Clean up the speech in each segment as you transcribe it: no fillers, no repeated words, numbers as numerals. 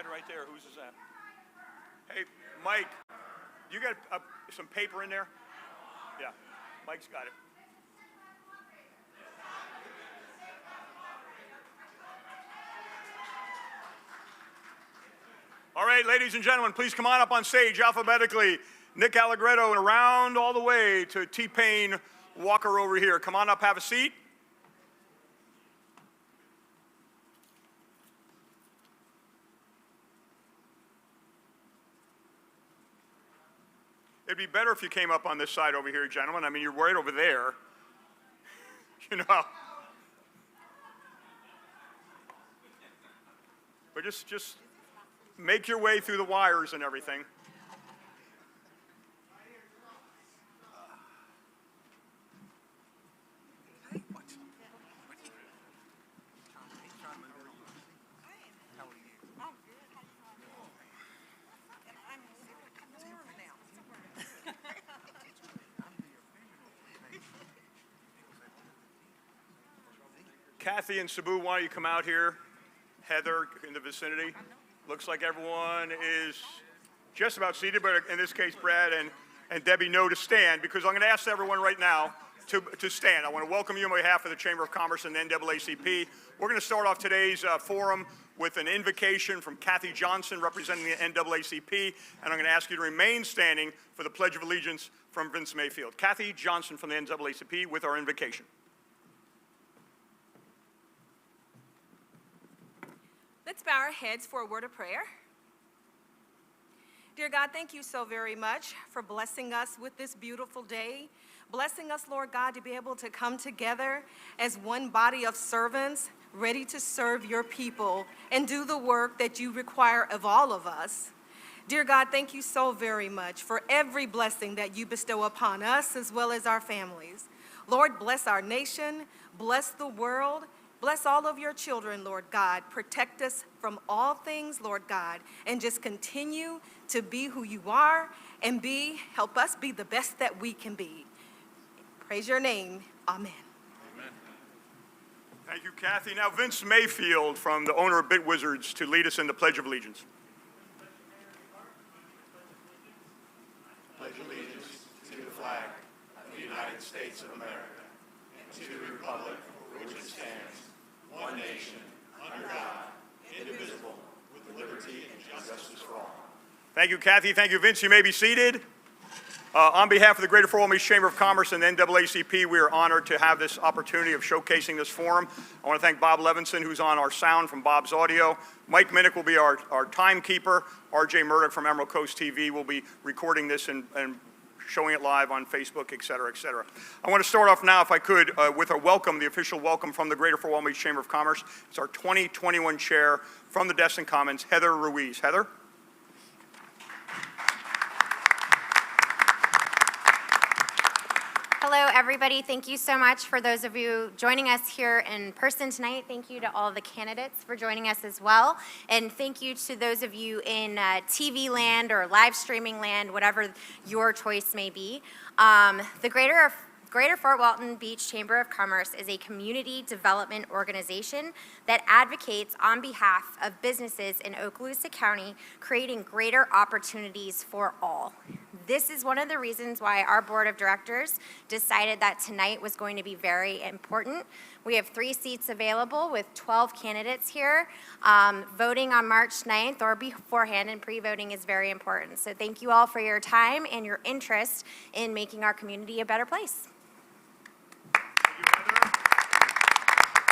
got it right there. Whose is that? Hey, Mike, you got some paper in there? Yeah, Mike's got it. All right, ladies and gentlemen, please come on up on stage alphabetically. Nic Allegretto, and around all the way to Payne Walker over here. Come on up, have a seat. It'd be better if you came up on this side over here, gentlemen. I mean, you're right over there. You know. But just make your way through the wires and everything. Kathy and Sabu, why don't you come out here? Heather in the vicinity. Looks like everyone is just about seated, but in this case, Brad and Debbie know to stand, because I'm going to ask everyone right now to stand. I want to welcome you on behalf of the Chamber of Commerce and the NAACP. We're going to start off today's forum with an invocation from Kathy Johnson, representing the NAACP, and I'm going to ask you to remain standing for the Pledge of Allegiance from Vince Mayfield. Kathy Johnson from the NAACP with our invocation. Let's bow our heads for a word of prayer. Dear God, thank you so very much for blessing us with this beautiful day. Blessing us, Lord God, to be able to come together as one body of servants, ready to serve your people and do the work that you require of all of us. Dear God, thank you so very much for every blessing that you bestow upon us as well as our families. Lord, bless our nation, bless the world. Bless all of your children, Lord God. Protect us from all things, Lord God, and just continue to be who you are and help us be the best that we can be. Praise your name. Amen. Amen. Thank you, Kathy. Now, Vince Mayfield, from the owner of Bit Wizards, to lead us in the Pledge of Allegiance. Pledge allegiance to the flag of the United States of America and to the republic for which it stands, one nation, under God, indivisible, with liberty and justice for all. Thank you, Kathy. Thank you, Vince. You may be seated. On behalf of the Greater Fort Walton Beach Chamber of Commerce and the NAACP, we are honored to have this opportunity of showcasing this forum. I want to thank Bob Levinson, who's on our sound from Bob's Audio. Mike Minnick will be our timekeeper. RJ Murdoch from Emerald Coast TV will be recording this and showing it live on Facebook, et cetera, et cetera. I want to start off now, if I could, with a welcome, the official welcome from the Greater Fort Walton Beach Chamber of Commerce. It's our 2021 chair from the Destin Commons, Heather Ruiz. Heather? Hello, everybody. Thank you so much for those of you joining us here in person tonight. Thank you to all the candidates for joining us as well. And thank you to those of you in TV land or live streaming land, whatever your choice may be. The Greater Fort Walton Beach Chamber of Commerce is a community development organization that advocates on behalf of businesses in Okaloosa County, creating greater opportunities for all. This is one of the reasons why our board of directors decided that tonight was going to be very important. We have 3 seats available with 12 candidates here. Voting on March 9th or beforehand and pre-voting is very important. So thank you all for your time and your interest in making our community a better place.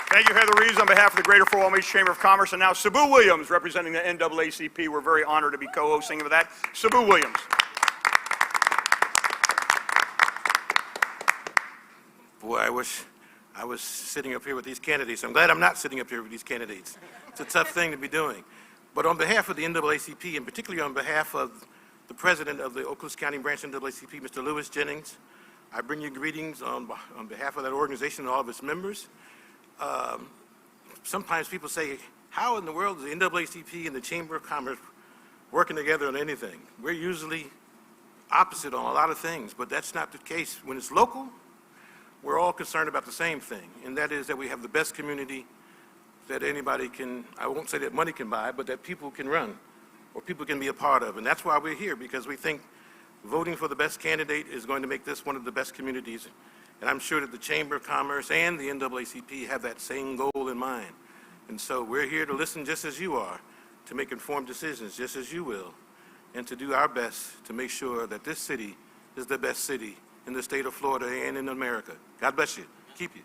Thank you, Heather Reeves, on behalf of the Greater Fort Walton Beach Chamber of Commerce. And now Sabu Williams, representing the NAACP. We're very honored to be co-hosting of that. Sabu Williams. Boy, I wish I was sitting up here with these candidates. I'm glad I'm not sitting up here with these candidates. It's a tough thing to be doing. But on behalf of the NAACP, and particularly on behalf of the president of the Okaloosa County branch NAACP, Mr. Lewis Jennings, I bring you greetings on behalf of that organization and all of its members. Sometimes people say, how in the world is the NAACP and the Chamber of Commerce working together on anything? We're usually opposite on a lot of things, but that's not the case. When it's local, we're all concerned about the same thing, and that is that we have the best community that anybody can, I won't say that money can buy, but that people can run or people can be a part of. And that's why we're here, because we think voting for the best candidate is going to make this one of the best communities. And I'm sure that the Chamber of Commerce and the NAACP have that same goal in mind. And so we're here to listen just as you are, to make informed decisions just as you will, and to do our best to make sure that this city is the best city in the state of Florida and in America. God bless you. Keep you.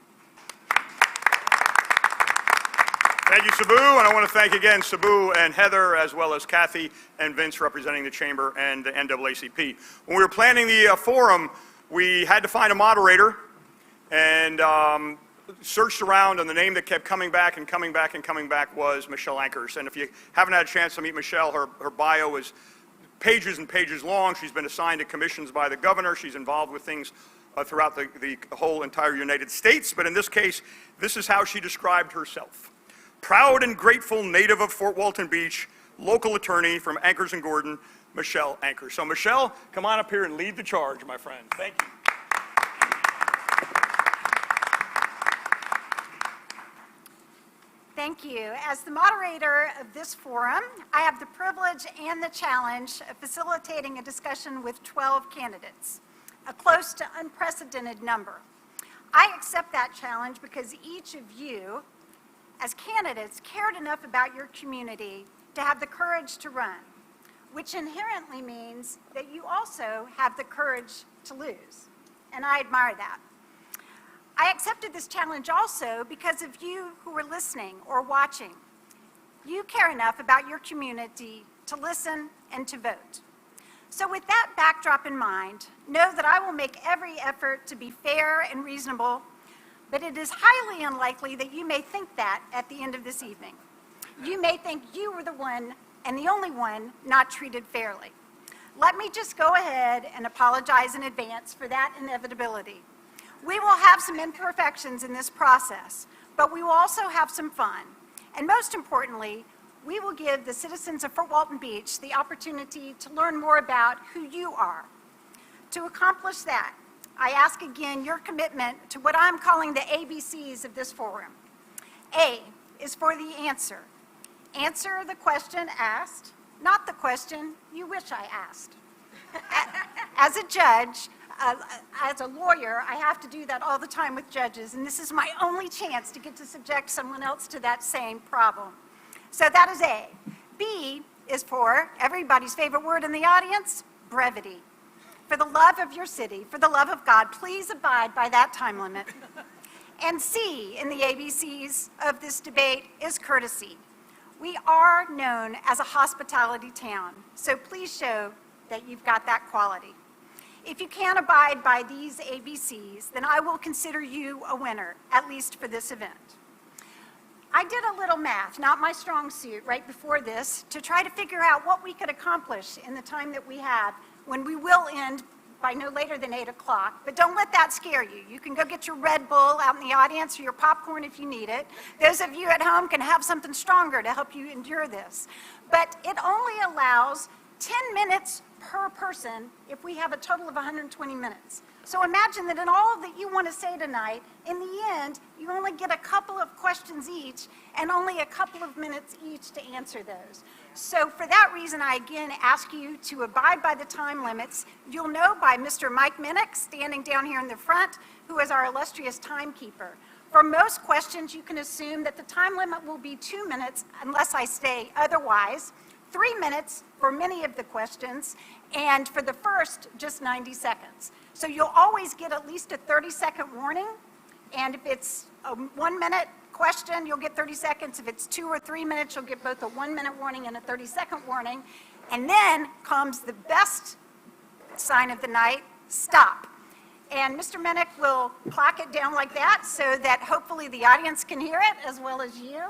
Thank you, Sabu, and I want to thank again Sabu and Heather, as well as Kathy and Vince representing the Chamber and the NAACP. When we were planning the forum, we had to find a moderator and searched around, and the name that kept coming back and coming back and coming back was Michelle Ankers. And if you haven't had a chance to meet Michelle, her bio is pages and pages long. She's been assigned to commissions by the governor. She's involved with things throughout the whole entire United States. But in this case, this is how she described herself. Proud and grateful native of Fort Walton Beach, local attorney from Ankers and Gordon, Michelle Ankers. So Michelle, come on up here and lead the charge, my friend. Thank you. Thank you. As the moderator of this forum, I have the privilege and the challenge of facilitating a discussion with 12 candidates, a close to unprecedented number. I accept that challenge because each of you, as candidates, cared enough about your community to have the courage to run, which inherently means that you also have the courage to lose, and I admire that. I accepted this challenge also because of you who are listening or watching. You care enough about your community to listen and to vote. So with that backdrop in mind, know that I will make every effort to be fair and reasonable, but it is highly unlikely that you may think that at the end of this evening. You may think you were the one and the only one not treated fairly. Let me just go ahead and apologize in advance for that inevitability. We will have some imperfections in this process, but we will also have some fun. And most importantly, we will give the citizens of Fort Walton Beach the opportunity to learn more about who you are. To accomplish that, I ask again your commitment to what I'm calling the ABCs of this forum. A is for the answer. Answer the question asked, not the question you wish I asked. As a judge, as a lawyer, I have to do that all the time with judges, and this is my only chance to get to subject someone else to that same problem. So that is A. B is for everybody's favorite word in the audience, brevity. For the love of your city, for the love of God, please abide by that time limit. And C in the ABCs of this debate is courtesy. We are known as a hospitality town, so please show that you've got that quality. If you can't abide by these ABCs, then I will consider you a winner, at least for this event. I did a little math, not my strong suit, right before this, to try to figure out what we could accomplish in the time that we have when we will end by no later than 8 o'clock. But don't let that scare you. You can go get your Red Bull out in the audience or your popcorn if you need it. Those of you at home can have something stronger to help you endure this. But it only allows 10 minutes per person if we have a total of 120 minutes. So imagine that in all that you want to say tonight, in the end, you only get a couple of questions each and only a couple of minutes each to answer those. So for that reason, I again ask you to abide by the time limits. You'll know by Mr. Mike Minnick, standing down here in the front, who is our illustrious timekeeper. For most questions, you can assume that the time limit will be 2 minutes unless I say otherwise, 3 minutes for many of the questions, and for the first, just 90 seconds. So you'll always get at least a 30-second warning, and if it's a 1-minute question, you'll get 30 seconds. If it's 2 or 3 minutes, you'll get both a 1-minute warning and a 30-second warning. And then comes the best sign of the night, stop. And Mr. Minnick will clock it down like that so that hopefully the audience can hear it as well as you.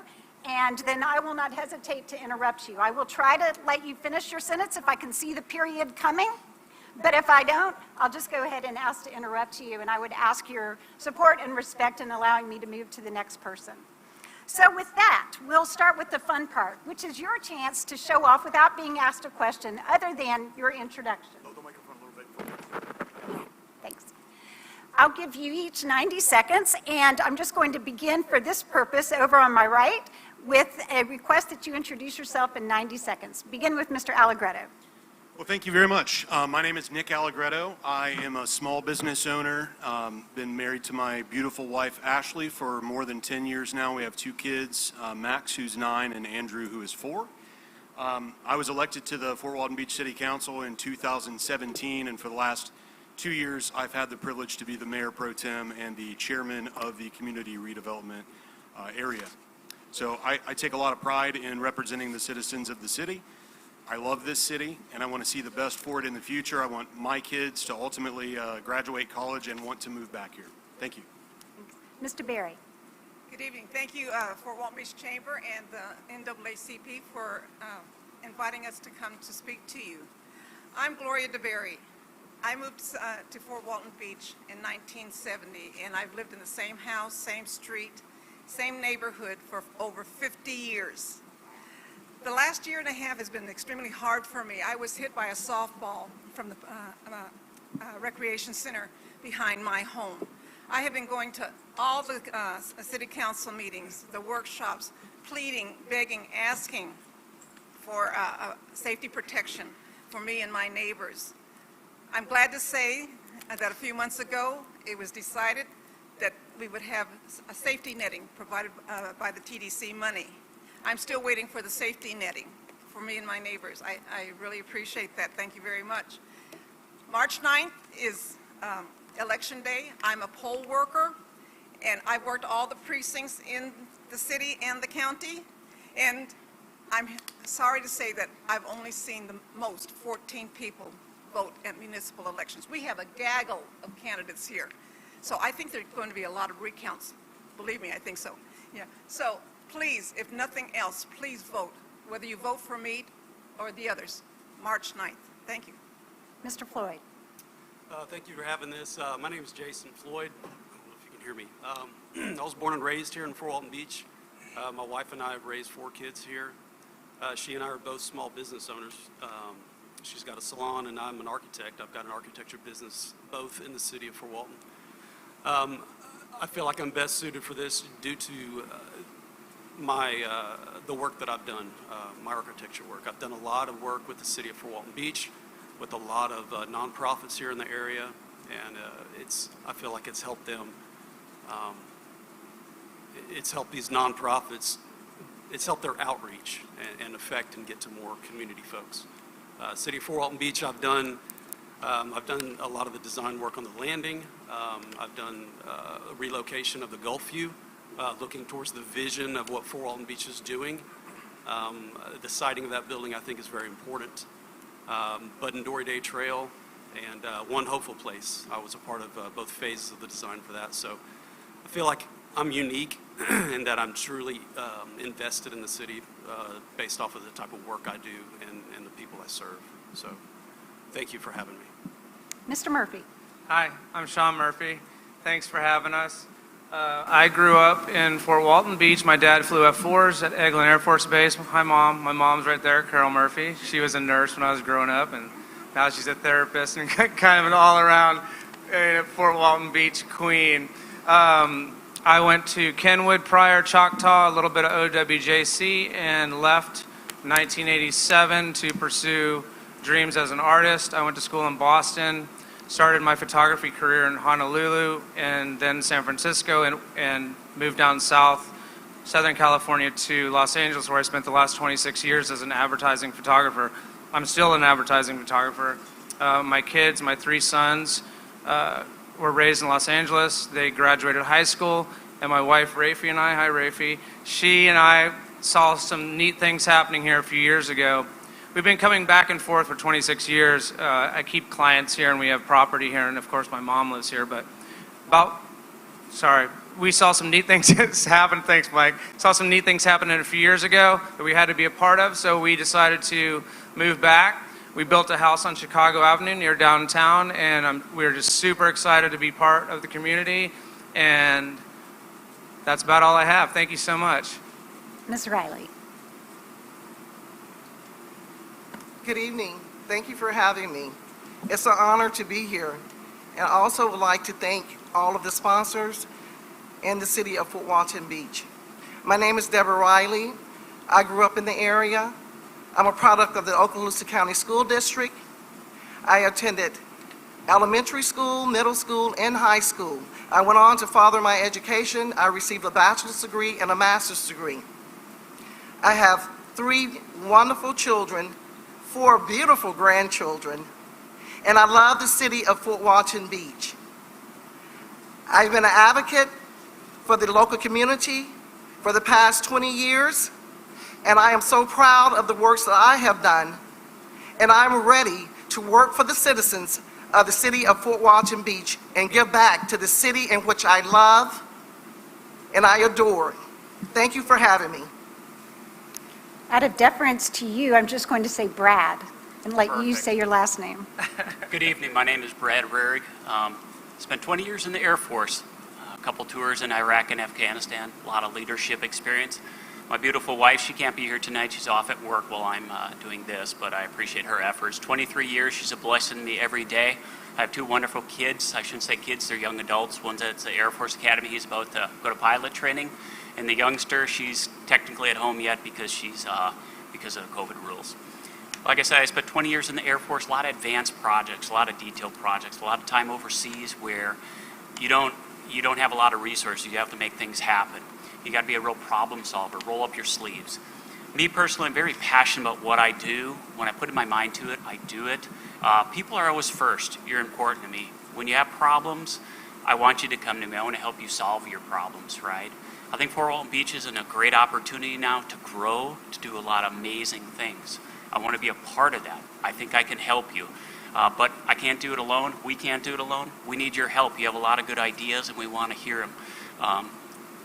And then I will not hesitate to interrupt you. I will try to let you finish your sentence if I can see the period coming. But if I don't, I'll just go ahead and ask to interrupt you, and I would ask your support and respect in allowing me to move to the next person. So with that, we'll start with the fun part, which is your chance to show off without being asked a question other than your introduction. Hold the microphone a little bit. Thanks. I'll give you each 90 seconds, and I'm just going to begin for this purpose over on my right with a request that you introduce yourself in 90 seconds. Begin with Mr. Allegretto. Well, thank you very much. My name is Nic Allegretto. I am a small business owner. Been married to my beautiful wife, Ashley, for more than 10 years now. We have 2 kids, Max, who's 9, and Andrew, who is 4. I was elected to the Fort Walton Beach City Council in 2017, and for the last 2 years, I've had the privilege to be the mayor pro tem and the chairman of the community redevelopment area. So I take a lot of pride in representing the citizens of the city. I love this city, and I want to see the best for it in the future. I want my kids to ultimately graduate college and want to move back here. Thank you. Mr. Berry. Good evening. Thank you for Walton Beach Chamber and the NAACP for inviting us to come to speak to you. I'm Gloria DeBerry. I moved to Fort Walton Beach in 1970, and I've lived in the same house, same street, same neighborhood for over 50 years. The last year and a half has been extremely hard for me. I was hit by a softball from the recreation center behind my home. I have been going to all the city council meetings, the workshops, pleading, begging, asking for safety protection for me and my neighbors. I'm glad to say that a few months ago, it was decided that we would have a safety netting provided by the TDC money. I'm still waiting for the safety netting for me and my neighbors. I really appreciate that. Thank you very much. March 9th is election day. I'm a poll worker, and I've worked all the precincts in the city and the county, and I'm sorry to say that I've only seen the most 14 people vote at municipal elections. We have a gaggle of candidates here, so I think there's going to be a lot of recounts. Believe me, I think so. Yeah. So please, if nothing else, please vote, whether you vote for me or the others, March 9th. Thank you. Mr. Floyd. Thank you for having this. My name is Jason Floyd. I don't know if you can hear me. I was born and raised here in Fort Walton Beach. My wife and I have raised 4 kids here. She and I are both small business owners. She's got a salon and I'm an architect. I've got an architecture business, both in the city of Fort Walton. I feel like I'm best suited for this due to the work that I've done, my architecture work. I've done a lot of work with the city of Fort Walton Beach, with a lot of nonprofits here in the area, and I feel like it's helped them. It's helped these nonprofits. It's helped their outreach and affect and get to more community folks. City of Fort Walton Beach, I've done a lot of the design work on the landing. I've done a relocation of the Gulf View, looking towards the vision of what Fort Walton Beach is doing. The siting of that building, I think, is very important. Bud and Dory Day Trail and One Hopeful Place. I was a part of both phases of the design for that. So I feel like I'm unique in that I'm truly invested in the city based off of the type of work I do and the people I serve. So thank you for having me. Mr. Murphy. Hi, I'm Sean Murphy. Thanks for having us. I grew up in Fort Walton Beach. My dad flew F-4s at Eglin Air Force Base. Hi, Mom. My mom's right there, Carol Murphy. She was a nurse when I was growing up, and now she's a therapist and kind of an all-around Fort Walton Beach queen. I went to Kenwood, Pryor, Choctaw, a little bit of OWJC, and left 1987 to pursue dreams as an artist. I went to school in Boston, started my photography career in Honolulu and then San Francisco, and moved down south, Southern California to Los Angeles, where I spent the last 26 years as an advertising photographer. I'm still an advertising photographer. My kids, my 3 sons, were raised in Los Angeles. They graduated high school, and my wife, Rafi, and I, hi Rafi, she and I saw some neat things happening here a few years ago. We've been coming back and forth for 26 years. I keep clients here, and we have property here, and of course my mom lives here, but we saw some neat things happen, thanks Mike, saw some neat things happening a few years ago that we had to be a part of, so we decided to move back. We built a house on Chicago Avenue near downtown, and we're just super excited to be part of the community, and that's about all I have. Thank you so much. Ms. Riley. Good evening. Thank you for having me. It's an honor to be here. And I also would like to thank all of the sponsors, and the City of Fort Walton Beach. My name is Debra Riley. I grew up in the area. I'm a product of the Okaloosa County School District. I attended elementary school, middle school, and high school. I went on to further my education. I received a bachelor's degree and a master's degree. I have 3 wonderful children, 4 beautiful grandchildren, and I love the city of Fort Walton Beach. I've been an advocate for the local community for the past 20 years, and I am so proud of the works that I have done, and I'm ready to work for the citizens of the city of Fort Walton Beach and give back to the city in which I love and I adore. Thank you for having me. Out of deference to you, I'm just going to say Brad and let you Perfect. say your last name. Good evening. My name is Brad Roehrig. Spent 20 years in the Air Force, a couple tours in Iraq and Afghanistan, a lot of leadership experience. My beautiful wife, she can't be here tonight. She's off at work while I'm doing this, but I appreciate her efforts. 23 years, she's a blessing to me every day. I have 2 wonderful kids. I shouldn't say kids, they're young adults. One's at the Air Force Academy. He's about to go to pilot training. And the youngster, she's technically at home yet because she's because of the COVID rules. Like I said, I spent 20 years in the Air Force, a lot of advanced projects, a lot of detailed projects, a lot of time overseas where you don't have a lot of resources. You have to make things happen. You got to be a real problem solver, roll up your sleeves. Me personally, I'm very passionate about what I do. When I put my mind to it, I do it. People are always first. You're important to me. When you have problems, I want you to come to me. I want to help you solve your problems, right? I think Fort Walton Beach is in a great opportunity now to grow, to do a lot of amazing things. I want to be a part of that. I think I can help you. But I can't do it alone. We can't do it alone. We need your help. You have a lot of good ideas, and we want to hear them.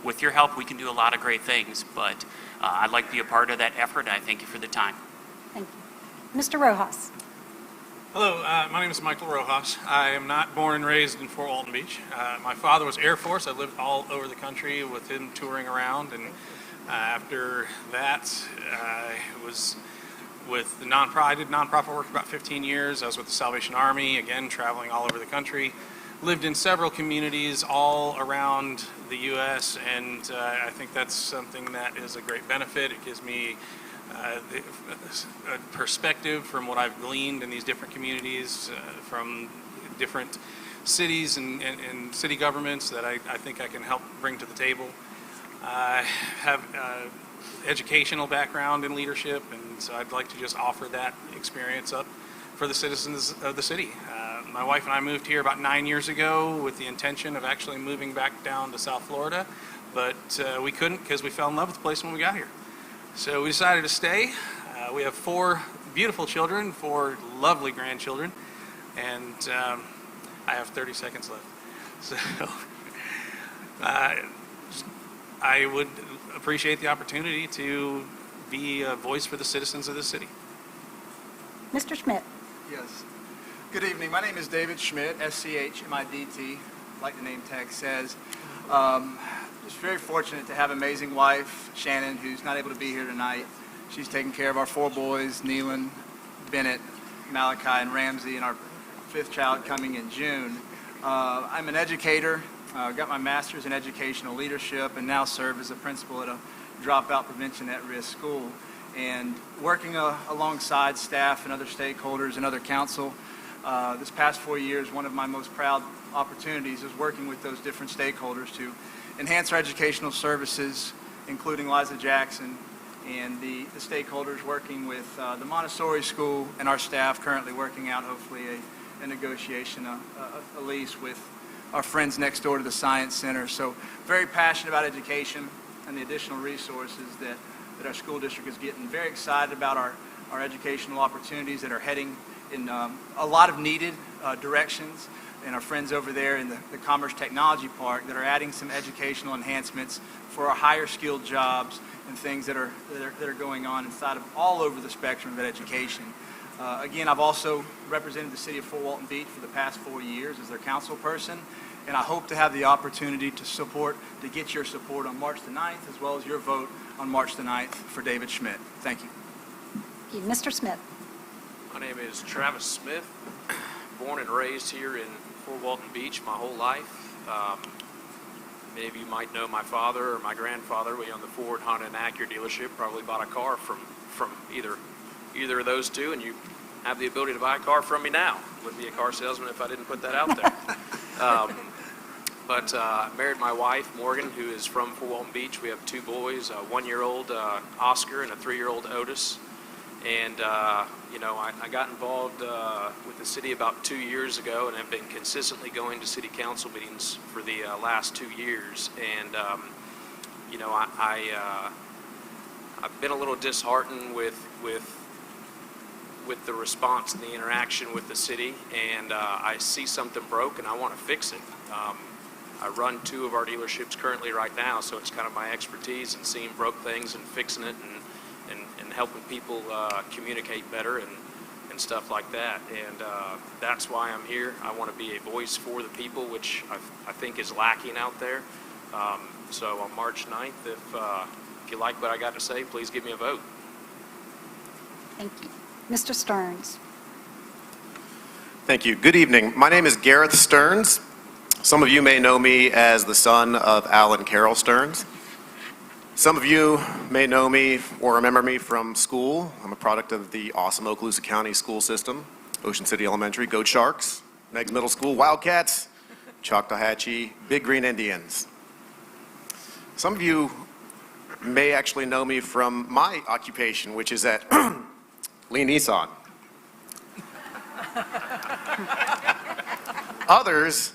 With your help, we can do a lot of great things, but I'd like to be a part of that effort, and I thank you for the time. Thank you. Mr. Rojas. Hello, my name is Michael Rojas. I am not born and raised in Fort Walton Beach. My father was Air Force. I lived all over the country with him touring around, and after that, I was with the I did nonprofit work for about 15 years. I was with the Salvation Army, again, traveling all over the country. Lived in several communities all around the U.S., and I think that's something that is a great benefit. It gives me a perspective from what I've gleaned in these different communities, from different cities and city governments that I think I can help bring to the table. I have educational background in leadership, and so I'd like to just offer that experience up for the citizens of the city. My wife and I moved here about 9 years ago with the intention of actually moving back down to South Florida, but we couldn't because we fell in love with the place when we got here. So we decided to stay. We have 4 beautiful children, 4 lovely grandchildren, and I have 30 seconds left. So I would appreciate the opportunity to be a voice for the citizens of the city. Mr. Schmidt. Yes. Good evening. My name is David Schmidt, S-C-H-M-I-D-T, like the name tag says. Just very fortunate to have an amazing wife, Shannon, who's not able to be here tonight. She's taking care of our 4 boys, Neelan, Bennett, Malachi, and Ramsey, and our 5th child coming in June. I'm an educator, got my master's in educational leadership, and now serve as a principal at a dropout prevention at-risk school. And working alongside staff and other stakeholders and other council, this past 4 years, one of my most proud opportunities is working with those different stakeholders to enhance our educational services, including Liza Jackson and the stakeholders working with the Montessori school and our staff currently working out hopefully a negotiation, a lease with our friends next door to the Science Center. So very passionate about education and the additional resources that our school district is getting. Very excited about our educational opportunities that are heading in a lot of needed directions, and our friends over there in the Commerce Technology Park that are adding some educational enhancements for our higher skilled jobs and things that are going on inside of all over the spectrum of education. Again, I've also represented the city of Fort Walton Beach for the past 4 years as their council person, and I hope to have the opportunity to get your support on March the 9th, as well as your vote on March the 9th for David Schmidt. Thank you. Mr. Smith. My name is Travis Smith, born and raised here in Fort Walton Beach my whole life. Maybe you might know my father or my grandfather. We owned the Ford, Honda, and Acura dealership. Probably bought a car from either of those two, and you have the ability to buy a car from me now. Wouldn't be a car salesman if I didn't put that out there. But I married my wife, Morgan, who is from Fort Walton Beach. We have two boys, a 1-year-old Oscar and a 3-year-old Otis. And, I got involved with the city about 2 years ago and have been consistently going to city council meetings for the last 2 years. And, I've been a little disheartened with the response and the interaction with the city. And I see something broke and I want to fix it. I run 2 of our dealerships currently right now, so it's kind of my expertise in seeing broke things and fixing it and helping people communicate better and stuff like that. And that's why I'm here. I want to be a voice for the people, which I think is lacking out there. So on March 9th, if you like what I got to say, please give me a vote. Thank you. Mr. Stearns. Thank you. Good evening. My name is Gareth Stearns. Some of you may know me as the son of Allan and Carol Stearns. Some of you may know me or remember me from school. I'm a product of the awesome Okaloosa County school system, Ocean City Elementary, Goat Sharks, Meigs Middle School, Wildcats, Choctawhatchee, Big Green Indians. Some of you may actually know me from my occupation, which is at Lee Nissan. Others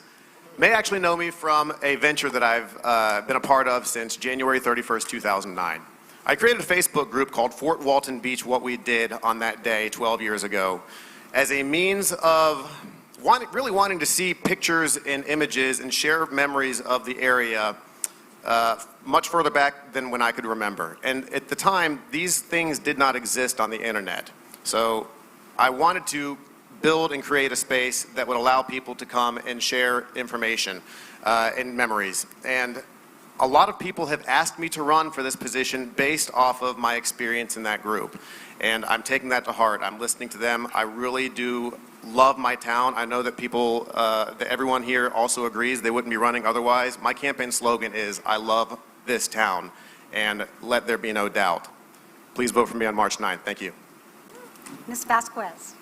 may actually know me from a venture that I've been a part of since January 31st, 2009. I created a Facebook group called Fort Walton Beach, What We Did on that day 12 years ago, as a means of really wanting to see pictures and images and share memories of the area much further back than when I could remember. And at the time, these things did not exist on the internet. So I wanted to build and create a space that would allow people to come and share information and memories. And a lot of people have asked me to run for this position based off of my experience in that group. And I'm taking that to heart. I'm listening to them. I really do love my town. I know that people, that everyone here also agrees they wouldn't be running otherwise. My campaign slogan is, I love this town, and let there be no doubt. Please vote for me on March 9th. Thank you. Ms. Vazquez.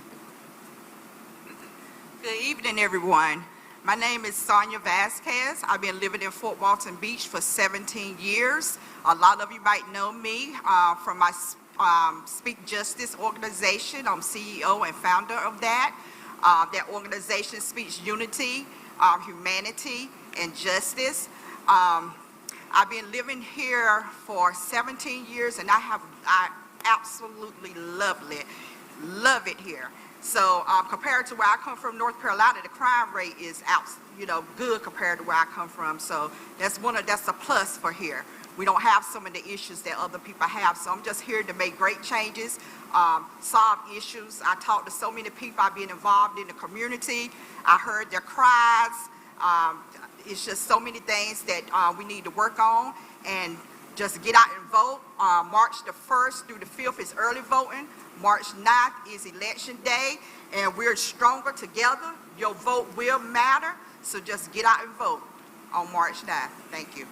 Good evening, everyone. My name is Sonya Vazquez. I've been living in Fort Walton Beach for 17 years. A lot of you might know me from my Speak Justice organization. I'm CEO and founder of that. That organization speaks unity, humanity, and justice. I've been living here for 17 years, and I absolutely love it here. So compared to where I come from, North Carolina, the crime rate is good compared to where I come from. So that's a plus for here. We don't have some of the issues that other people have. So I'm just here to make great changes, solve issues. I talked to so many people. I've been involved in the community. I heard their cries. It's just so many things that we need to work on, and just get out and vote. March the 1st through the 5th is early voting. March 9th is election day, and we're stronger together. Your vote will matter, so just get out and vote on March 9th. Thank you.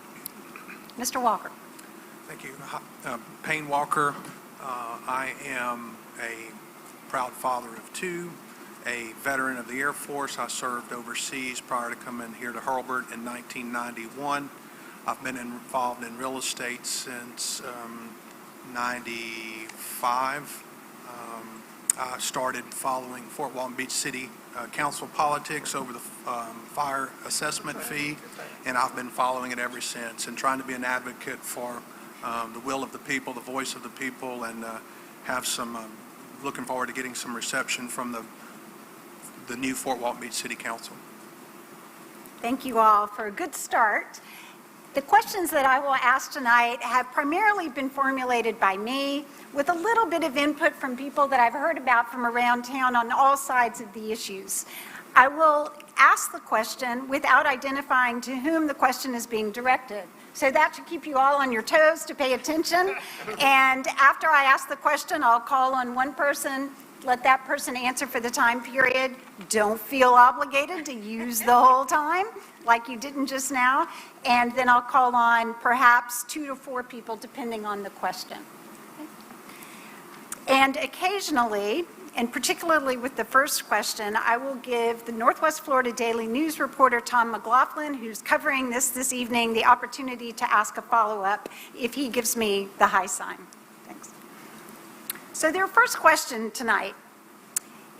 Mr. Walker. Thank you. Payne Walker. I am a proud father of 2, a veteran of the Air Force. I served overseas prior to coming here to Hurlburt in 1991. I've been involved in real estate since 95. I started following Fort Walton Beach City Council politics over the fire assessment fee, and I've been following it ever since and trying to be an advocate for the will of the people, the voice of the people, and have some, looking forward to getting some reception from the new Fort Walton Beach City Council. Thank you all for a good start. The questions that I will ask tonight have primarily been formulated by me, with a little bit of input from people that I've heard about from around town on all sides of the issues. I will ask the question without identifying to whom the question is being directed. So that should keep you all on your toes to pay attention. And after I ask the question, I'll call on one person, let that person answer for the time period. Don't feel obligated to use the whole time. like you didn't just now, and then I'll call on perhaps 2 to 4 people, depending on the question. And occasionally, and particularly with the first question, I will give the Northwest Florida Daily News reporter, Tom McLaughlin, who's covering this evening, the opportunity to ask a follow-up if he gives me the high sign. Thanks. So their first question tonight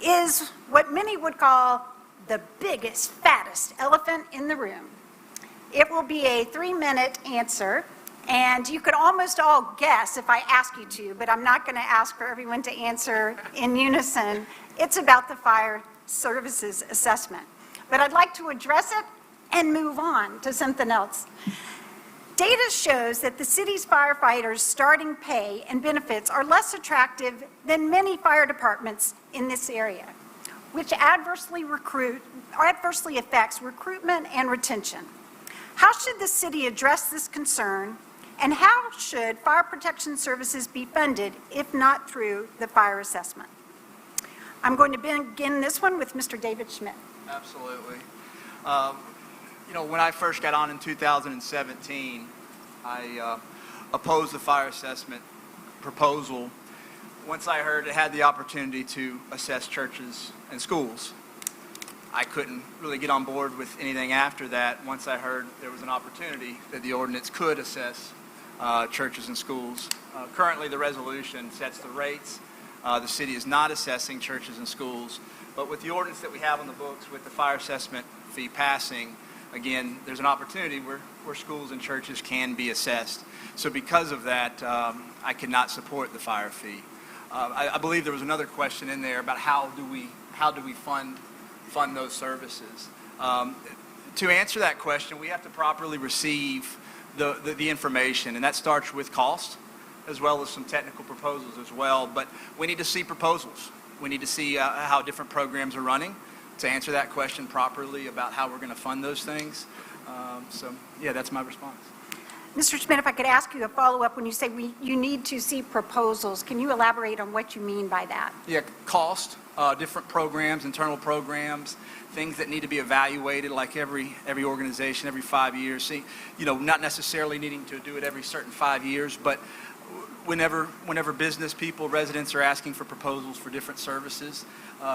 is what many would call the biggest, fattest elephant in the room. It will be a 3-minute answer, and you could almost all guess if I ask you to, but I'm not going to ask for everyone to answer in unison. It's about the fire services assessment. But I'd like to address it and move on to something else. Data shows that the city's firefighters' starting pay and benefits are less attractive than many fire departments in this area, which adversely affects recruitment and retention. How should the city address this concern, and how should fire protection services be funded if not through the fire assessment? I'm going to begin this one with Mr. David Schmidt. Absolutely. When I first got on in 2017, I opposed the fire assessment proposal once I heard it had the opportunity to assess churches and schools. I couldn't really get on board with anything after that once I heard there was an opportunity that the ordinance could assess churches and schools. Currently, the resolution sets the rates. The city is not assessing churches and schools, but with the ordinance that we have on the books with the fire assessment fee passing, again, there's an opportunity where schools and churches can be assessed. So because of that, I could not support the fire fee. I believe there was another question in there about how do we fund those services. To answer that question, we have to properly receive the information, and that starts with cost as well as some technical proposals as well. But we need to see proposals. We need to see how different programs are running to answer that question properly about how we're going to fund those things. Yeah, that's my response. Mr. Schmidt, if I could ask you a follow-up, when you say you need to see proposals, can you elaborate on what you mean by that? Yeah, cost, different programs, internal programs, things that need to be evaluated like every organization every 5 years. See, not necessarily needing to do it every certain 5 years, but whenever business people, residents are asking for proposals for different services,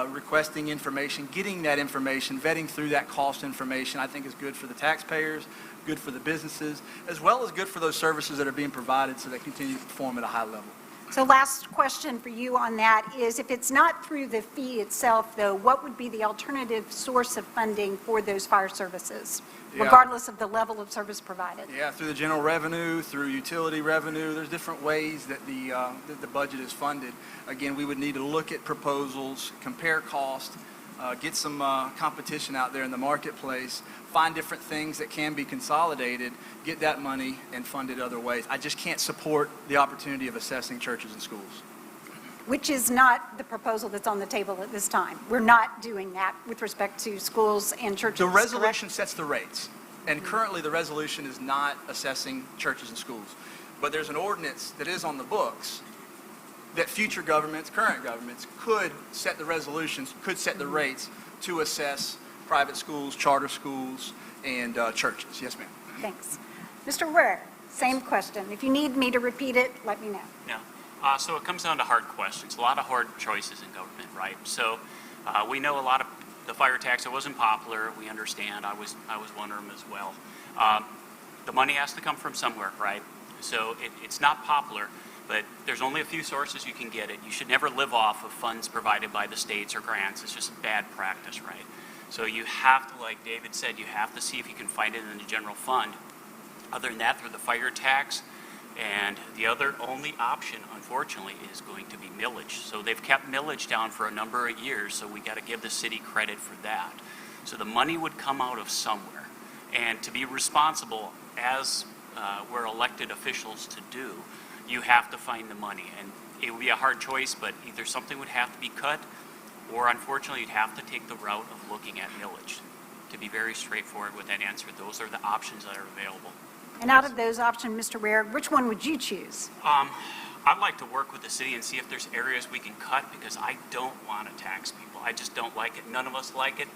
requesting information, getting that information, vetting through that cost information, I think is good for the taxpayers, good for the businesses, as well as good for those services that are being provided so they continue to perform at a high level. So last question for you on that is, if it's not through the fee itself, though, what would be the alternative source of funding for those fire services, regardless of the level of service provided? Yeah, through the general revenue, through utility revenue, there's different ways that the budget is funded. Again, we would need to look at proposals, compare cost, get some competition out there in the marketplace, find different things that can be consolidated, get that money and fund it other ways. I just can't support the opportunity of assessing churches and schools. Which is not the proposal that's on the table at this time. We're not doing that with respect to schools and churches. The resolution sets the rates, and currently the resolution is not assessing churches and schools. But there's an ordinance that is on the books that future governments, current governments, could set the resolutions, could set the rates to assess private schools, charter schools, and churches. Yes, ma'am. Thanks. Mr. Roehrig, same question. If you need me to repeat it, let me know. Yeah. So it comes down to hard questions, a lot of hard choices in government, right? So we know a lot of the fire tax, it wasn't popular. We understand. I was one of them as well. The money has to come from somewhere, right? So it's not popular, but there's only a few sources you can get it. You should never live off of funds provided by the states or grants. It's just bad practice, right? So you have to, like David said, you have to see if you can find it in the general fund. Other than that, through the fire tax, and the other only option, unfortunately, is going to be millage. So they've kept millage down for a number of years, so we got to give the city credit for that. So the money would come out of somewhere. And to be responsible, as we're elected officials to do, you have to find the money. And it would be a hard choice, but either something would have to be cut, or unfortunately, you'd have to take the route of looking at millage. To be very straightforward with that answer, those are the options that are available. And out of those options, Mr. Roehrig, which one would you choose? I'd like to work with the city and see if there's areas we can cut, because I don't want to tax people. I just don't like it. None of us like it.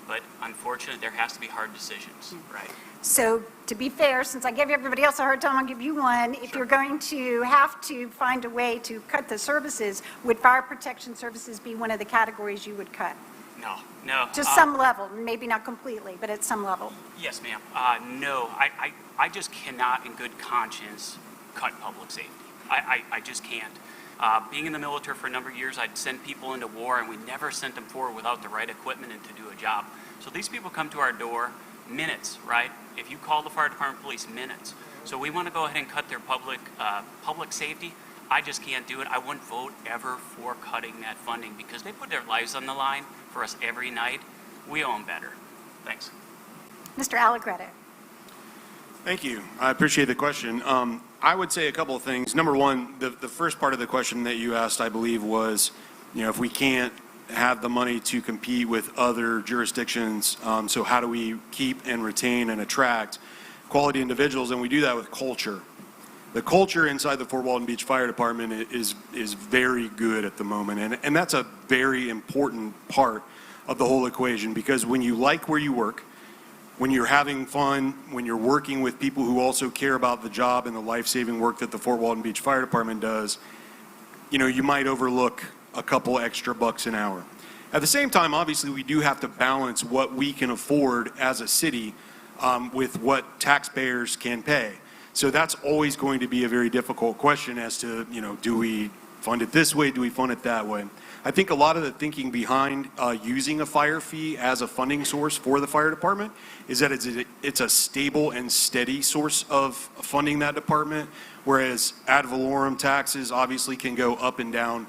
but unfortunately, there has to be hard decisions, right? So to be fair, since I gave everybody else a hard time, I'll give you one. If you're going to have to find a way to cut the services, would fire protection services be one of the categories you would cut? No. Just some level, maybe not completely, but at some level. Yes, ma'am. No, I just cannot in good conscience cut public safety. I just can't. Being in the military for a number of years, I'd send people into war, and we never sent them forward without the right equipment and to do a job. So these people come to our door, minutes, right? If you call the fire department, police, minutes. So we want to go ahead and cut their public safety. I just can't do it. I wouldn't vote ever for cutting that funding because they put their lives on the line for us every night. We owe them better. Thanks. Mr. Allegretto. Thank you. I appreciate the question. I would say a couple of things. Number one, the first part of the question that you asked, I believe, was, if we can't have the money to compete with other jurisdictions, so how do we keep and retain and attract quality individuals? And we do that with culture. The culture inside the Fort Walton Beach Fire Department is very good at the moment, and that's a very important part of the whole equation, because when you like where you work, when you're having fun, when you're working with people who also care about the job and the life-saving work that the Fort Walton Beach Fire Department does, you might overlook a couple extra bucks an hour. At the same time, obviously, we do have to balance what we can afford as a city with what taxpayers can pay. So that's always going to be a very difficult question as to, do we fund it this way, do we fund it that way? I think a lot of the thinking behind using a fire fee as a funding source for the fire department is that it's a stable and steady source of funding that department, whereas ad valorem taxes obviously can go up and down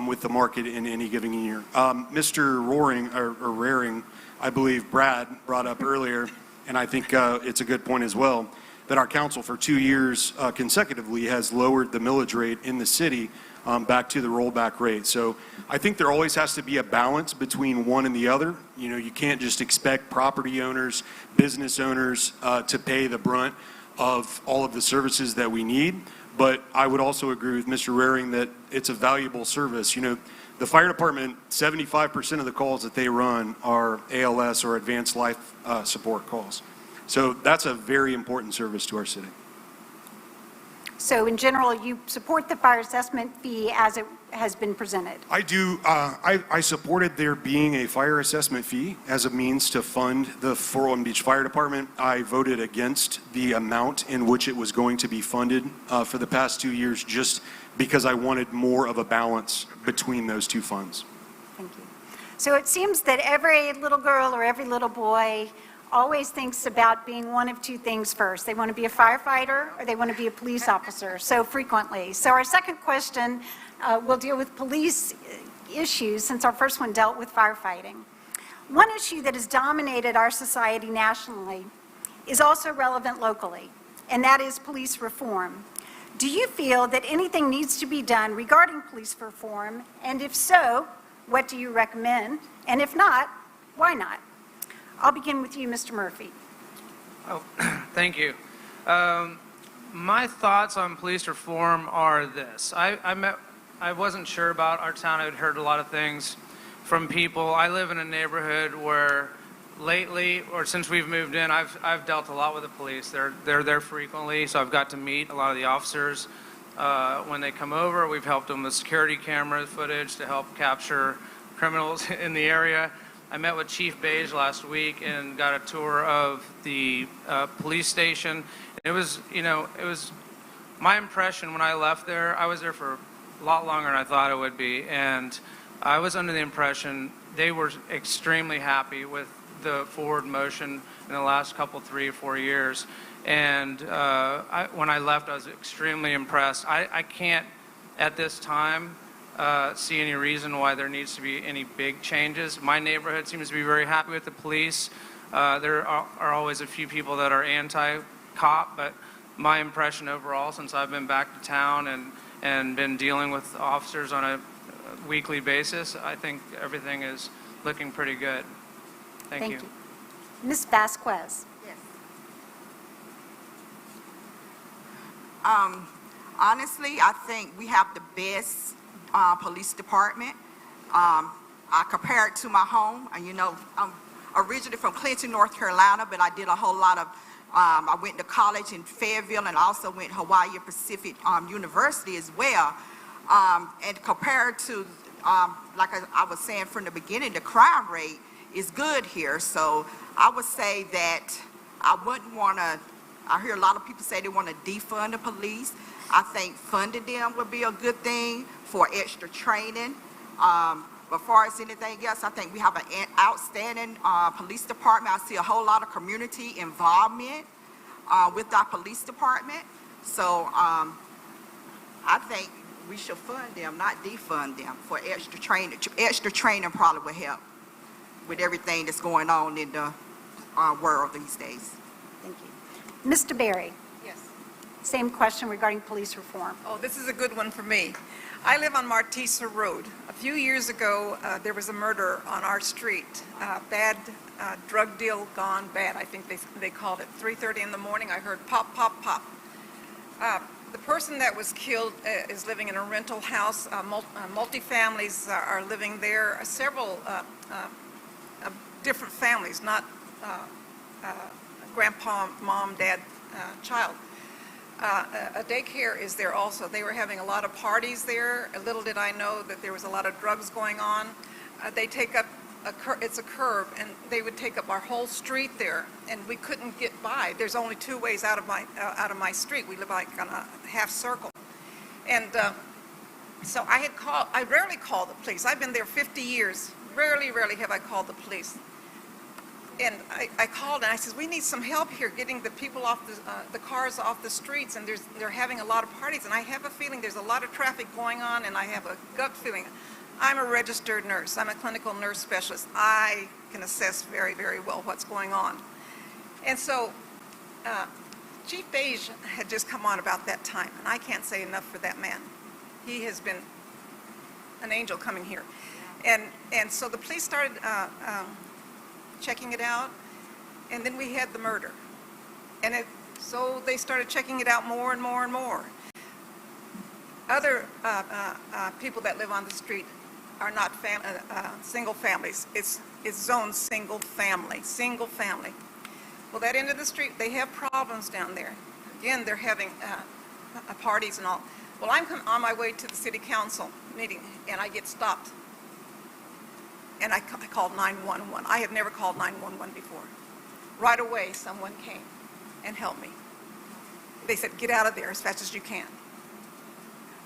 with the market in any given year. Mr. Roehrig, I believe Brad brought up earlier, and I think it's a good point as well, that our council for 2 years consecutively has lowered the millage rate in the city back to the rollback rate. So I think there always has to be a balance between one and the other. You can't just expect property owners, business owners to pay the brunt of all of the services that we need. But I would also agree with Mr. Roehrig that it's a valuable service. The fire department, 75% of the calls that they run are ALS or advanced life support calls. So that's a very important service to our city. So in general, you support the fire assessment fee as it has been presented? I do. I supported there being a fire assessment fee as a means to fund the Fort Walton Beach Fire Department. I voted against the amount in which it was going to be funded for the past 2 years, just because I wanted more of a balance between those two funds. Thank you. So it seems that every little girl or every little boy always thinks about being one of two things first. They want to be a firefighter or they want to be a police officer, so frequently. So our second question will deal with police issues, since our first one dealt with firefighting. One issue that has dominated our society nationally is also relevant locally, and that is police reform. Do you feel that anything needs to be done regarding police reform? And if so, what do you recommend? And if not, why not? I'll begin with you, Mr. Murphy. Oh, thank you. My thoughts on police reform are this. I wasn't sure about our town. I had heard a lot of things from people. I live in a neighborhood where lately, or since we've moved in, I've dealt a lot with the police. They're there frequently, so I've got to meet a lot of the officers when they come over. We've helped them with security camera footage to help capture criminals in the area. I met with Chief Beige last week and got a tour of the police station. It was my impression when I left there. I was there for a lot longer than I thought it would be, and I was under the impression they were extremely happy with the forward motion in the last couple, 3 or 4 years. And when I left, I was extremely impressed. I can't, at this time, see any reason why there needs to be any big changes. My neighborhood seems to be very happy with the police. There are always a few people that are anti-cop, but my impression overall, since I've been back to town and been dealing with officers on a weekly basis, I think everything is looking pretty good. Thank you. Ms. Vazquez. Yes. Honestly, I think we have the best police department. I compare it to my home, and originally from Clinton, North Carolina, but I did a whole lot of, I went to college in Fayetteville and also went to Hawaii Pacific University as well. And compared to, like I was saying from the beginning, the crime rate is good here. So I would say that I wouldn't want to, I hear a lot of people say they want to defund the police. I think funding them would be a good thing for extra training. But as far as anything else, I think we have an outstanding police department. I see a whole lot of community involvement with our police department. So I think we should fund them, not defund them, for extra training. Extra training probably would help with everything that's going on in the world these days. Thank you. Ms. DeBerry, Yes. same question regarding police reform. Oh, this is a good one for me. I live on Martisa Road. A few years ago, there was a murder on our street. Bad drug deal gone bad, I think they called it. 3:30 in the morning, I heard pop, pop, pop. The person that was killed is living in a rental house. Multi-families are living there. Several different families, not grandpa, mom, dad, child. A daycare is there also. They were having a lot of parties there. Little did I know that there was a lot of drugs going on. They take up, it's a curve, and they would take up our whole street there, and we couldn't get by. There's only two ways out of my street. We live like on a half circle. And so I rarely call the police. I've been there 50 years. Rarely have I called the police. And I called and I said, we need some help here getting the people off the cars off the streets, and they're having a lot of parties, and I have a feeling there's a lot of traffic going on, and I have a gut feeling. I'm a registered nurse. I'm a clinical nurse specialist. I can assess very, very well what's going on. And so Chief Beige had just come on about that time, and I can't say enough for that man. He has been an angel coming here. And so the police started checking it out, and then we had the murder. And so they started checking it out more and more and more. Other people that live on the street are not single families. It's zoned single family. Well, that end of the street, they have problems down there. Again, they're having parties and all. Well, I'm on my way to the city council meeting, and I get stopped. And I called 911. I have never called 911 before. Right away, someone came and helped me. They said, get out of there as fast as you can.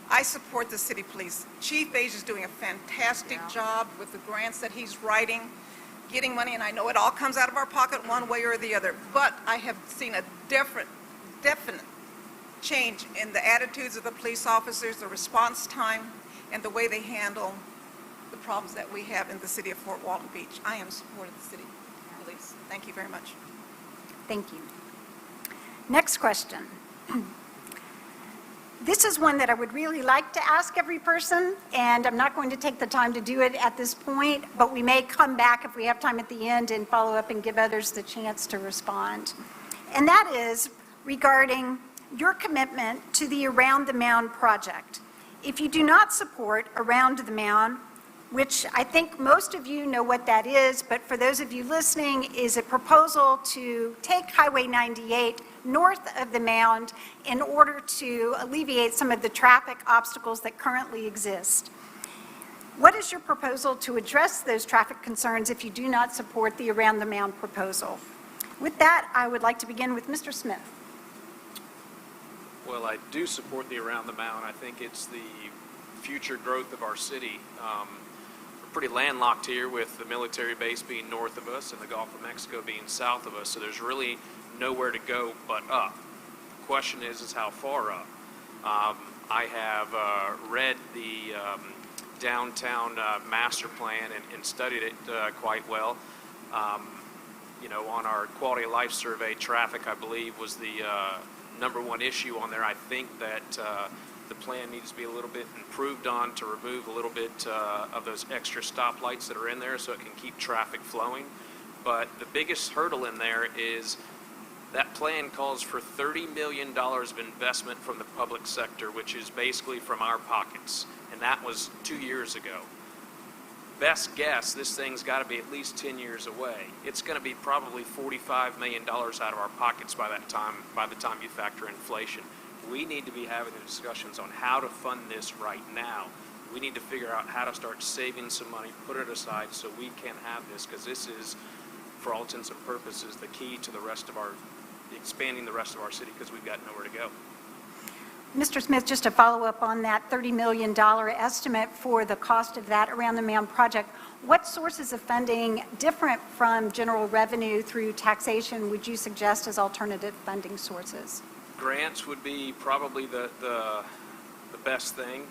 I support the city police. Chief Beige is doing a fantastic job with the grants that he's writing, getting money, and I know it all comes out of our pocket one way or the other, but I have seen a definite change in the attitudes of the police officers, the response time, and the way they handle the problems that we have in the city of Fort Walton Beach. I am supportive of the city police. Thank you very much. Thank you. Next question. This is one that I would really like to ask every person, and I'm not going to take the time to do it at this point, but we may come back if we have time at the end and follow up and give others the chance to respond. And that is regarding your commitment to the Around the Mound project. If you do not support Around the Mound, which I think most of you know what that is, but for those of you listening, is a proposal to take Highway 98 north of the mound in order to alleviate some of the traffic obstacles that currently exist. What is your proposal to address those traffic concerns if you do not support the Around the Mound proposal? With that, I would like to begin with Mr. Smith. Well, I do support the Around the Mound. I think it's the future growth of our city. We're pretty landlocked here with the military base being north of us and the Gulf of Mexico being south of us, so there's really nowhere to go but up. The question is how far up? I have read the downtown master plan and studied it quite well. You know, on our quality of life survey, traffic, I believe, was the #1 issue on there. I think that the plan needs to be a little bit improved on to remove a little bit of those extra stoplights that are in there so it can keep traffic flowing. But the biggest hurdle in there is that plan calls for $30 million of investment from the public sector, which is basically from our pockets, and that was 2 years ago. best guess, this thing's got to be at least 10 years away. It's going to be probably $45 million out of our pockets by the time you factor inflation. We need to be having the discussions on how to fund this right now. We need to figure out how to start saving some money, put it aside so we can have this, because this is, for all intents and purposes, the key to the rest of expanding the rest of our city, because we've got nowhere to go. Mr. Smith, just to follow up on that $30 million estimate for the cost of that Around the Mound project, what sources of funding different from general revenue through taxation would you suggest as alternative funding sources? Grants would be probably the best thing,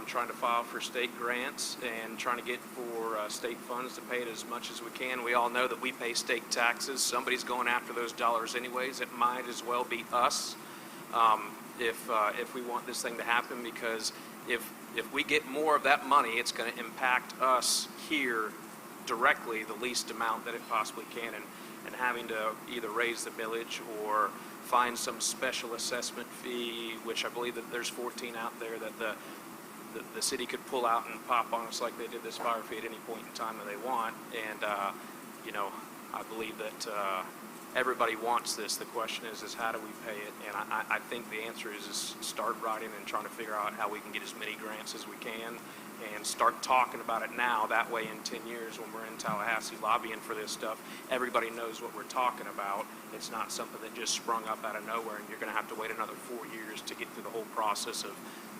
trying to file for state grants and trying to get for state funds to pay it as much as we can. We all know that we pay state taxes. Somebody's going after those dollars anyways. It might as well be us. If we want this thing to happen, because if we get more of that money, it's going to impact us here directly the least amount that it possibly can, and having to either raise the millage or find some special assessment fee, which I believe that there's 14 out there that the city could pull out and pop on us like they did this fire fee at any point in time that they want. And you know, I believe that everybody wants this. The question is how do we pay it? And I think the answer is start writing and trying to figure out how we can get as many grants as we can and start talking about it now. That way in 10 years when we're in Tallahassee lobbying for this stuff, everybody knows what we're talking about. It's not something that just sprung up out of nowhere and you're going to have to wait another 4 years to get through the whole process of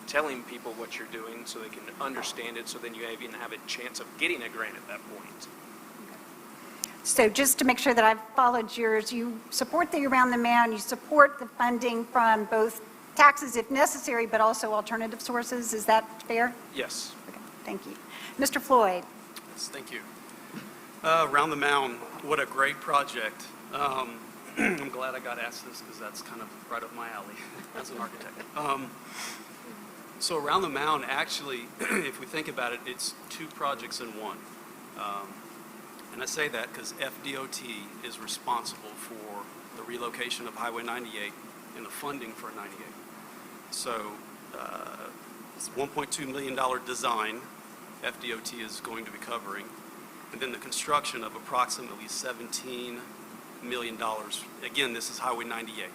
telling people what you're doing so they can understand it, so then you even have a chance of getting a grant at that point. So just to make sure that I've followed yours, you support the Around the Mound, you support the funding from both taxes if necessary, but also alternative sources. Is that fair? Yes. Okay, thank you. Mr. Floyd. Yes, thank you. Around the Mound, what a great project. I'm glad I got asked this because that's kind of right up my alley as an architect. So Around the Mound, actually, if we think about it, it's two projects in one. And I say that because FDOT is responsible for the relocation of Highway 98 and the funding for 98. So it's a $1.2 million design FDOT is going to be covering, and then the construction of approximately $17 million. Again, this is Highway 98.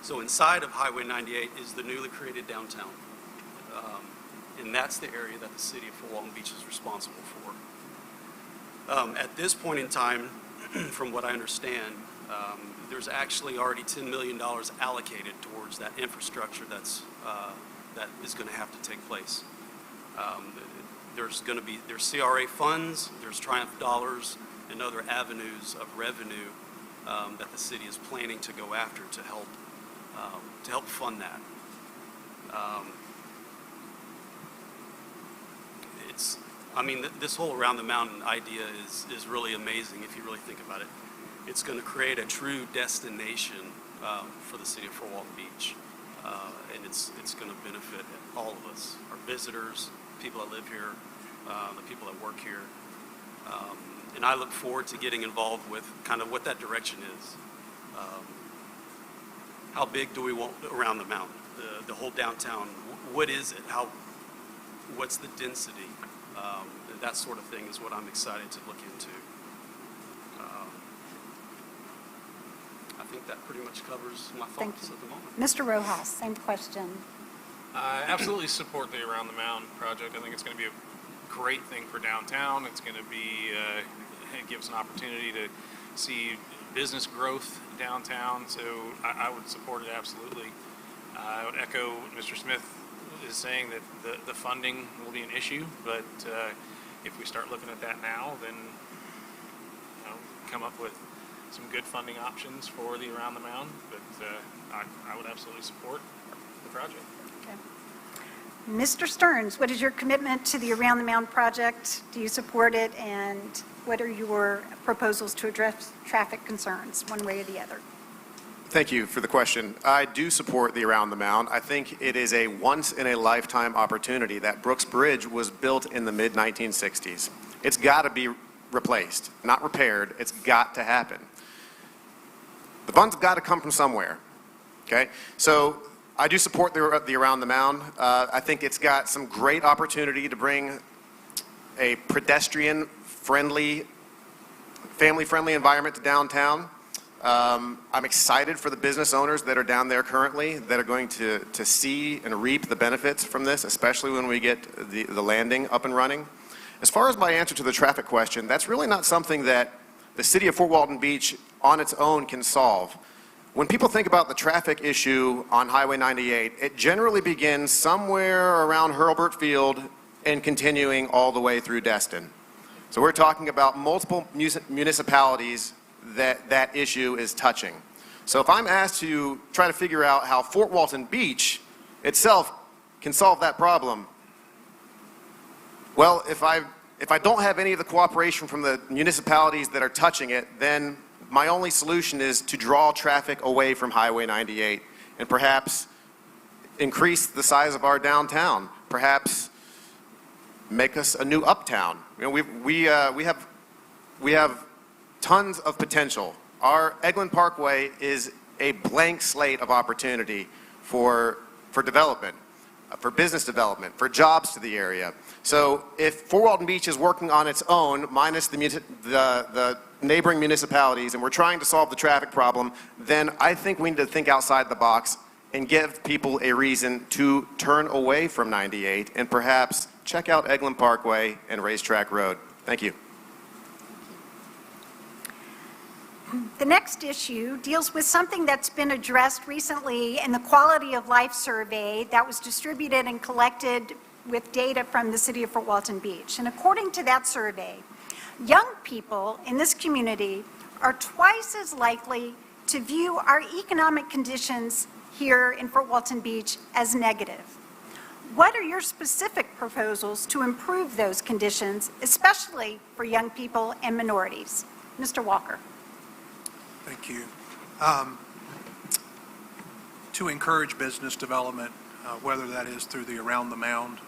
So inside of Highway 98 is the newly created downtown. And that's the area that the city of Fort Walton Beach is responsible for. At this point in time, from what I understand, there's actually already $10 million allocated towards that infrastructure that is going to have to take place. There's CRA funds, there's Triumph dollars, and other avenues of revenue that the city is planning to go after to help fund that. This whole Around the Mountain idea is really amazing if you really think about it. It's going to create a true destination for the city of Fort Walton Beach, and it's going to benefit all of us, our visitors, people that live here, the people that work here. And I look forward to getting involved with kind of what that direction is. How big do we want Around the Mountain? The whole downtown, what is it? What's the density? That sort of thing is what I'm excited to look into. I think that pretty much covers my thoughts at the moment. Mr. Rojas, same question. I absolutely support the Around the Mound project. I think it's going to be a great thing for downtown. It's going to be, it gives an opportunity to see business growth downtown, so I would support it absolutely. I would echo what Mr. Smith is saying, that the funding will be an issue, but if we start looking at that now, then come up with some good funding options for the Around the Mound. But I would absolutely support the project. Okay. Mr. Stearns, what is your commitment to the Around the Mound project? Do you support it, and what are your proposals to address traffic concerns, one way or the other? Thank you for the question. I do support the Around the Mound. I think it is a once-in-a-lifetime opportunity. That Brooks Bridge was built in the mid-1960s. It's got to be replaced, not repaired. It's got to happen. The funds have got to come from somewhere, okay? So I do support the Around the Mound. I think it's got some great opportunity to bring a pedestrian-friendly, family-friendly environment to downtown. I'm excited for the business owners that are down there currently that are going to see and reap the benefits from this, especially when we get the landing up and running. As far as my answer to the traffic question, that's really not something that the city of Fort Walton Beach on its own can solve. When people think about the traffic issue on Highway 98, it generally begins somewhere around Hurlburt Field and continuing all the way through Destin. So we're talking about multiple municipalities that issue is touching. So if I'm asked to try to figure out how Fort Walton Beach itself can solve that problem, well, if I don't have any of the cooperation from the municipalities that are touching it, then my only solution is to draw traffic away from Highway 98 and perhaps increase the size of our downtown, perhaps make us a new uptown. You know, we have tons of potential. Our Eglin Parkway is a blank slate of opportunity for development, for business development, for jobs to the area. So if Fort Walton Beach is working on its own, minus the neighboring municipalities, and we're trying to solve the traffic problem, then I think we need to think outside the box and give people a reason to turn away from 98 and perhaps check out Eglin Parkway and Racetrack Road. Thank you. The next issue deals with something that's been addressed recently in the Quality of Life Survey that was distributed and collected with data from the City of Fort Walton Beach. And according to that survey, young people in this community are twice as likely to view our economic conditions here in Fort Walton Beach as negative. What are your specific proposals to improve those conditions, especially for young people and minorities? Mr. Walker. Thank you. To encourage business development, whether that is through the Around the Mound,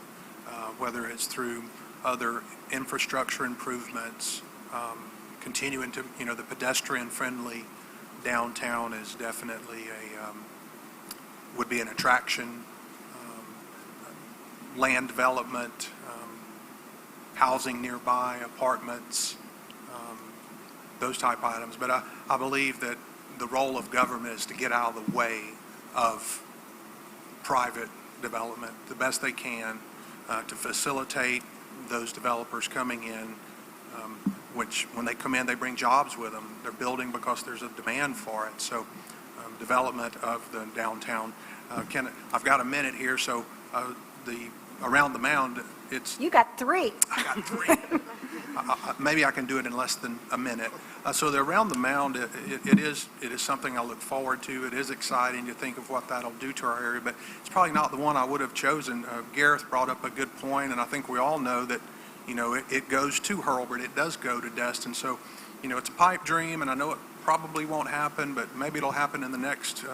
whether it's through other infrastructure improvements, continuing to, the pedestrian-friendly downtown is definitely would be an attraction. Land development, housing nearby, apartments, those type items. But I believe that the role of government is to get out of the way of private development the best they can, to facilitate those developers coming in, which when they come in, they bring jobs with them. They're building because there's a demand for it. So development of the downtown. I've got a minute here, so the Around the Mound, it's... You got 3. I got 3. Maybe I can do it in less than a minute. So the Around the Mound, it is something I look forward to. It is exciting to think of what that'll do to our area, but it's probably not the one I would have chosen. Gareth brought up a good point, and I think we all know that, it goes to Hurlburt. It does go to Destin. So, it's a pipe dream, and I know it probably won't happen, but maybe it'll happen in the next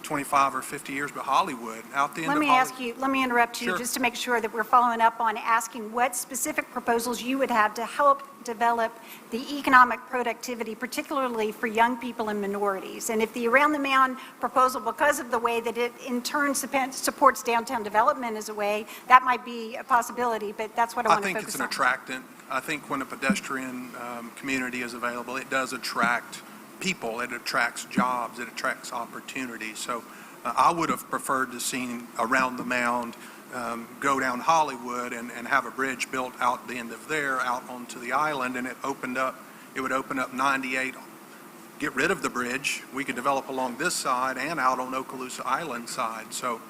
25 or 50 years, but Hollywood, out the end of Hollywood. Let me interrupt you Sure. just to make sure that we're following up on asking what specific proposals you would have to help develop the economic productivity, particularly for young people and minorities. And if the Around the Mound proposal, because of the way that it in turn supports downtown development as a way, that might be a possibility, but that's what I want to focus on. I think it's an attractant. I think when a pedestrian community is available, it does attract people, it attracts jobs, it attracts opportunities. So I would have preferred to see Around the Mound go down Hollywood and have a bridge built out the end of there, out onto the island, and it would open up 98, get rid of the bridge. We could develop along this side and out on Okaloosa Island side. So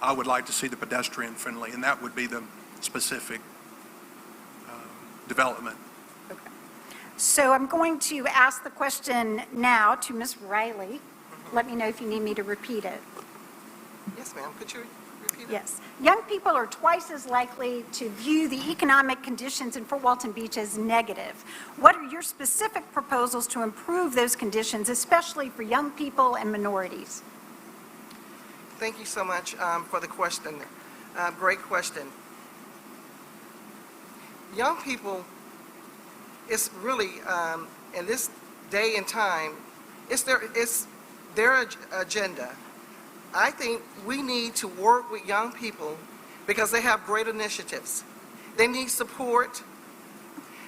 I would like to see the pedestrian friendly, and that would be the specific development. So I'm going to ask the question now to Ms. Riley. Let me know if you need me to repeat it. Yes, ma'am. Could you repeat it? Yes. Young people are twice as likely to view the economic conditions in Fort Walton Beach as negative. What are your specific proposals to improve those conditions, especially for young people and minorities? Thank you so much for the question. Great question. Young people, it's really, in this day and time, it's their agenda. I think we need to work with young people because they have great initiatives. They need support.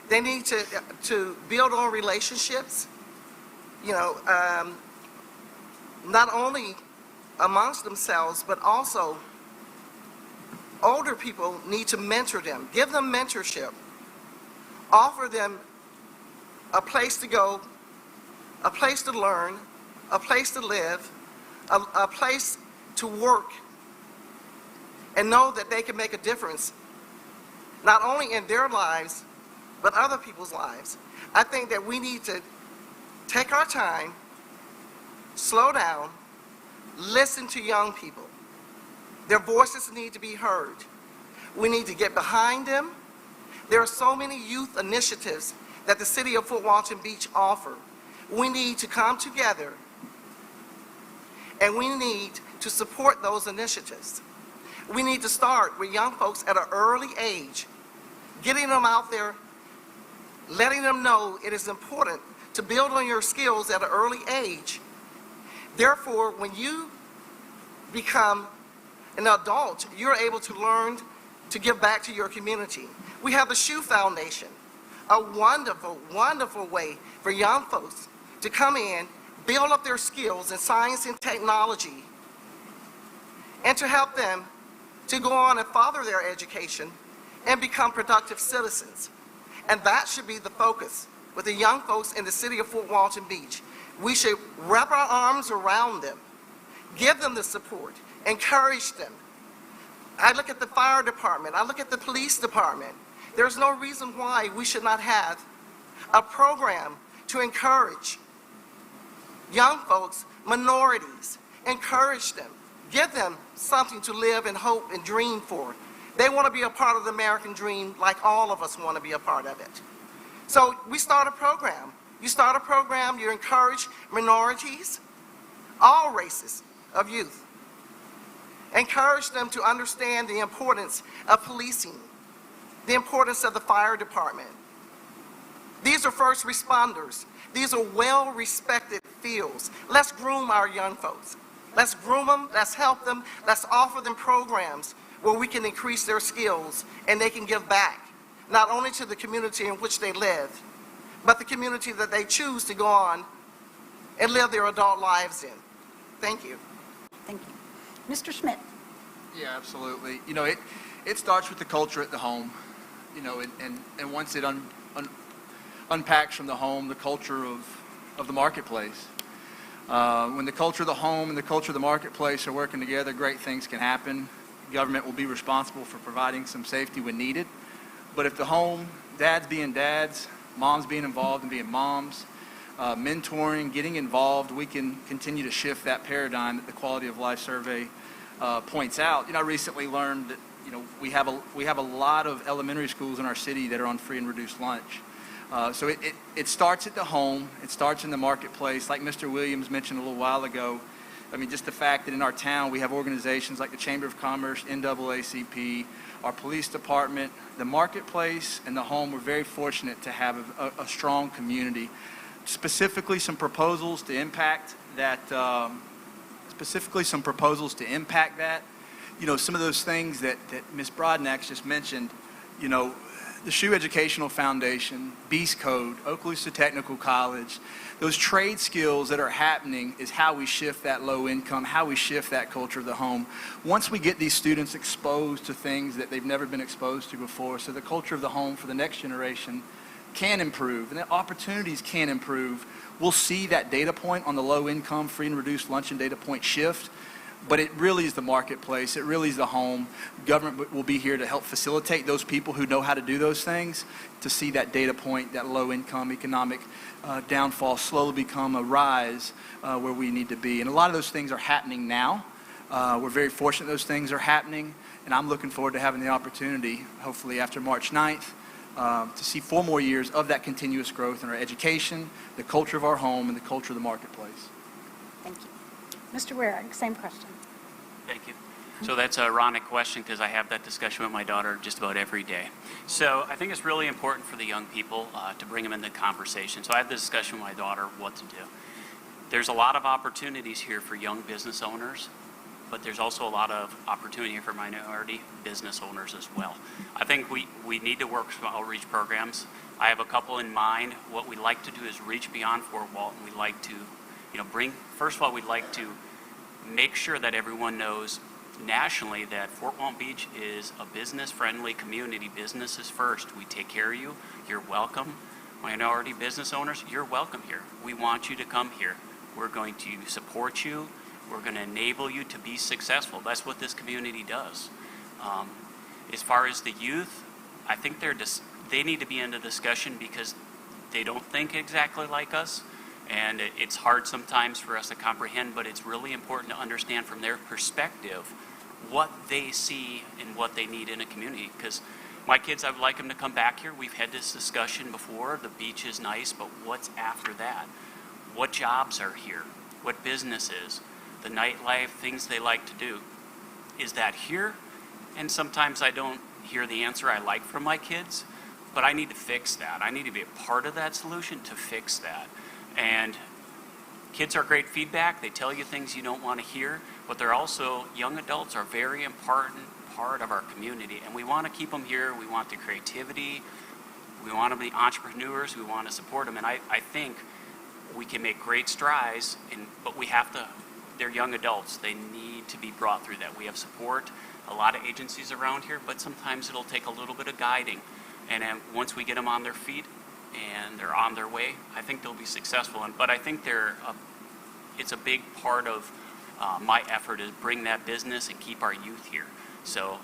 They need to build on relationships, not only amongst themselves, but also older people need to mentor them, give them mentorship, offer them a place to go, a place to learn, a place to live, a place to work, and know that they can make a difference, not only in their lives, but other people's lives. I think that we need to take our time, slow down, listen to young people. Their voices need to be heard. We need to get behind them. There are so many youth initiatives that the City of Fort Walton Beach offer. We need to come together and we need to support those initiatives. We need to start with young folks at an early age, getting them out there, letting them know it is important to build on your skills at an early age. Therefore, when you become an adult, you're able to learn to give back to your community. We have the Shoe Foundation, a wonderful, wonderful way for young folks to come in, build up their skills in science and technology, and to help them to go on and further their education and become productive citizens. And that should be the focus with the young folks in the City of Fort Walton Beach. We should wrap our arms around them, give them the support, encourage them. I look at the fire department, I look at the police department. There's no reason why we should not have a program to encourage young folks, minorities, encourage them, give them something to live and hope and dream for. They want to be a part of the American dream like all of us want to be a part of it. So we start a program. You start a program, you encourage minorities, all races of youth. Encourage them to understand the importance of policing, the importance of the fire department. These are first responders. These are well-respected fields. Let's groom our young folks. Let's groom them, let's help them, let's offer them programs where we can increase their skills and they can give back, not only to the community in which they live, but the community that they choose to go on and live their adult lives in. Thank you. Thank you. Mr. Schmidt. Yeah, absolutely. It starts with the culture at the home, and once it unpacks from the home, the culture of the marketplace. When the culture of the home and the culture of the marketplace are working together, great things can happen. Government will be responsible for providing some safety when needed. But if the home, dads being dads, moms being involved and being moms, mentoring, getting involved, we can continue to shift that paradigm that the Quality of Life Survey points out. I recently learned that we have a lot of elementary schools in our city that are on free and reduced lunch. So it starts at the home, it starts in the marketplace. Like Mr. Williams mentioned a little while ago, just the fact that in our town we have organizations like the Chamber of Commerce, NAACP, our police department, the marketplace, and the home. We're very fortunate to have a strong community. Specifically, some proposals to impact that. Some of those things that Ms. Brodnax just mentioned. The Shoe Educational Foundation, Beast Code, Okaloosa Technical College, those trade skills that are happening is how we shift that low income, how we shift that culture of the home. Once we get these students exposed to things that they've never been exposed to before, so the culture of the home for the next generation can improve and the opportunities can improve, we'll see that data point on the low income, free and reduced lunch and data point shift. But it really is the marketplace, it really is the home. Government will be here to help facilitate those people who know how to do those things, to see that data point, that low income economic downfall slowly become a rise where we need to be. And a lot of those things are happening now. We're very fortunate those things are happening, and I'm looking forward to having the opportunity, hopefully after March 9th, to see 4 more years of that continuous growth in our education, the culture of our home, and the culture of the marketplace. Thank you. Mr. Roehrig, same question. Thank you. So that's an ironic question because I have that discussion with my daughter just about every day. So I think it's really important for the young people to bring them into the conversation. So I have this discussion with my daughter what to do. There's a lot of opportunities here for young business owners but there's also a lot of opportunity for minority business owners as well. I think we need to work some outreach programs. I have a couple in mind. What we'd like to do is reach beyond Fort Walton. We'd like to, first of all, we'd like to make sure that everyone knows nationally that Fort Walton Beach is a business-friendly community. Business is first. We take care of you. You're welcome. Minority business owners, you're welcome here. We want you to come here. We're going to support you. We're going to enable you to be successful. That's what this community does. As far as the youth, I think they need to be in the discussion because they don't think exactly like us. And it's hard sometimes for us to comprehend, but it's really important to understand from their perspective what they see and what they need in a community. Because my kids, I would like them to come back here. We've had this discussion before. The beach is nice, but what's after that? What jobs are here? What businesses? The nightlife, things they like to do. Is that here? And sometimes I don't hear the answer I like from my kids, but I need to fix that. I need to be a part of that solution to fix that. And kids are great feedback. They tell you things you don't want to hear, but they're also, young adults are very important part of our community, and we want to keep them here. We want their creativity. We want them to be entrepreneurs. We want to support them, and I think we can make great strides, but we have to, they're young adults. They need to be brought through that. We have support, a lot of agencies around here, but sometimes it'll take a little bit of guiding. And then once we get them on their feet and they're on their way, I think they'll be successful. But I think it's a big part of my effort is bring that business and keep our youth here. So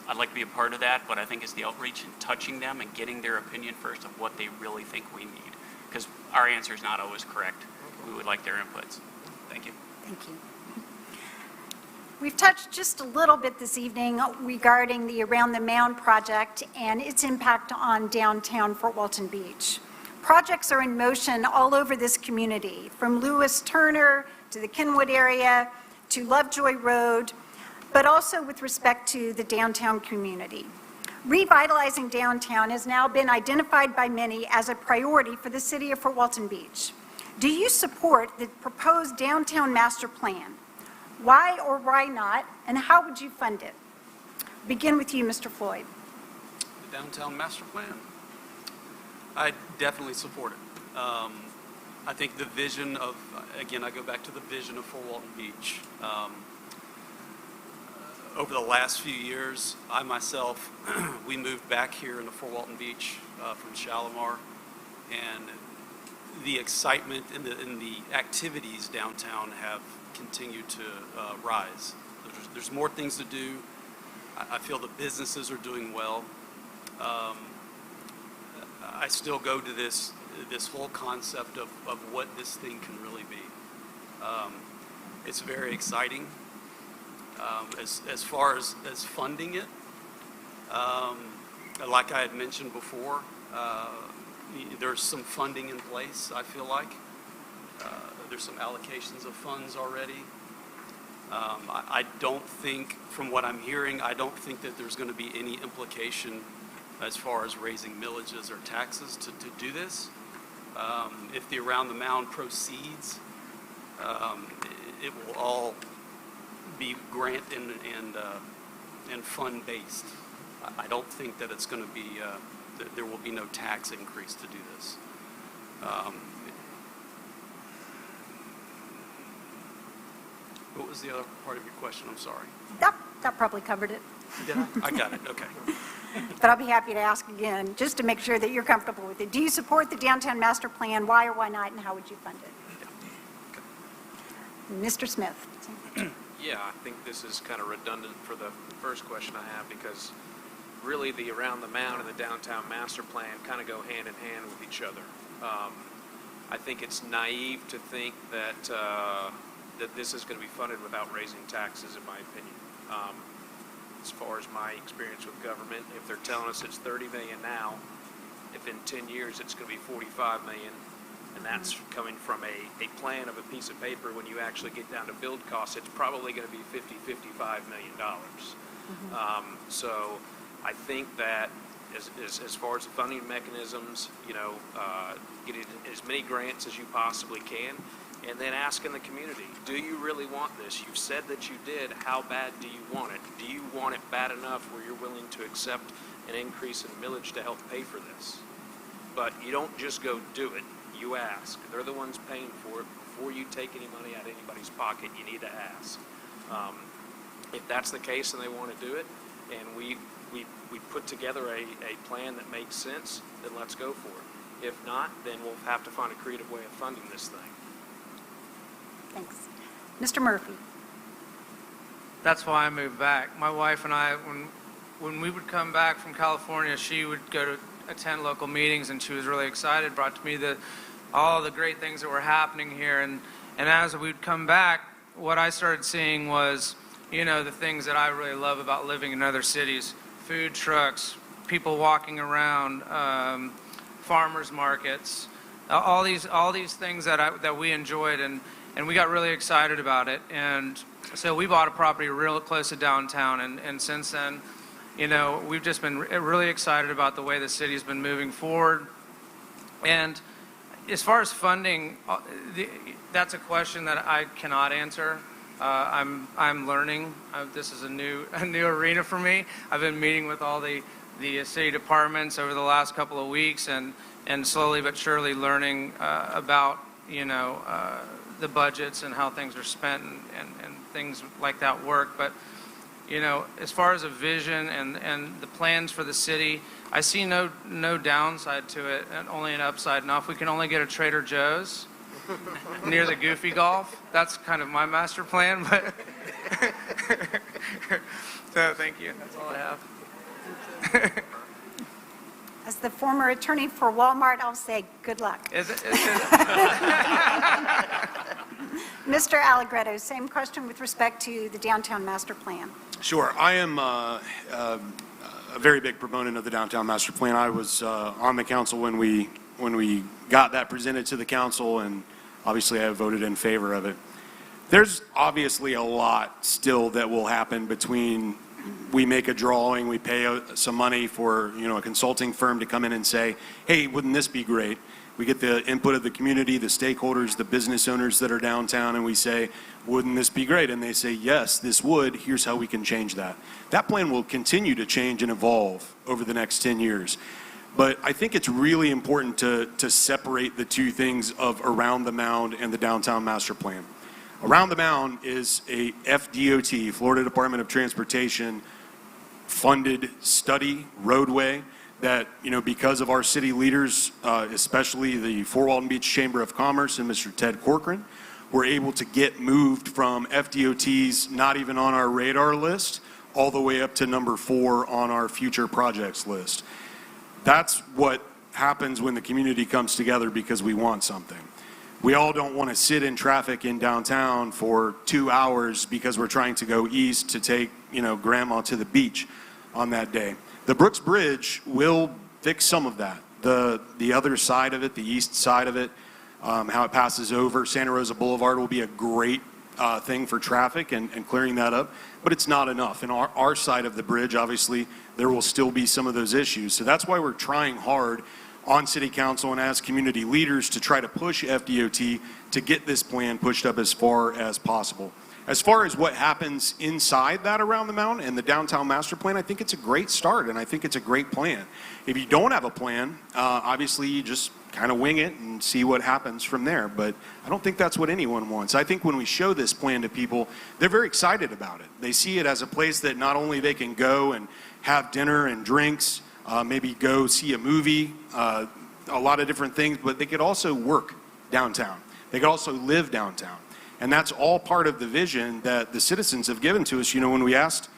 I'd like to be a part of that, but I think it's the outreach and touching them and getting their opinion first of what they really think we need. Because our answer is not always correct. We would like their inputs. Thank you. Thank you. We've touched just a little bit this evening regarding the Around the Mound project and its impact on downtown Fort Walton Beach. Projects are in motion all over this community, from Lewis Turner to the Kenwood area to Lovejoy Road, but also with respect to the downtown community. Revitalizing downtown has now been identified by many as a priority for the city of Fort Walton Beach. Do you support the proposed downtown master plan? Why or why not, and how would you fund it? Begin with you, Mr. Floyd. The downtown master plan? I definitely support it. I think the vision of, again, I go back to the vision of Fort Walton Beach. Over the last few years, I myself, we moved back here into Fort Walton Beach from Shalimar, and the excitement and the activities downtown have continued to rise. There's more things to do. I feel the businesses are doing well. I still go to this whole concept of what this thing can really be. It's very exciting. As far as funding it, like I had mentioned before, there's some funding in place, I feel like. There's some allocations of funds already. I don't think, from what I'm hearing, I don't think that there's going to be any implication as far as raising millages or taxes to do this. If the Around the Mound proceeds, it will all be grant and fund based. I don't think that it's going to be, there will be no tax increase to do this. What was the other part of your question? I'm sorry. That probably covered it. Did I? I got it, okay. But I'll be happy to ask again, just to make sure that you're comfortable with it. Do you support the downtown master plan? Why or why not, and how would you fund it? Yeah. Mr. Smith. Yeah, I think this is kind of redundant for the first question I have, because really the Around the Mound and the downtown master plan kind of go hand in hand with each other. I think it's naive to think that that this is going to be funded without raising taxes, in my opinion. As far as my experience with government, if they're telling us it's $30 million now, if in 10 years it's going to be $45 million, and that's coming from a plan of a piece of paper, when you actually get down to build costs, it's probably going to be $55 million. So I think that as far as the funding mechanisms, getting as many grants as you possibly can, and then asking the community, do you really want this? You've said that you did. How bad do you want it? Do you want it bad enough where you're willing to accept an increase in millage to help pay for this? But you don't just go do it. You ask. They're the ones paying for it. Before you take any money out of anybody's pocket, you need to ask. If that's the case and they want to do it, and we put together a plan that makes sense, then let's go for it. If not, then we'll have to find a creative way of funding this thing. Thanks. Mr. Murphy. That's why I moved back. My wife and I, when we would come back from California, she would go to attend local meetings, and she was really excited, brought to me all the great things that were happening here. And as we'd come back, what I started seeing was, the things that I really love about living in other cities: food trucks, people walking around, farmers markets, all these things that we enjoyed, and we got really excited about it. And so we bought a property real close to downtown, and since then, we've just been really excited about the way the city's been moving forward. And as far as funding, that's a question that I cannot answer. I'm learning. This is a new arena for me. I've been meeting with all the city departments over the last couple of weeks, and slowly but surely learning about the budgets and how things are spent and things like that work. But as far as a vision and the plans for the city, I see no downside to it, and only an upside. Now, if we can only get a Trader Joe's near the Goofy Golf, that's kind of my master plan. But so thank you. That's all I have. As the former attorney for Walmart, I'll say good luck. Mr. Allegretto, same question with respect to the downtown master plan. Sure. I am a very big proponent of the downtown master plan. I was on the council when we got that presented to the council, and obviously I voted in favor of it. There's obviously a lot still that will happen between we make a drawing, we pay some money for a consulting firm to come in and say, hey, wouldn't this be great? We get the input of the community, the stakeholders, the business owners that are downtown, and we say, wouldn't this be great? And they say, yes, this would. Here's how we can change that. That plan will continue to change and evolve over the next 10 years. But I think it's really important to separate the two things of Around the Mound and the downtown master plan. Around the Mound is a FDOT, Florida Department of Transportation, funded study roadway that, because of our city leaders, especially the Fort Walton Beach Chamber of Commerce and Mr. Ted Corcoran, were able to get moved from FDOT's not even on our radar list all the way up to number 4 on our future projects list. That's what happens when the community comes together because we want something. We all don't want to sit in traffic in downtown for 2 hours because we're trying to go east to take, grandma to the beach on that day. The Brooks Bridge will fix some of that. The other side of it, the east side of it, how it passes over Santa Rosa Boulevard will be a great thing for traffic and clearing that up, but it's not enough. In our side of the bridge, obviously, there will still be some of those issues. So that's why we're trying hard on City Council and as community leaders to try to push FDOT to get this plan pushed up as far as possible. As far as what happens inside that Around the Mound and the downtown master plan, I think it's a great start and I think it's a great plan. If you don't have a plan, obviously you just kind of wing it and see what happens from there. But I don't think that's what anyone wants. I think when we show this plan to people, they're very excited about it. They see it as a place that not only they can go and have dinner and drinks, maybe go see a movie, a lot of different things, but they could also work downtown. They could also live downtown. And that's all part of the vision that the citizens have given to us. When we asked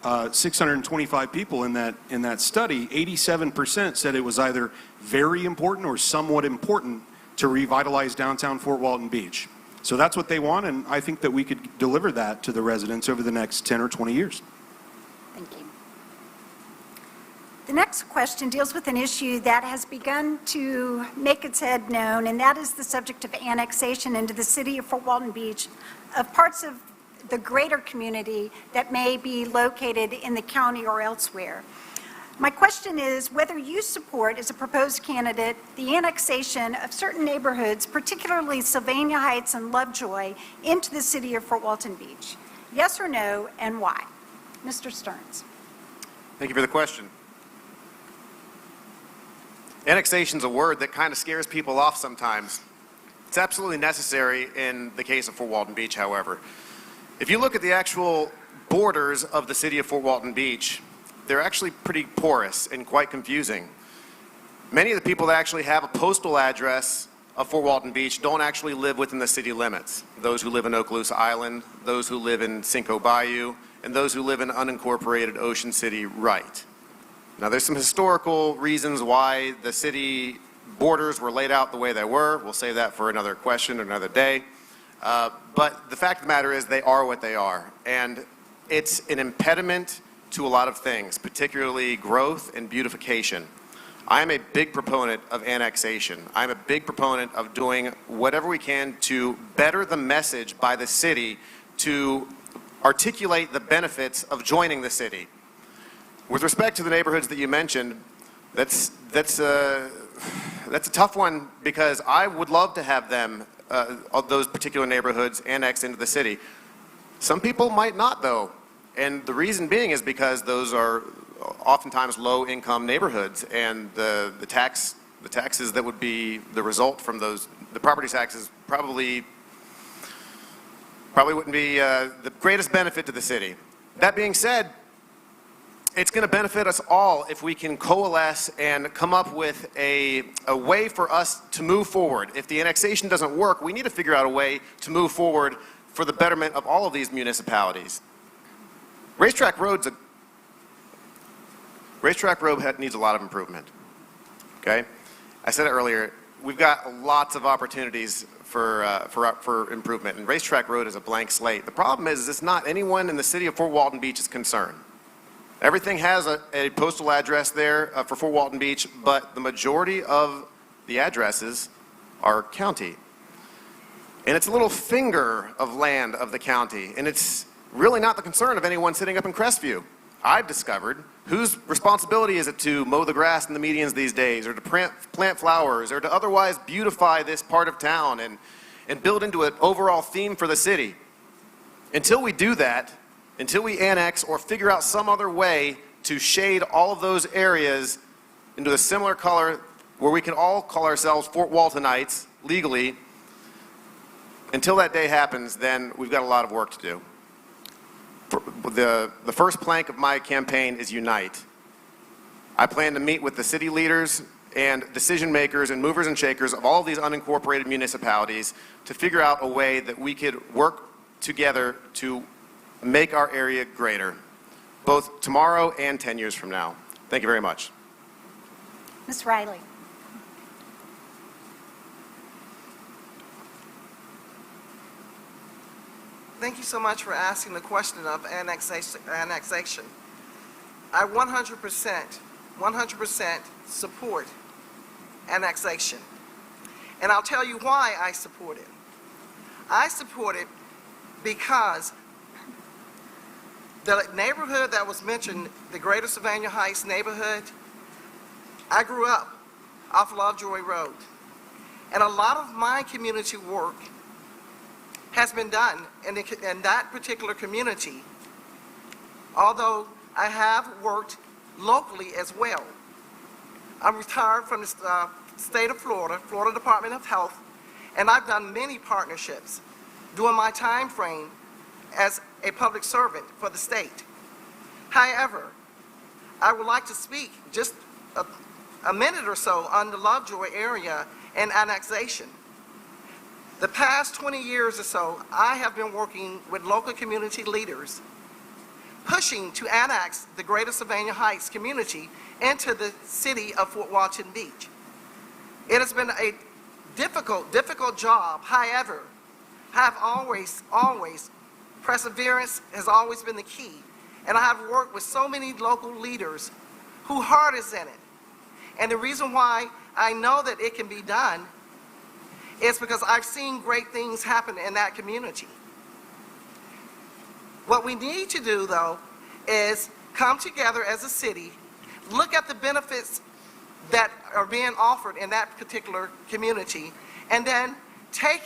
625 people in that study, 87% said it was either very important or somewhat important to revitalize downtown Fort Walton Beach. So that's what they want, and I think that we could deliver that to the residents over the next 10 or 20 years. Thank you. The next question deals with an issue that has begun to make its head known, and that is the subject of annexation into the city of Fort Walton Beach of parts of the greater community that may be located in the county or elsewhere. My question is whether you support, as a proposed candidate, the annexation of certain neighborhoods, particularly Sylvania Heights and Lovejoy, into the city of Fort Walton Beach. Yes or no, and why? Mr. Stearns. Thank you for the question. Annexation is a word that kind of scares people off sometimes. It's absolutely necessary in the case of Fort Walton Beach, however. If you look at the actual borders of the city of Fort Walton Beach, they're actually pretty porous and quite confusing. Many of the people that actually have a postal address of Fort Walton Beach don't actually live within the city limits. Those who live in Okaloosa Island, those who live in Cinco Bayou, and those who live in unincorporated Ocean City right. Now there's some historical reasons why the city borders were laid out the way they were. We'll save that for another question or another day. But the fact of the matter is they are what they are. And it's an impediment to a lot of things, particularly growth and beautification. I am a big proponent of annexation. I'm a big proponent of doing whatever we can to better the message by the city to articulate the benefits of joining the city. With respect to the neighborhoods that you mentioned, that's a tough one because I would love to have them, those particular neighborhoods, annexed into the city. Some people might not, though. And the reason being is because those are oftentimes low-income neighborhoods, and the taxes that would be the result from those, the property taxes probably wouldn't be the greatest benefit to the city. That being said, it's going to benefit us all if we can coalesce and come up with a way for us to move forward. If the annexation doesn't work, we need to figure out a way to move forward for the betterment of all of these municipalities. Racetrack Road needs a lot of improvement, okay? I said it earlier, we've got lots of opportunities for improvement, and Racetrack Road is a blank slate. The problem is it's not anyone in the city of Fort Walton Beach's concern. Everything has a postal address there for Fort Walton Beach, but the majority of the addresses are county. And it's a little finger of land of the county, and it's really not the concern of anyone sitting up in Crestview. I've discovered whose responsibility is it to mow the grass in the medians these days, or to plant flowers, or to otherwise beautify this part of town and build into an overall theme for the city. Until we do that, until we annex or figure out some other way to shade all of those areas into a similar color where we can all call ourselves Fort Waltonites legally, until that day happens, then we've got a lot of work to do. The first plank of my campaign is unite. I plan to meet with the city leaders and decision makers and movers and shakers of all of these unincorporated municipalities to figure out a way that we could work together to make our area greater, both tomorrow and 10 years from now. Thank you very much. Ms. Riley. Thank you so much for asking the question of annexation. I 100% support annexation. And I'll tell you why I support it. I support it because the neighborhood that was mentioned, the Greater Sylvania Heights neighborhood, I grew up off Lovejoy Road. And a lot of my community work has been done in that particular community, although I have worked locally as well. I'm retired from the state of Florida, Florida Department of Health, and I've done many partnerships during my time frame as a public servant for the state. However, I would like to speak just a minute or so on the Lovejoy area and annexation. The past 20 years or so, I have been working with local community leaders, pushing to annex the Greater Sylvania Heights community into the city of Fort Walton Beach. It has been a difficult job. However, perseverance has always been the key. And I have worked with so many local leaders whose heart is in it. And the reason why I know that it can be done is because I've seen great things happen in that community. What we need to do, though, is come together as a city. look at the benefits that are being offered in that particular community, and then take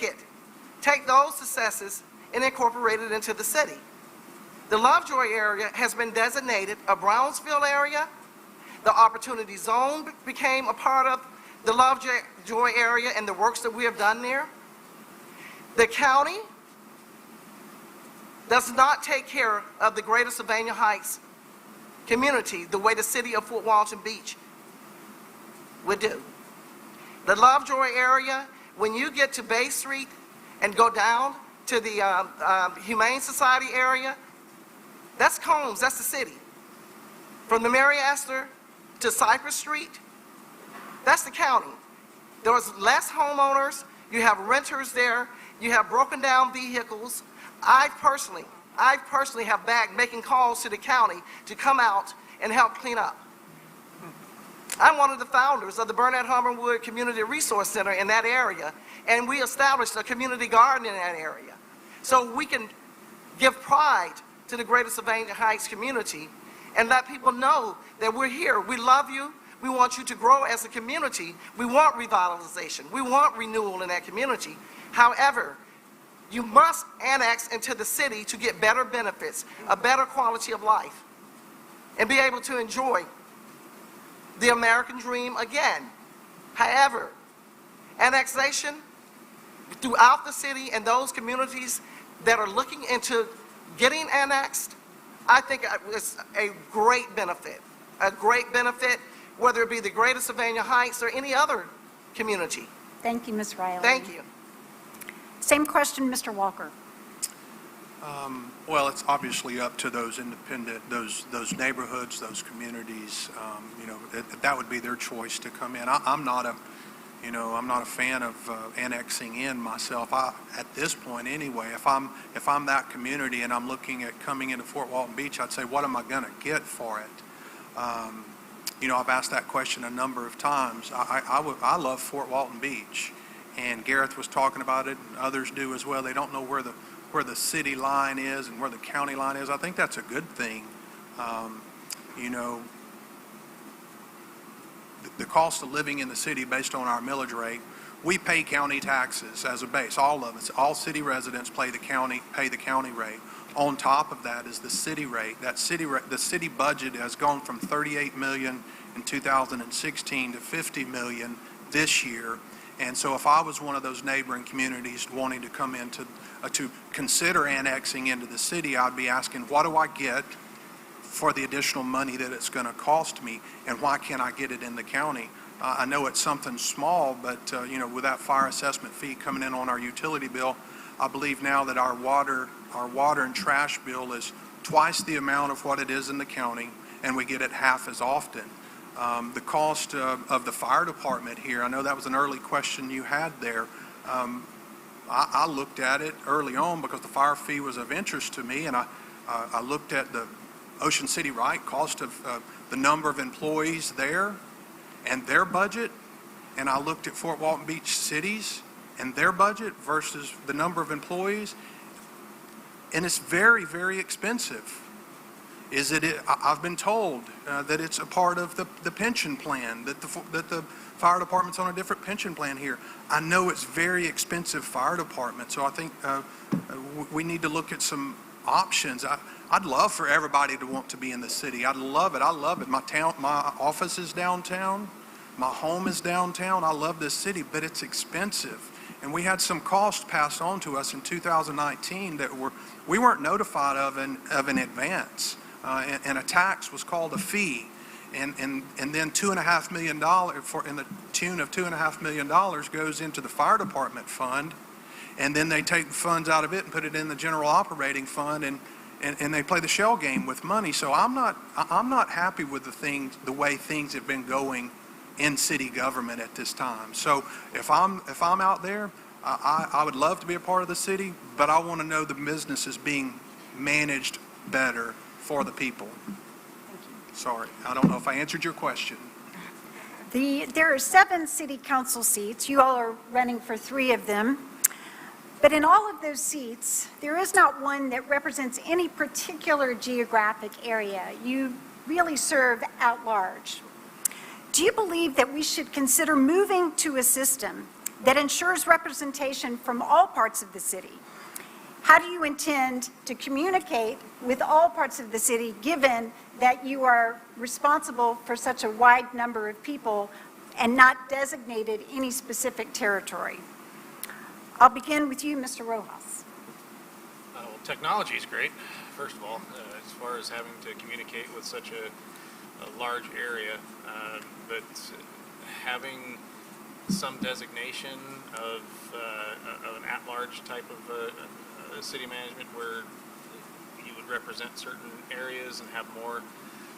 those successes and incorporate it into the city. The Lovejoy area has been designated a Brownsville area. The Opportunity Zone became a part of the Lovejoy area and the works that we have done there. The county does not take care of the greater Sylvania Heights community the way the city of Fort Walton Beach would do. The Lovejoy area, when you get to Bay Street and go down to the Humane Society area, that's Combs, that's the city. From the Mary Astor to Cypress Street, that's the county. There was less homeowners, you have renters there, you have broken down vehicles. I personally have backed making calls to the county to come out and help clean up. I'm one of the founders of the Burnett Humberwood Community Resource Center in that area, and we established a community garden in that area. So we can give pride to the greater Sylvania Heights community and let people know that we're here. We love you. We want you to grow as a community. We want revitalization. We want renewal in that community. However, you must annex into the city to get better benefits, a better quality of life, and be able to enjoy the American dream again. However, annexation throughout the city and those communities that are looking into getting annexed, I think it's a great benefit, whether it be the greater Sylvania Heights or any other community. Thank you, Ms. Riley. Thank you. Same question, Mr. Walker. Well, it's obviously up to those independent, those neighborhoods, those communities. That would be their choice to come in. I'm not a fan of annexing in myself. At this point, anyway, if I'm that community and I'm looking at coming into Fort Walton Beach, I'd say, what am I going to get for it? I've asked that question a number of times. I love Fort Walton Beach, and Gareth was talking about it, and others do as well. They don't know where the city line is and where the county line is. I think that's a good thing. The cost of living in the city based on our millage rate, we pay county taxes as a base. All of us, all city residents pay the county rate. On top of that is the city rate. The city budget has gone from $38 million in 2016 to $50 million this year. And so if I was one of those neighboring communities wanting to come in to consider annexing into the city, I'd be asking, what do I get for the additional money that it's going to cost me, and why can't I get it in the county? I know it's something small, but with that fire assessment fee coming in on our utility bill, I believe now that our water and trash bill is twice the amount of what it is in the county, and we get it half as often. The cost of the fire department here, I know that was an early question you had there. I looked at it early on because the fire fee was of interest to me, and I looked at the Ocean City Wright cost of the number of employees there and their budget, and I looked at Fort Walton Beach cities and their budget versus the number of employees, and it's very, very expensive. I've been told that it's a part of the pension plan, that the fire department's on a different pension plan here. I know it's very expensive fire department, so I think we need to look at some options. I'd love for everybody to want to be in the city. I'd love it. I love it. My office is downtown. My home is downtown. I love this city, but it's expensive. And we had some costs passed on to us in 2019 that we weren't notified of in advance. And a tax was called a fee. And then $2.5 million, in the tune of $2.5 million goes into the fire department fund. And then they take the funds out of it and put it in the general operating fund, and they play the shell game with money. So I'm not happy with the way things have been going in city government at this time. So if I'm out there, I would love to be a part of the city, but I want to know the business is being managed better for the people. Sorry, I don't know if I answered your question. There are 7 city council seats. You all are running for 3 of them. But in all of those seats, there is not one that represents any particular geographic area. You really serve at large. Do you believe that we should consider moving to a system that ensures representation from all parts of the city? How do you intend to communicate with all parts of the city, given that you are responsible for such a wide number of people and not designated any specific territory? I'll begin with you, Mr. Rojas. Well, technology is great, first of all, as far as having to communicate with such a large area, but having some designation of an at-large type of city management where you would represent certain areas and have more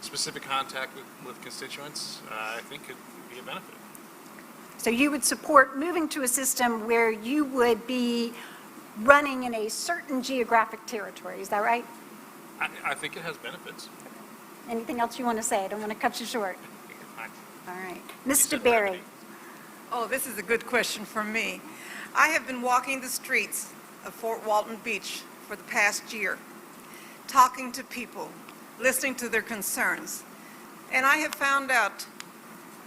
specific contact with constituents, I think could be a benefit. So you would support moving to a system where you would be running in a certain geographic territory, is that right? I think it has benefits. Anything else you want to say? I don't want to cut you short. All right. Ms. DeBerry. Oh, this is a good question for me. I have been walking the streets of Fort Walton Beach for the past year, talking to people, listening to their concerns, and I have found out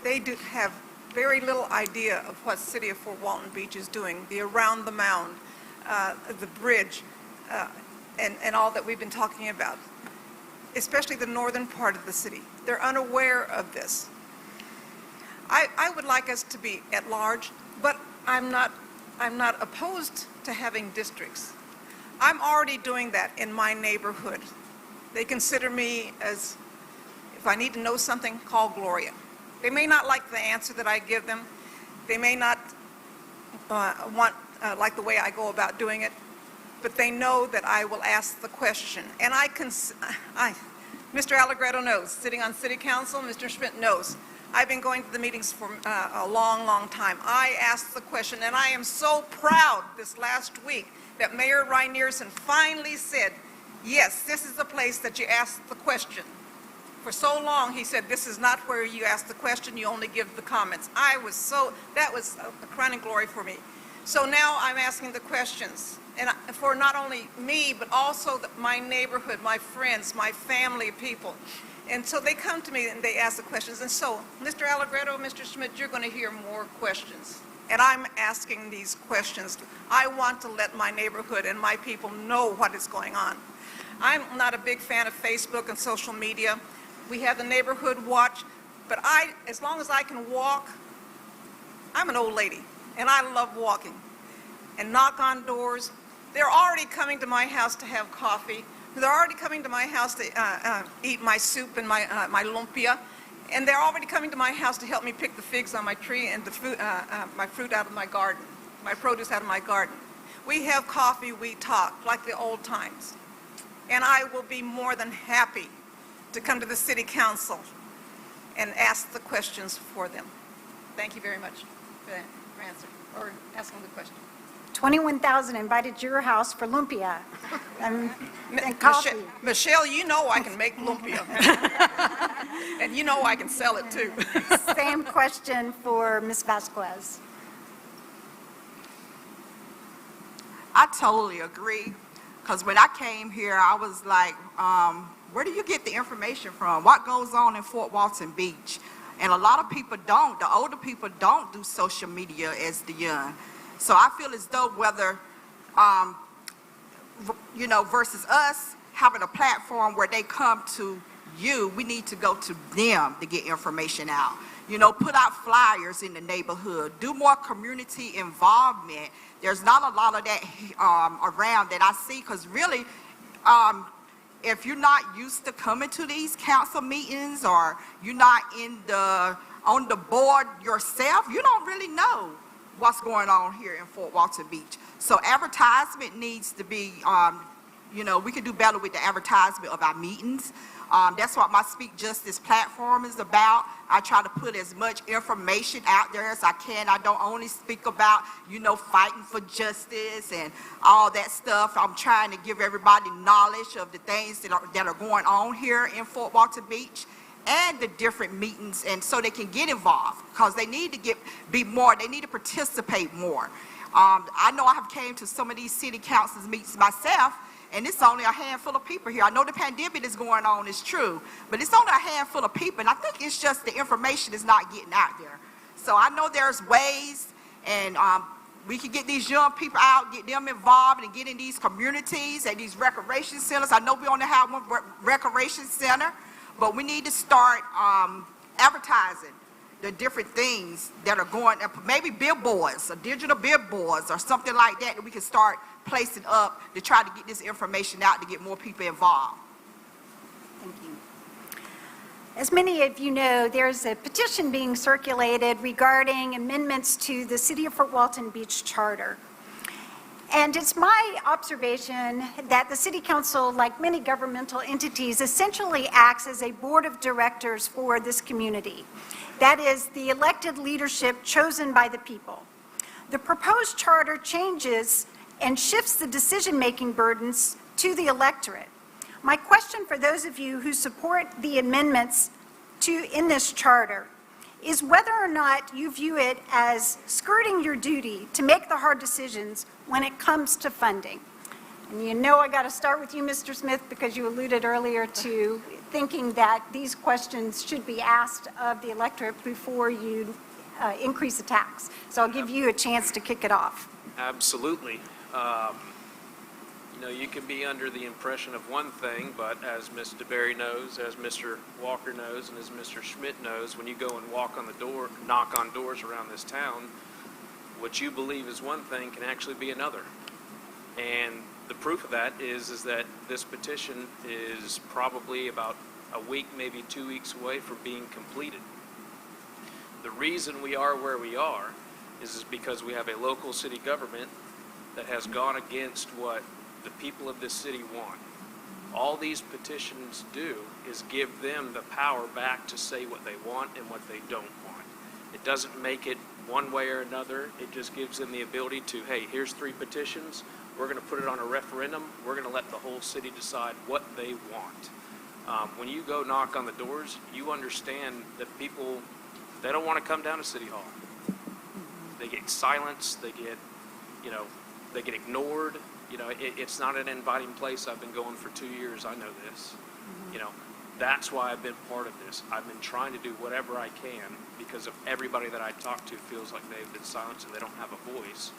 they do have very little idea of what City of Fort Walton Beach is doing, the around the mound, the bridge, and all that we've been talking about, especially the northern part of the city. They're unaware of this. I would like us to be at large, but I'm not opposed to having districts. I'm already doing that in my neighborhood. They consider me as, if I need to know something, call Gloria. They may not like the answer that I give them. They may not like the way I go about doing it, but they know that I will ask the question. And Mr. Allegretto knows, sitting on City Council, Mr. Schmidt knows. I've been going to the meetings for a long, long time. I asked the question, and I am so proud this last week that Mayor Reinierson finally said, yes, this is the place that you ask the question. For so long, he said, this is not where you ask the question, you only give the comments. That was a crowning glory for me. So now I'm asking the questions, and for not only me, but also my neighborhood, my friends, my family people. And so they come to me and they ask the questions. And so, Mr. Allegretto, Mr. Schmidt, you're going to hear more questions. And I'm asking these questions. I want to let my neighborhood and my people know what is going on. I'm not a big fan of Facebook and social media. We have the neighborhood watch, but as long as I can walk, I'm an old lady, and I love walking. And knock on doors. They're already coming to my house to have coffee. They're already coming to my house to eat my soup and my lumpia. And they're already coming to my house to help me pick the figs on my tree and my fruit out of my garden, my produce out of my garden. We have coffee, we talk, like the old times. And I will be more than happy to come to the City Council and ask the questions for them. Thank you very much for that answer, or asking the question. 21,000 invited to your house for lumpia and coffee. Michelle, you know I can make lumpia. And you know I can sell it too. Same question for Ms. Vazquez. I totally agree, because when I came here, I was like, where do you get the information from? What goes on in Fort Walton Beach? And a lot of people don't. The older people don't do social media as the young. So I feel as though whether, versus us having a platform where they come to you, we need to go to them to get information out. Put out flyers in the neighborhood, do more community involvement. There's not a lot of that around that I see, because really, if you're not used to coming to these council meetings, or you're not on the board yourself, you don't really know what's going on here in Fort Walton Beach. So advertisement needs to be, we can do better with the advertisement of our meetings. That's what my Speak Justice platform is about. I try to put as much information out there as I can. I don't only speak about, fighting for justice and all that stuff. I'm trying to give everybody knowledge of the things that are going on here in Fort Walton Beach, and the different meetings, and so they can get involved, because they need to be more, they need to participate more. I know I have came to some of these city councils meetings myself, and it's only a handful of people here. I know the pandemic is going on, it's true, but it's only a handful of people, and I think it's just the information is not getting out there. So I know there's ways, and we can get these young people out, get them involved, and get in these communities and these recreation centers. I know we only have one recreation center, but we need to start advertising the different things that are going, maybe billboards or digital billboards or something like that we can start placing up to try to get this information out to get more people involved. Thank you. As many of you know, there's a petition being circulated regarding amendments to the City of Fort Walton Beach Charter. And it's my observation that the City Council, like many governmental entities, essentially acts as a board of directors for this community. That is, the elected leadership chosen by the people. The proposed charter changes and shifts the decision-making burdens to the electorate. My question for those of you who support the amendments in this charter is whether or not you view it as skirting your duty to make the hard decisions when it comes to funding. And you know I got to start with you, Mr. Smith, because you alluded earlier to thinking that these questions should be asked of the electorate before you increase the tax. So I'll give you a chance to kick it off. Absolutely. You know, you can be under the impression of one thing, but as Ms. DeBerry knows, as Mr. Walker knows, and as Mr. Schmidt knows, when you go and walk on the door, knock on doors around this town, what you believe is one thing can actually be another. And the proof of that is that this petition is probably about a week, maybe 2 weeks away from being completed. The reason we are where we are is because we have a local city government that has gone against what the people of this city want. All these petitions do is give them the power back to say what they want and what they don't want. It doesn't make it one way or another. It just gives them the ability to, hey, here's 3 petitions. We're going to put it on a referendum. We're going to let the whole city decide what they want. When you go knock on the doors, you understand that people, they don't want to come down to City Hall. They get silenced. They get, they get ignored. It's not an inviting place. I've been going for 2 years. I know this. That's why I've been part of this. I've been trying to do whatever I can because of everybody that I talk to feels like they've been silenced and they don't have a voice,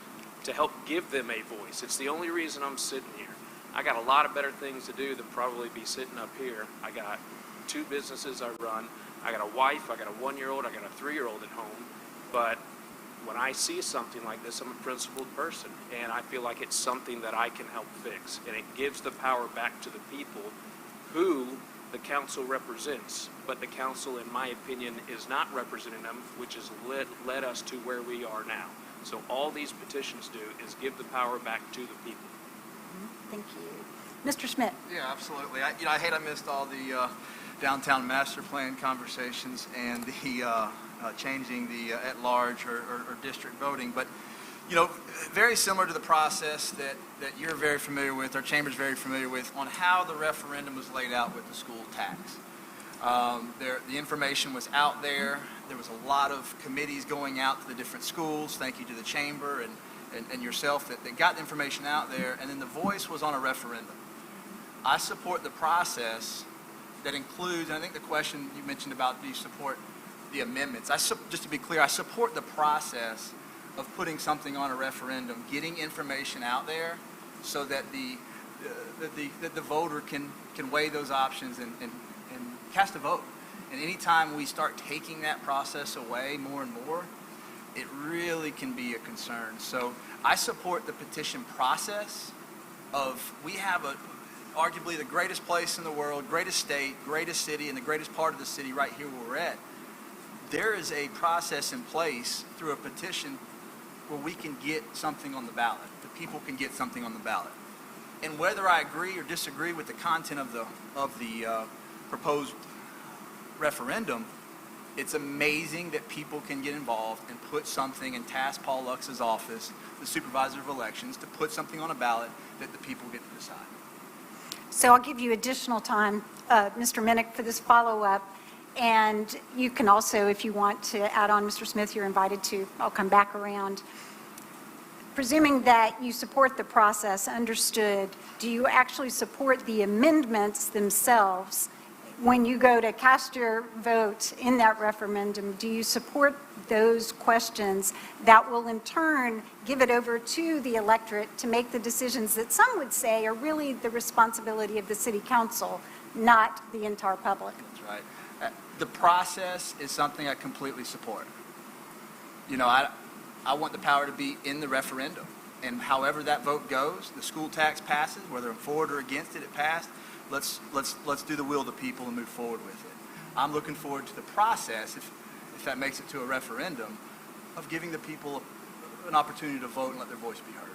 to help give them a voice. It's the only reason I'm sitting here. I got a lot of better things to do than probably be sitting up here. I got 2 businesses I run. I got a wife. I got a 1-year-old. I got a 3-year-old at home. But when I see something like this, I'm a principled person, and I feel like it's something that I can help fix. And it gives the power back to the people who the council represents. But the council, in my opinion, is not representing them, which has led us to where we are now. So all these petitions do is give the power back to the people. Thank you. Mr. Schmidt. Yeah, absolutely. I hate I missed all the downtown master plan conversations and the changing the at-large or district voting, but very similar to the process that you're very familiar with, our chamber's very familiar with, on how the referendum was laid out with the school tax. The information was out there. There was a lot of committees going out to the different schools. Thank you to the chamber and yourself that got the information out there, and then the voice was on a referendum. I support the process that includes, and I think the question you mentioned about, do you support the amendments? Just to be clear, I support the process of putting something on a referendum, getting information out there so that the voter can weigh those options and cast a vote. And anytime we start taking that process away more and more, it really can be a concern. So I support the petition process we have arguably the greatest place in the world, greatest state, greatest city, and the greatest part of the city right here where we're at. There is a process in place through a petition where we can get something on the ballot. The people can get something on the ballot. And whether I agree or disagree with the content of the proposed referendum, it's amazing that people can get involved and put something and task Paul Lux's office, the supervisor of elections, to put something on a ballot that the people get to decide. So I'll give you additional time, Mr. Minnick, for this follow-up. And you can also, if you want to add on, Mr. Smith, you're invited to. I'll come back around. presuming that you support the process, understood, do you actually support the amendments themselves? When you go to cast your vote in that referendum, do you support those questions that will in turn give it over to the electorate to make the decisions that some would say are really the responsibility of the city council, not the entire public? That's right. The process is something I completely support. You know, I want the power to be in the referendum. And however that vote goes, the school tax passes, whether I'm for it or against it, it passed. Let's do the will of the people and move forward with it. I'm looking forward to the process, if that makes it to a referendum, of giving the people an opportunity to vote and let their voice be heard.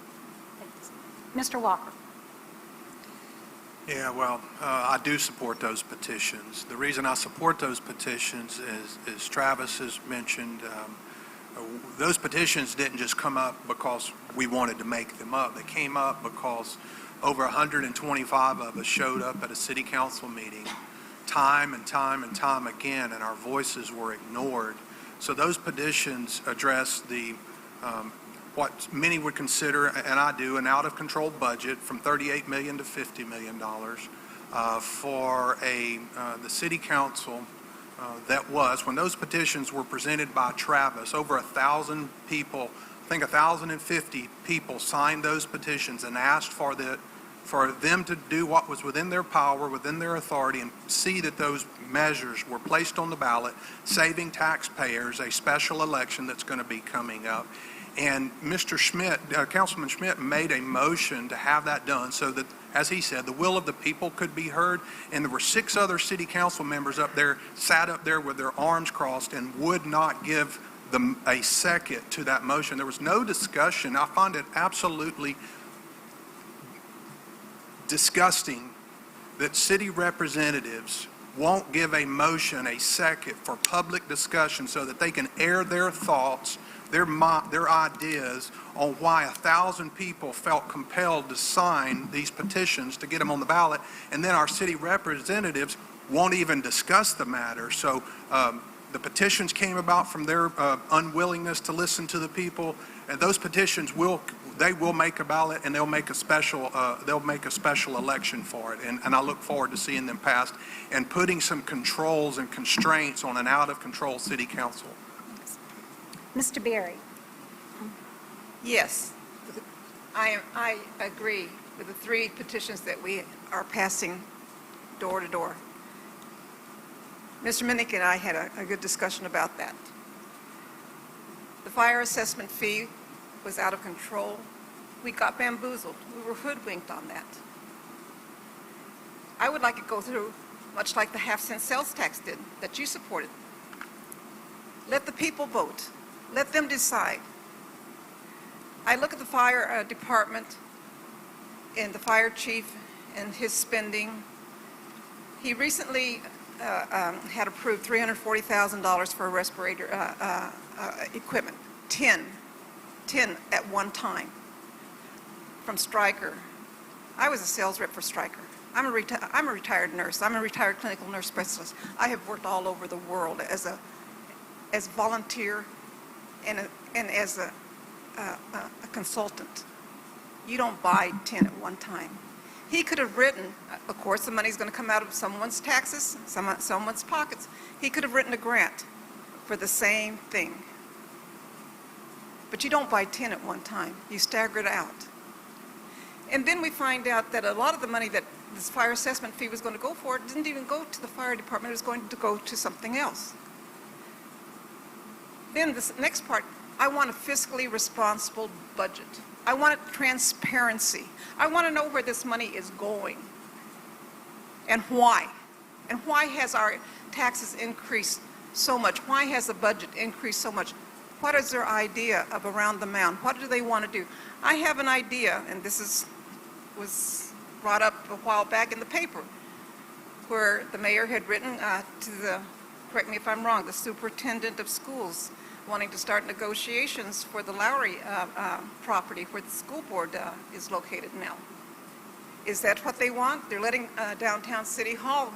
Mr. Walker. Yeah, well, I do support those petitions. The reason I support those petitions is Travis has mentioned, those petitions didn't just come up because we wanted to make them up. They came up because over 125 of us showed up at a city council meeting time and time and time again, and our voices were ignored. So those petitions address the what many would consider, and I do, an out-of-control budget from $38 million to $50 million for the city council. That was, when those petitions were presented by Travis, over 1,000 people, I think 1,050 people signed those petitions and asked for them to do what was within their power, within their authority, and see that those measures were placed on the ballot, saving taxpayers a special election that's going to be coming up. And Mr. Schmidt, Councilman Schmidt, made a motion to have that done so that, as he said, the will of the people could be heard. And there were 6 other city council members up there, sat up there with their arms crossed and would not give them a second to that motion. There was no discussion. I find it absolutely disgusting that city representatives won't give a motion a second for public discussion so that they can air their thoughts, their ideas on why 1,000 people felt compelled to sign these petitions to get them on the ballot, and then our city representatives won't even discuss the matter. So the petitions came about from their unwillingness to listen to the people, and those petitions will make a ballot, and they'll make a special election for it. And I look forward to seeing them passed and putting some controls and constraints on an out-of-control city council. Mr. Berry. Yes, I agree with the 3 petitions that we are passing door to door. Mr. Nic and I had a good discussion about that. The fire assessment fee was out of control. We got bamboozled. We were hoodwinked on that. I would like it to go through much like the half-cent sales tax did that you supported. Let the people vote. Let them decide. I look at the fire department and the fire chief and his spending. He recently had approved $340,000 for respirator equipment, 10 at one time, from Stryker. I was a sales rep for Stryker. I'm a retired nurse. I'm a retired clinical nurse specialist. I have worked all over the world as volunteer and as a consultant. You don't buy 10 at one time. He could have written, of course the money's going to come out of someone's taxes, someone's pockets. He could have written a grant for the same thing. But you don't buy 10 at one time. You stagger it out. And then we find out that a lot of the money that this fire assessment fee was going to go for didn't even go to the fire department. It was going to go to something else. Then this next part, I want a fiscally responsible budget. I want transparency. I want to know where this money is going and why. And why has our taxes increased so much? Why has the budget increased so much? What is their idea of around the mound? What do they want to do? I have an idea, and this was brought up a while back in the paper, where the mayor had written to the, correct me if I'm wrong, the superintendent of schools, wanting to start negotiations for the Lowry property where the school board is located now. Is that what they want? They're letting downtown City Hall,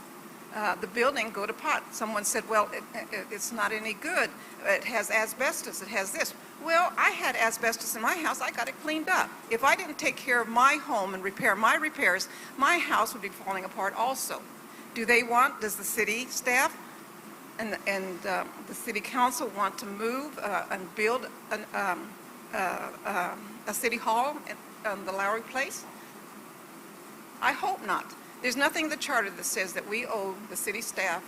the building, go to pot. Someone said, well, it's not any good. It has asbestos. It has this. Well, I had asbestos in my house. I got it cleaned up. If I didn't take care of my home and repair my repairs, my house would be falling apart also. Does the city staff and the city council want to move and build a city hall on the Lowry Place? I hope not. There's nothing in the charter that says that we owe the city staff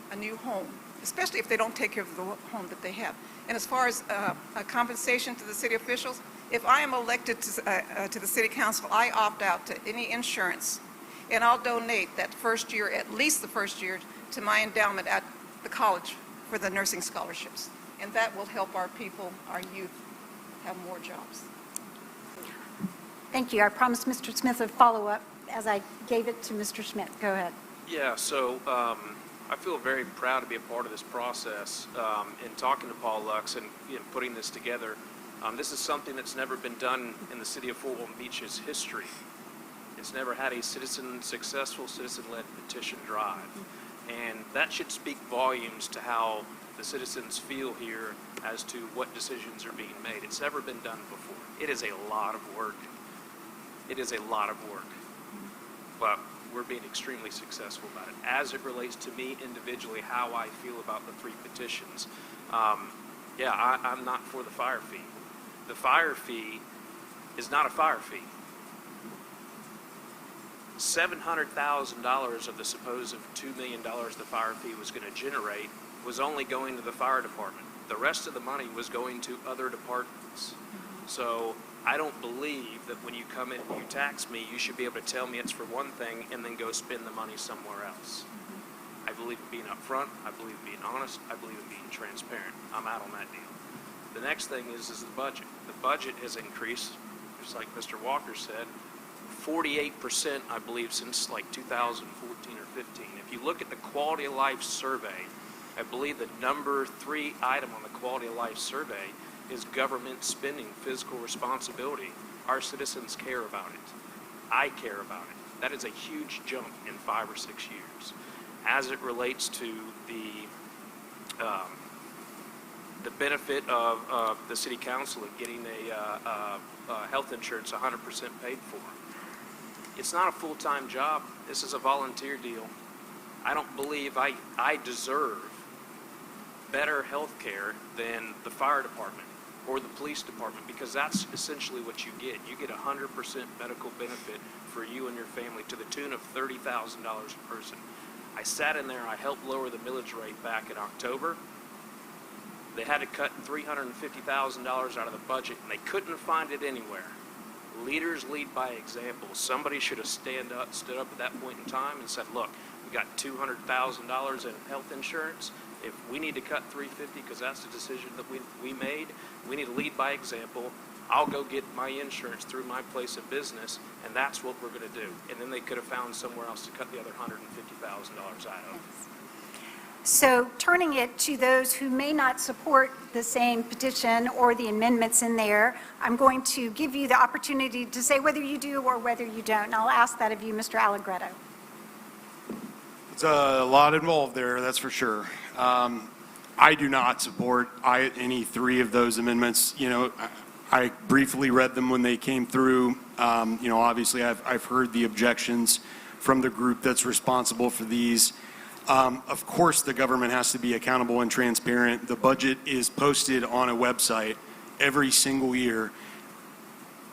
a new home, especially if they don't take care of the home that they have. And as far as a compensation to the city officials, if I am elected to the city council, I opt out to any insurance, and I'll donate that first year, at least the first year, to my endowment at the college for the nursing scholarships. And that will help our people, our youth, have more jobs. Thank you. I promised Mr. Smith a follow-up as I gave it to Mr. Schmidt. Go ahead. Yeah, so I feel very proud to be a part of this process in talking to Paul Lux and putting this together. This is something that's never been done in the city of Fort Walton Beach's history. It's never had a successful citizen-led petition drive. And that should speak volumes to how the citizens feel here as to what decisions are being made. It's never been done before. It is a lot of work. It is a lot of work. But we're being extremely successful about it. As it relates to me individually, how I feel about the 3 petitions, I'm not for the fire fee. The fire fee is not a fire fee. $700,000 of the supposed $2 million the fire fee was going to generate was only going to the fire department. The rest of the money was going to other departments. So I don't believe that when you come in and you tax me, you should be able to tell me it's for one thing and then go spend the money somewhere else. I believe in being upfront. I believe in being honest. I believe in being transparent. I'm out on that deal. The next thing is the budget. The budget has increased, just like Mr. Walker said, 48%, I believe, since like 2014 or 15. If you look at the quality of life survey, I believe the number 3 item on the quality of life survey is government spending, fiscal responsibility. Our citizens care about it. I care about it. That is a huge jump in 5 or 6 years. As it relates to the benefit of the city council of getting a health insurance 100% paid for, it's not a full-time job. This is a volunteer deal. I don't believe I deserve better health care than the fire department or the police department, because that's essentially what you get. You get 100% medical benefit for you and your family to the tune of $30,000 a person. I sat in there, I helped lower the millage rate back in October. They had to cut $350,000 out of the budget, and they couldn't find it anywhere. Leaders lead by example. Somebody should have stood up at that point in time and said, look, we got $200,000 in health insurance. If we need to cut $350,000 because that's the decision that we made, we need to lead by example. I'll go get my insurance through my place of business, and that's what we're going to do. And then they could have found somewhere else to cut the other $150,000 out of. So turning it to those who may not support the same petition or the amendments in there, I'm going to give you the opportunity to say whether you do or whether you don't. And I'll ask that of you, Mr. Allegretto. It's a lot involved there, that's for sure. I do not support any 3 of those amendments. You know, I briefly read them when they came through. You know, obviously I've heard the objections from the group that's responsible for these. Of course, the government has to be accountable and transparent. The budget is posted on a website every single year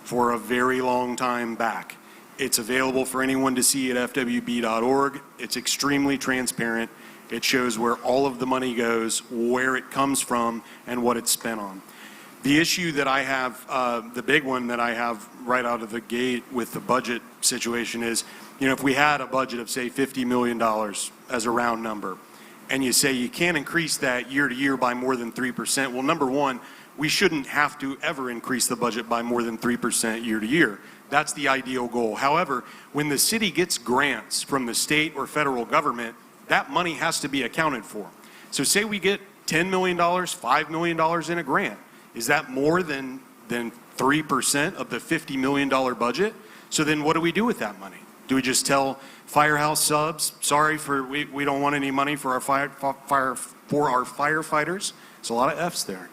for a very long time back. It's available for anyone to see at fwb.org. It's extremely transparent. It shows where all of the money goes, where it comes from, and what it's spent on. The issue that I have, the big one that I have right out of the gate with the budget situation is, you know, if we had a budget of, say, $50 million as a round number, and you say you can't increase that year to year by more than 3%, well, number one, we shouldn't have to ever increase the budget by more than 3% year to year. That's the ideal goal. However, when the city gets grants from the state or federal government, that money has to be accounted for. So say we get $10 million, $5 million in a grant. Is that more than 3% of the $50 million budget? So then what do we do with that money? Do we just tell firehouse subs, sorry, we don't want any money for our firefighters? There's a lot of F's there.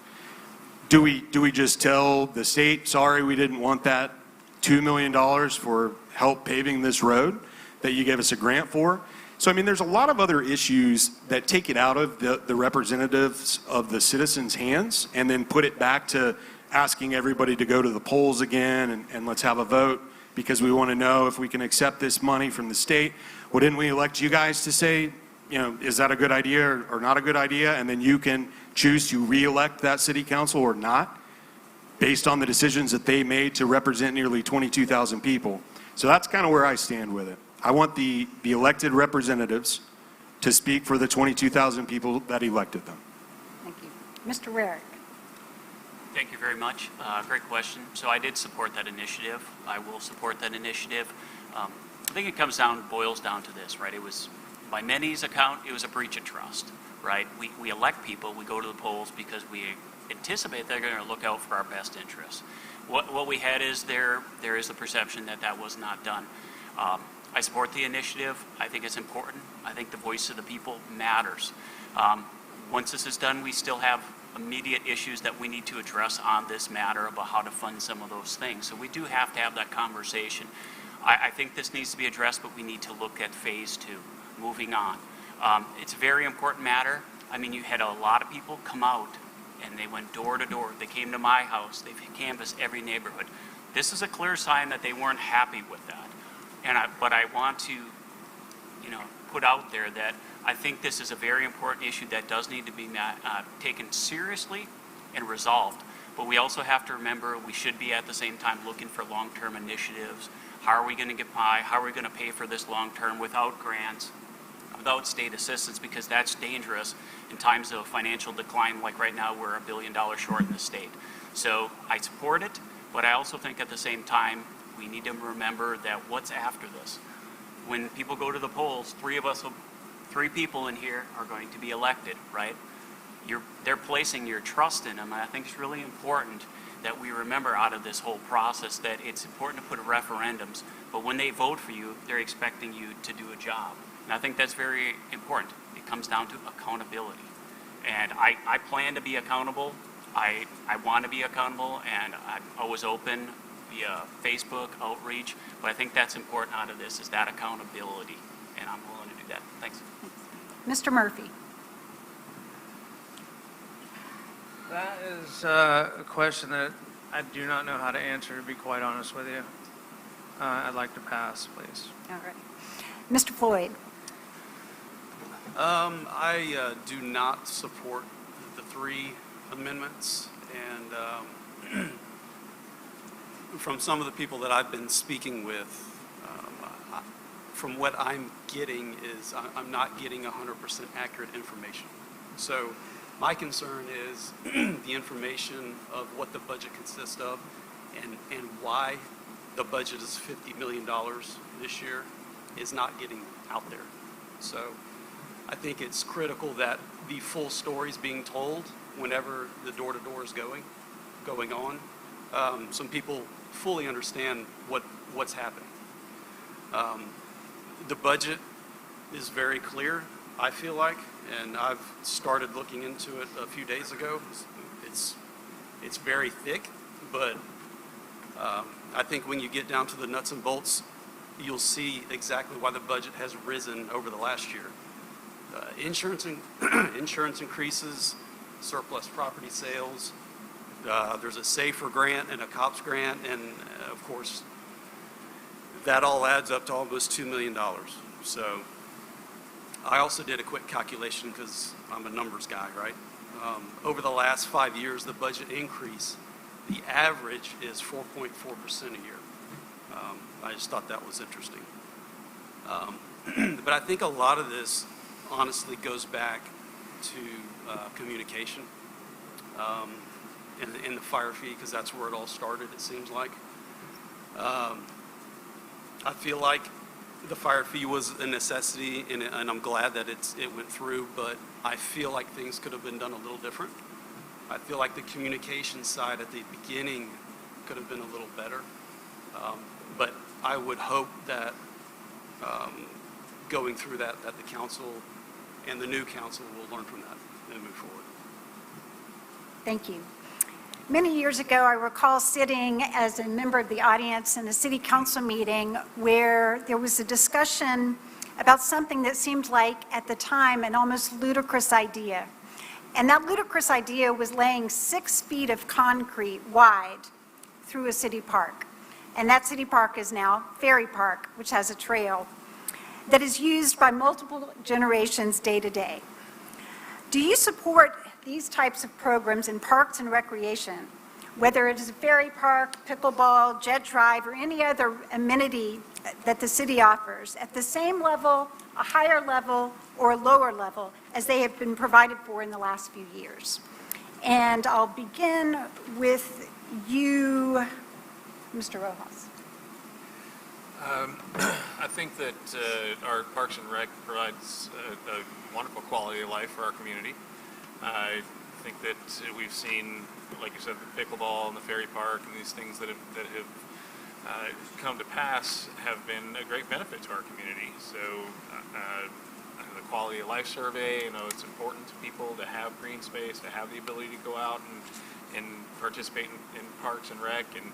Do we just tell the state, sorry, we didn't want that $2 million for help paving this road that you gave us a grant for? So, I mean, there's a lot of other issues that take it out of the representatives of the citizens' hands and then put it back to asking everybody to go to the polls again and let's have a vote because we want to know if we can accept this money from the state. Well, didn't we elect you guys to say, you know, is that a good idea or not a good idea? And then you can choose to re-elect that city council or not based on the decisions that they made to represent nearly 22,000 people. So that's kind of where I stand with it. I want the elected representatives to speak for the 22,000 people that elected them. Thank you. Mr. Roehrig. Thank you very much. Great question. So I did support that initiative. I will support that initiative. I think it boils down to this, right? It was, by many's account, it was a breach of trust, right? We elect people, we go to the polls because we anticipate they're going to look out for our best interests. What we had is there is the perception that that was not done. I support the initiative. I think it's important. I think the voice of the people matters. Once this is done, we still have immediate issues that we need to address on this matter about how to fund some of those things. So we do have to have that conversation. I think this needs to be addressed, but we need to look at phase 2, moving on. It's a very important matter. I mean, you had a lot of people come out and they went door to door. They came to my house. They've canvassed every neighborhood. This is a clear sign that they weren't happy with that. But I want to, put out there that I think this is a very important issue that does need to be taken seriously and resolved. But we also have to remember we should be at the same time looking for long-term initiatives. How are we going to get by? How are we going to pay for this long-term without grants, without state assistance? Because that's dangerous in times of financial decline. Like right now, we're $1 billion short in the state. So I support it, but I also think at the same time, we need to remember that what's after this. When people go to the polls, three people in here are going to be elected, right? They're placing your trust in them, and I think it's really important that we remember out of this whole process that it's important to put referendums, but when they vote for you, they're expecting you to do a job. And I think that's very important. It comes down to accountability. And I plan to be accountable. I want to be accountable, and I'm always open via Facebook outreach, but I think that's important out of this is that accountability, and I'm willing to do that. Thanks. Mr. Murphy. That is a question that I do not know how to answer, to be quite honest with you. I'd like to pass, please. All right. Mr. Floyd. I do not support the 3 amendments, and from some of the people that I've been speaking with, from what I'm getting is I'm not getting 100% accurate information. So my concern is the information of what the budget consists of and why the budget is $50 million this year is not getting out there. So I think it's critical that the full story is being told whenever the door-to-door is going on. Some people fully understand what's happening. The budget is very clear, I feel like, and I've started looking into it a few days ago. It's very thick, but I think when you get down to the nuts and bolts, you'll see exactly why the budget has risen over the last year. Insurance increases, surplus property sales, there's a SAFER grant and a COPS grant, and of course, that all adds up to almost $2 million. So I also did a quick calculation because I'm a numbers guy, right? Over the last 5 years, the budget increase, the average is 4.4% a year. I just thought that was interesting. But I think a lot of this honestly goes back to communication in the fire fee, because that's where it all started, it seems like. I feel like the fire fee was a necessity, and I'm glad that it went through, but I feel like things could have been done a little different. I feel like the communication side at the beginning could have been a little better. But I would hope that going through that the council and the new council will learn from that and move forward. Thank you. Many years ago, I recall sitting as a member of the audience in a city council meeting where there was a discussion about something that seemed like, at the time, an almost ludicrous idea. And that ludicrous idea was laying 6 feet of concrete wide through a city park. And that city park is now Ferry Park, which has a trail that is used by multiple generations day to day. Do you support these types of programs in parks and recreation, whether it is a ferry park, pickleball, jet drive, or any other amenity that the city offers, at the same level, a higher level, or a lower level as they have been provided for in the last few years? And I'll begin with you, Mr. Rojas. I think that our Parks and Rec provides a wonderful quality of life for our community. I think that we've seen, like you said, the pickleball and the ferry park and these things that have come to pass have been a great benefit to our community. So the quality of life survey, it's important to people to have green space, to have the ability to go out and participate in parks and rec, and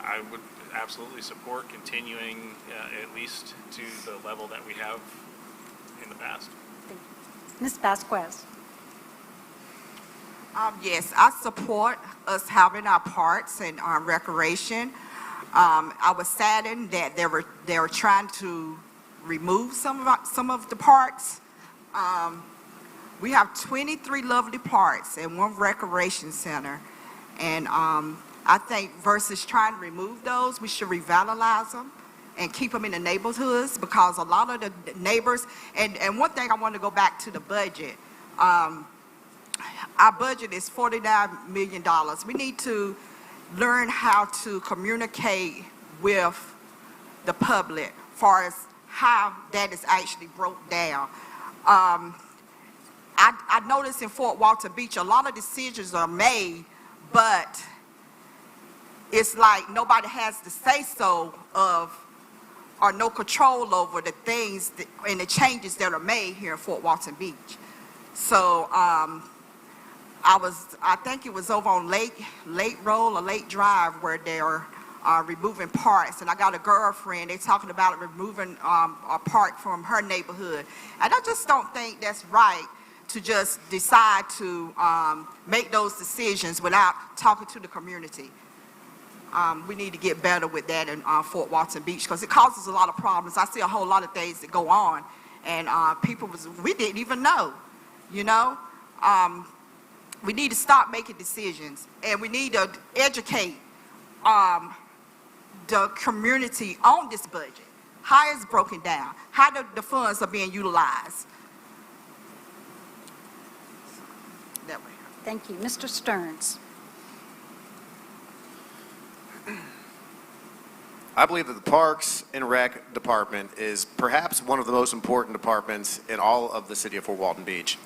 I would absolutely support continuing at least to the level that we have in the past. Thank you. Ms. Vazquez. Yes, I support us having our parks and recreation. I was saddened that they were trying to remove some of the parks. We have 23 lovely parks and 1 recreation center, and I think versus trying to remove those, we should revitalize them and keep them in the neighborhoods, because a lot of the neighbors, and one thing I want to go back to the budget. Our budget is $49 million. We need to learn how to communicate with the public as far as how that is actually broke down. I noticed in Fort Walton Beach, a lot of decisions are made, but it's like nobody has the say-so of or no control over the things and the changes that are made here in Fort Walton Beach. So I think it was over on Lake Road or Lake Drive where they are removing parks, and I got a girlfriend, they're talking about removing a park from her neighborhood. And I just don't think that's right to just decide to make those decisions without talking to the community. We need to get better with that in Fort Walton Beach, because it causes a lot of problems. I see a whole lot of things that go on, and we didn't even know, We need to stop making decisions, and we need to educate the community on this budget, how it's broken down, how the funds are being utilized. That way. Thank you. Mr. Stearns. I believe that the Parks and Rec Department is perhaps one of the most important departments in all of the city of Fort Walton Beach,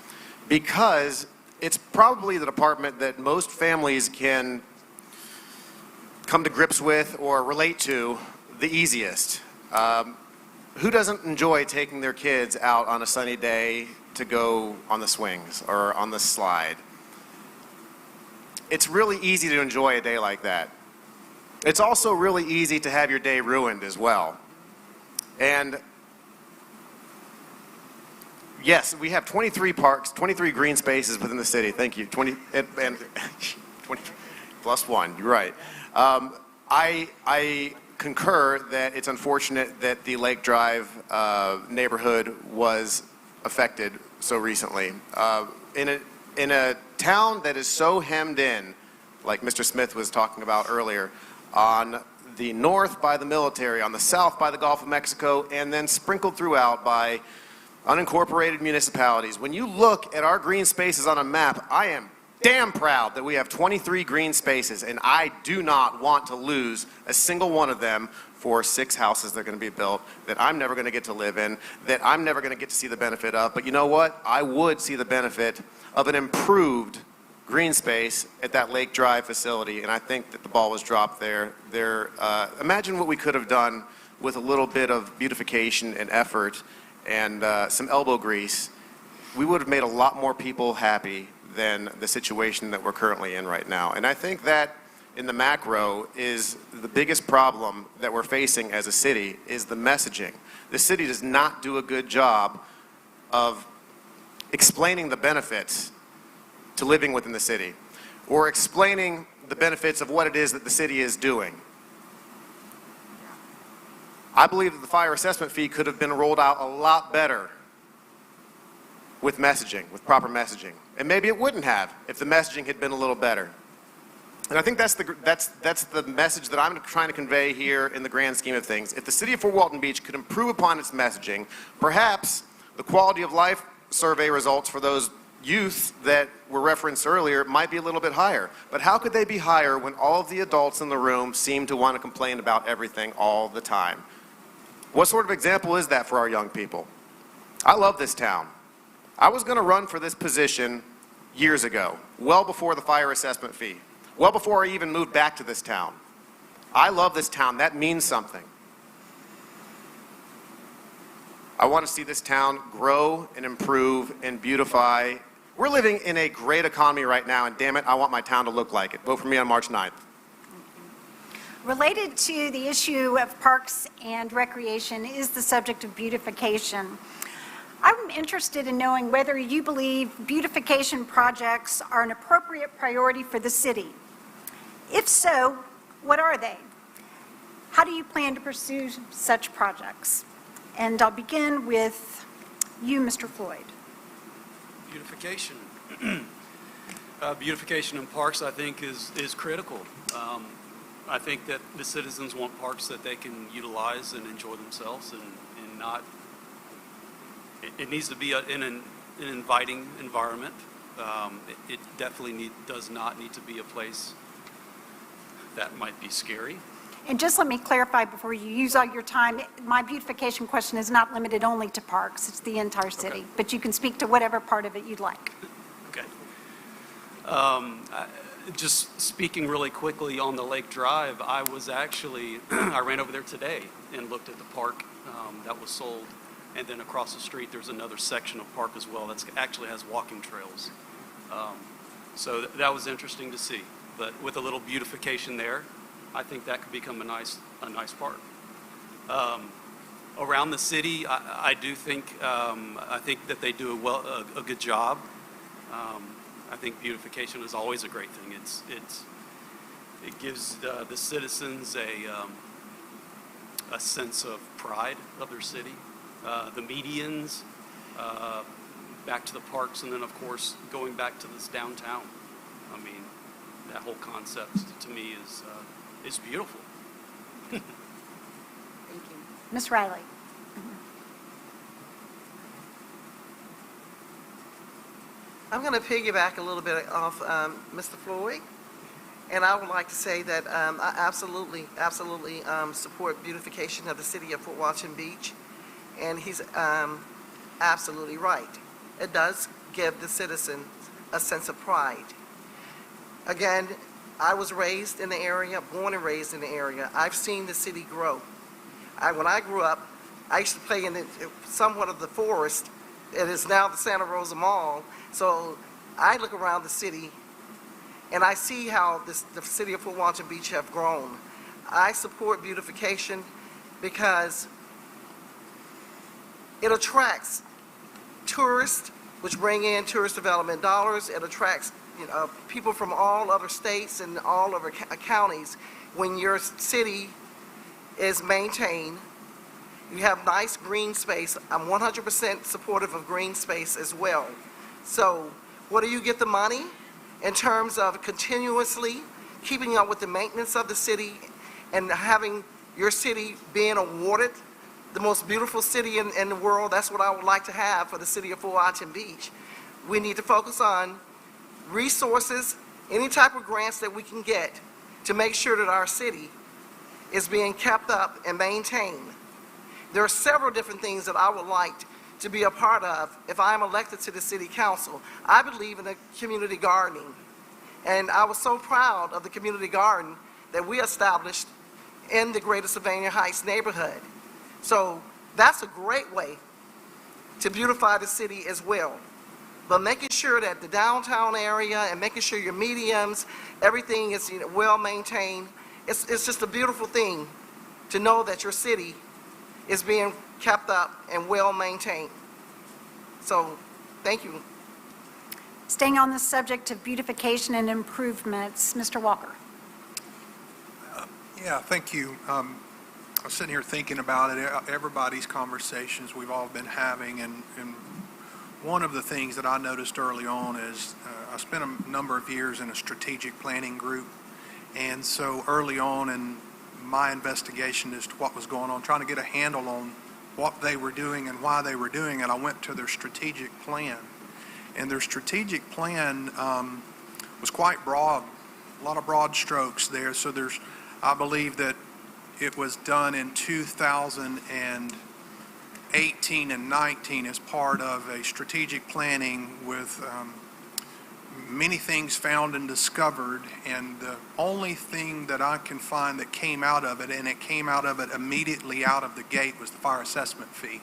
because it's probably the department that most families can come to grips with or relate to the easiest. Who doesn't enjoy taking their kids out on a sunny day to go on the swings or on the slide? It's really easy to enjoy a day like that. It's also really easy to have your day ruined as well. And yes, we have 23 parks, 23 green spaces within the city. Thank you. 20 plus 1, you're right. I concur that it's unfortunate that the Lake Drive neighborhood was affected so recently. In a town that is so hemmed in, like Mr. Smith was talking about earlier, on the north by the military, on the south by the Gulf of Mexico, and then sprinkled throughout by unincorporated municipalities. When you look at our green spaces on a map, I am damn proud that we have 23 green spaces, and I do not want to lose a single one of them for 6 houses that are going to be built that I'm never going to get to live in, that I'm never going to get to see the benefit of. But you know what? I would see the benefit of an improved green space at that Lake Drive facility, and I think that the ball was dropped there. Imagine what we could have done with a little bit of beautification and effort and some elbow grease. We would have made a lot more people happy than the situation that we're currently in right now. And I think that in the macro is the biggest problem that we're facing as a city is the messaging. The city does not do a good job of explaining the benefits to living within the city or explaining the benefits of what it is that the city is doing. I believe that the fire assessment fee could have been rolled out a lot better with messaging, with proper messaging. And maybe it wouldn't have if the messaging had been a little better. And I think that's the message that I'm trying to convey here in the grand scheme of things. If the city of Fort Walton Beach could improve upon its messaging, perhaps the quality of life survey results for those youth that were referenced earlier might be a little bit higher. But how could they be higher when all of the adults in the room seem to want to complain about everything all the time? What sort of example is that for our young people? I love this town. I was going to run for this position years ago, well before the fire assessment fee, well before I even moved back to this town. I love this town. That means something. I want to see this town grow and improve and beautify. We're living in a great economy right now, and damn it, I want my town to look like it. Vote for me on March 9th. Related to the issue of parks and recreation is the subject of beautification. I'm interested in knowing whether you believe beautification projects are an appropriate priority for the city. If so, what are they? How do you plan to pursue such projects? And I'll begin with you, Mr. Floyd. Beautification. Beautification in parks, I think, is critical. I think that the citizens want parks that they can utilize and enjoy themselves and not, it needs to be in an inviting environment. It definitely does not need to be a place that might be scary. And just let me clarify before you use all your time, my beautification question is not limited only to parks, it's the entire city. Okay. But you can speak to whatever part of it you'd like. Okay. Just speaking really quickly on the Lake Drive, I was actually, I ran over there today and looked at the park that was sold. And then across the street, there's another section of park as well that actually has walking trails. So that was interesting to see. But with a little beautification there, I think that could become a nice park. Around the city, I do think, I think that they do a good job. I think beautification is always a great thing. It gives the citizens a sense of pride of their city. The medians, back to the parks, and then of course going back to this downtown. I mean, that whole concept to me is beautiful. Thank you. Ms. Riley. I'm going to piggyback a little bit off Mr. Floyd, and I would like to say that I absolutely support beautification of the city of Fort Walton Beach, and he's absolutely right. It does give the citizens a sense of pride. Again, I was raised in the area, born and raised in the area. I've seen the city grow. When I grew up, I used to play in somewhat of the forest. It is now the Santa Rosa Mall. So I look around the city and I see how the city of Fort Walton Beach have grown. I support beautification because it attracts tourists, which bring in tourist development dollars. It attracts people from all other states and all other counties. When your city is maintained, you have nice green space. I'm 100% supportive of green space as well. So where do you get the money? In terms of continuously keeping up with the maintenance of the city and having your city being awarded the most beautiful city in the world. That's what I would like to have for the city of Fort Walton Beach. We need to focus on resources, any type of grants that we can get to make sure that our city is being kept up and maintained. There are several different things that I would like to be a part of if I'm elected to the city council. I believe in the community gardening, and I was so proud of the community garden that we established in the Greater Sylvania Heights neighborhood. So that's a great way to beautify the city as well. but making sure that the downtown area and making sure your mediums, everything is well maintained. It's just a beautiful thing to know that your city is being kept up and well maintained. So, thank you. Staying on the subject of beautification and improvements, Mr. Walker. Yeah, thank you. I was sitting here thinking about it, everybody's conversations we've all been having, and one of the things that I noticed early on is I spent a number of years in a strategic planning group, and so early on in my investigation as to what was going on, trying to get a handle on what they were doing and why they were doing it, I went to their strategic plan. And their strategic plan was quite broad, a lot of broad strokes there. So I believe that it was done in 2018 and 19 as part of a strategic planning with many things found and discovered, and the only thing that I can find that came out of it, and it came out of it immediately out of the gate, was the fire assessment fee.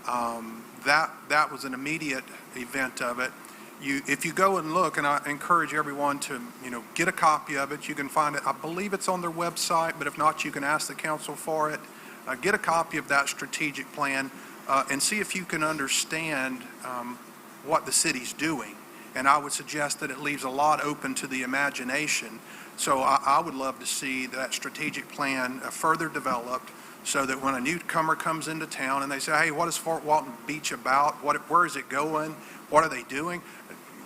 That was an immediate event of it. If you go and look, and I encourage everyone to get a copy of it, you can find it. I believe it's on their website, but if not, you can ask the council for it. Get a copy of that strategic plan and see if you can understand what the city's doing. And I would suggest that it leaves a lot open to the imagination. So I would love to see that strategic plan further developed, so that when a newcomer comes into town and they say, hey, what is Fort Walton Beach about? Where is it going? What are they doing?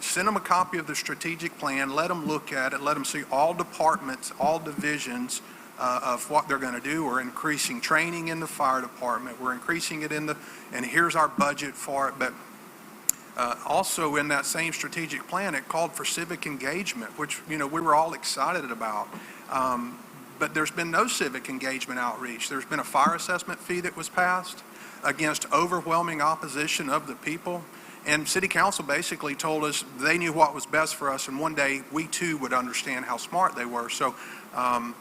Send them a copy of the strategic plan, let them look at it, let them see all departments, all divisions of what they're going to do. We're increasing training in the fire department. We're increasing it and here's our budget for it. But also in that same strategic plan, it called for civic engagement, which, we were all excited about. But there's been no civic engagement outreach. There's been a fire assessment fee that was passed against overwhelming opposition of the people. And City Council basically told us they knew what was best for us, and one day we too would understand how smart they were. So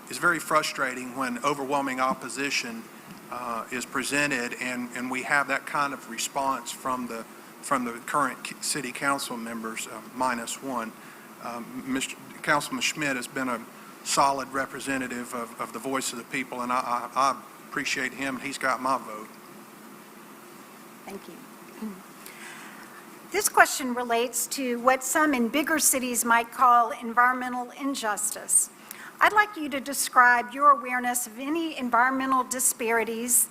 it's very frustrating when overwhelming opposition is presented, and we have that kind of response from the current City Council members, minus one. Councilman Schmidt has been a solid representative of the voice of the people, and I appreciate him. He's got my vote. Thank you. This question relates to what some in bigger cities might call environmental injustice. I'd like you to describe your awareness of any environmental disparities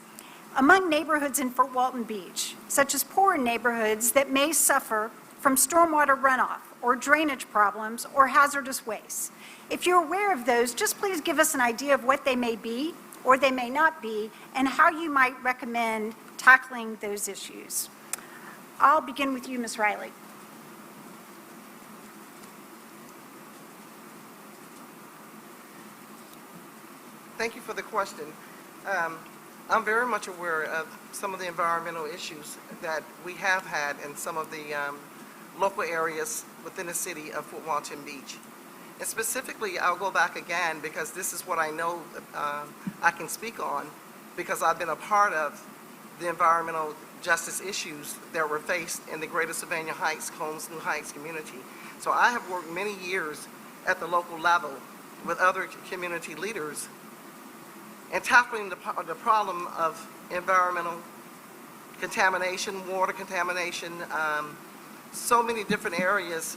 among neighborhoods in Fort Walton Beach, such as poor neighborhoods that may suffer from stormwater runoff or drainage problems or hazardous waste. If you're aware of those, just please give us an idea of what they may be or they may not be, and how you might recommend tackling those issues. I'll begin with you, Ms. Riley. Thank you for the question. I'm very much aware of some of the environmental issues that we have had in some of the local areas within the city of Fort Walton Beach. And specifically, I'll go back again because this is what I know I can speak on, because I've been a part of the environmental justice issues that were faced in the greater Sylvania Heights, Combs New Heights community. So I have worked many years at the local level with other community leaders and tackling the problem of environmental contamination, water contamination, so many different areas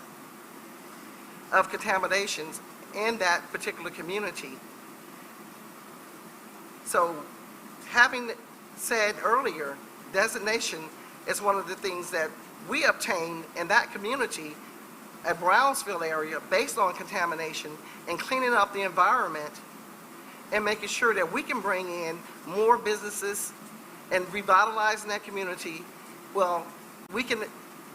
of contaminations in that particular community. So having said earlier, designation is one of the things that we obtained in that community at Brownsville area based on contamination and cleaning up the environment and making sure that we can bring in more businesses and revitalizing that community. Well, we can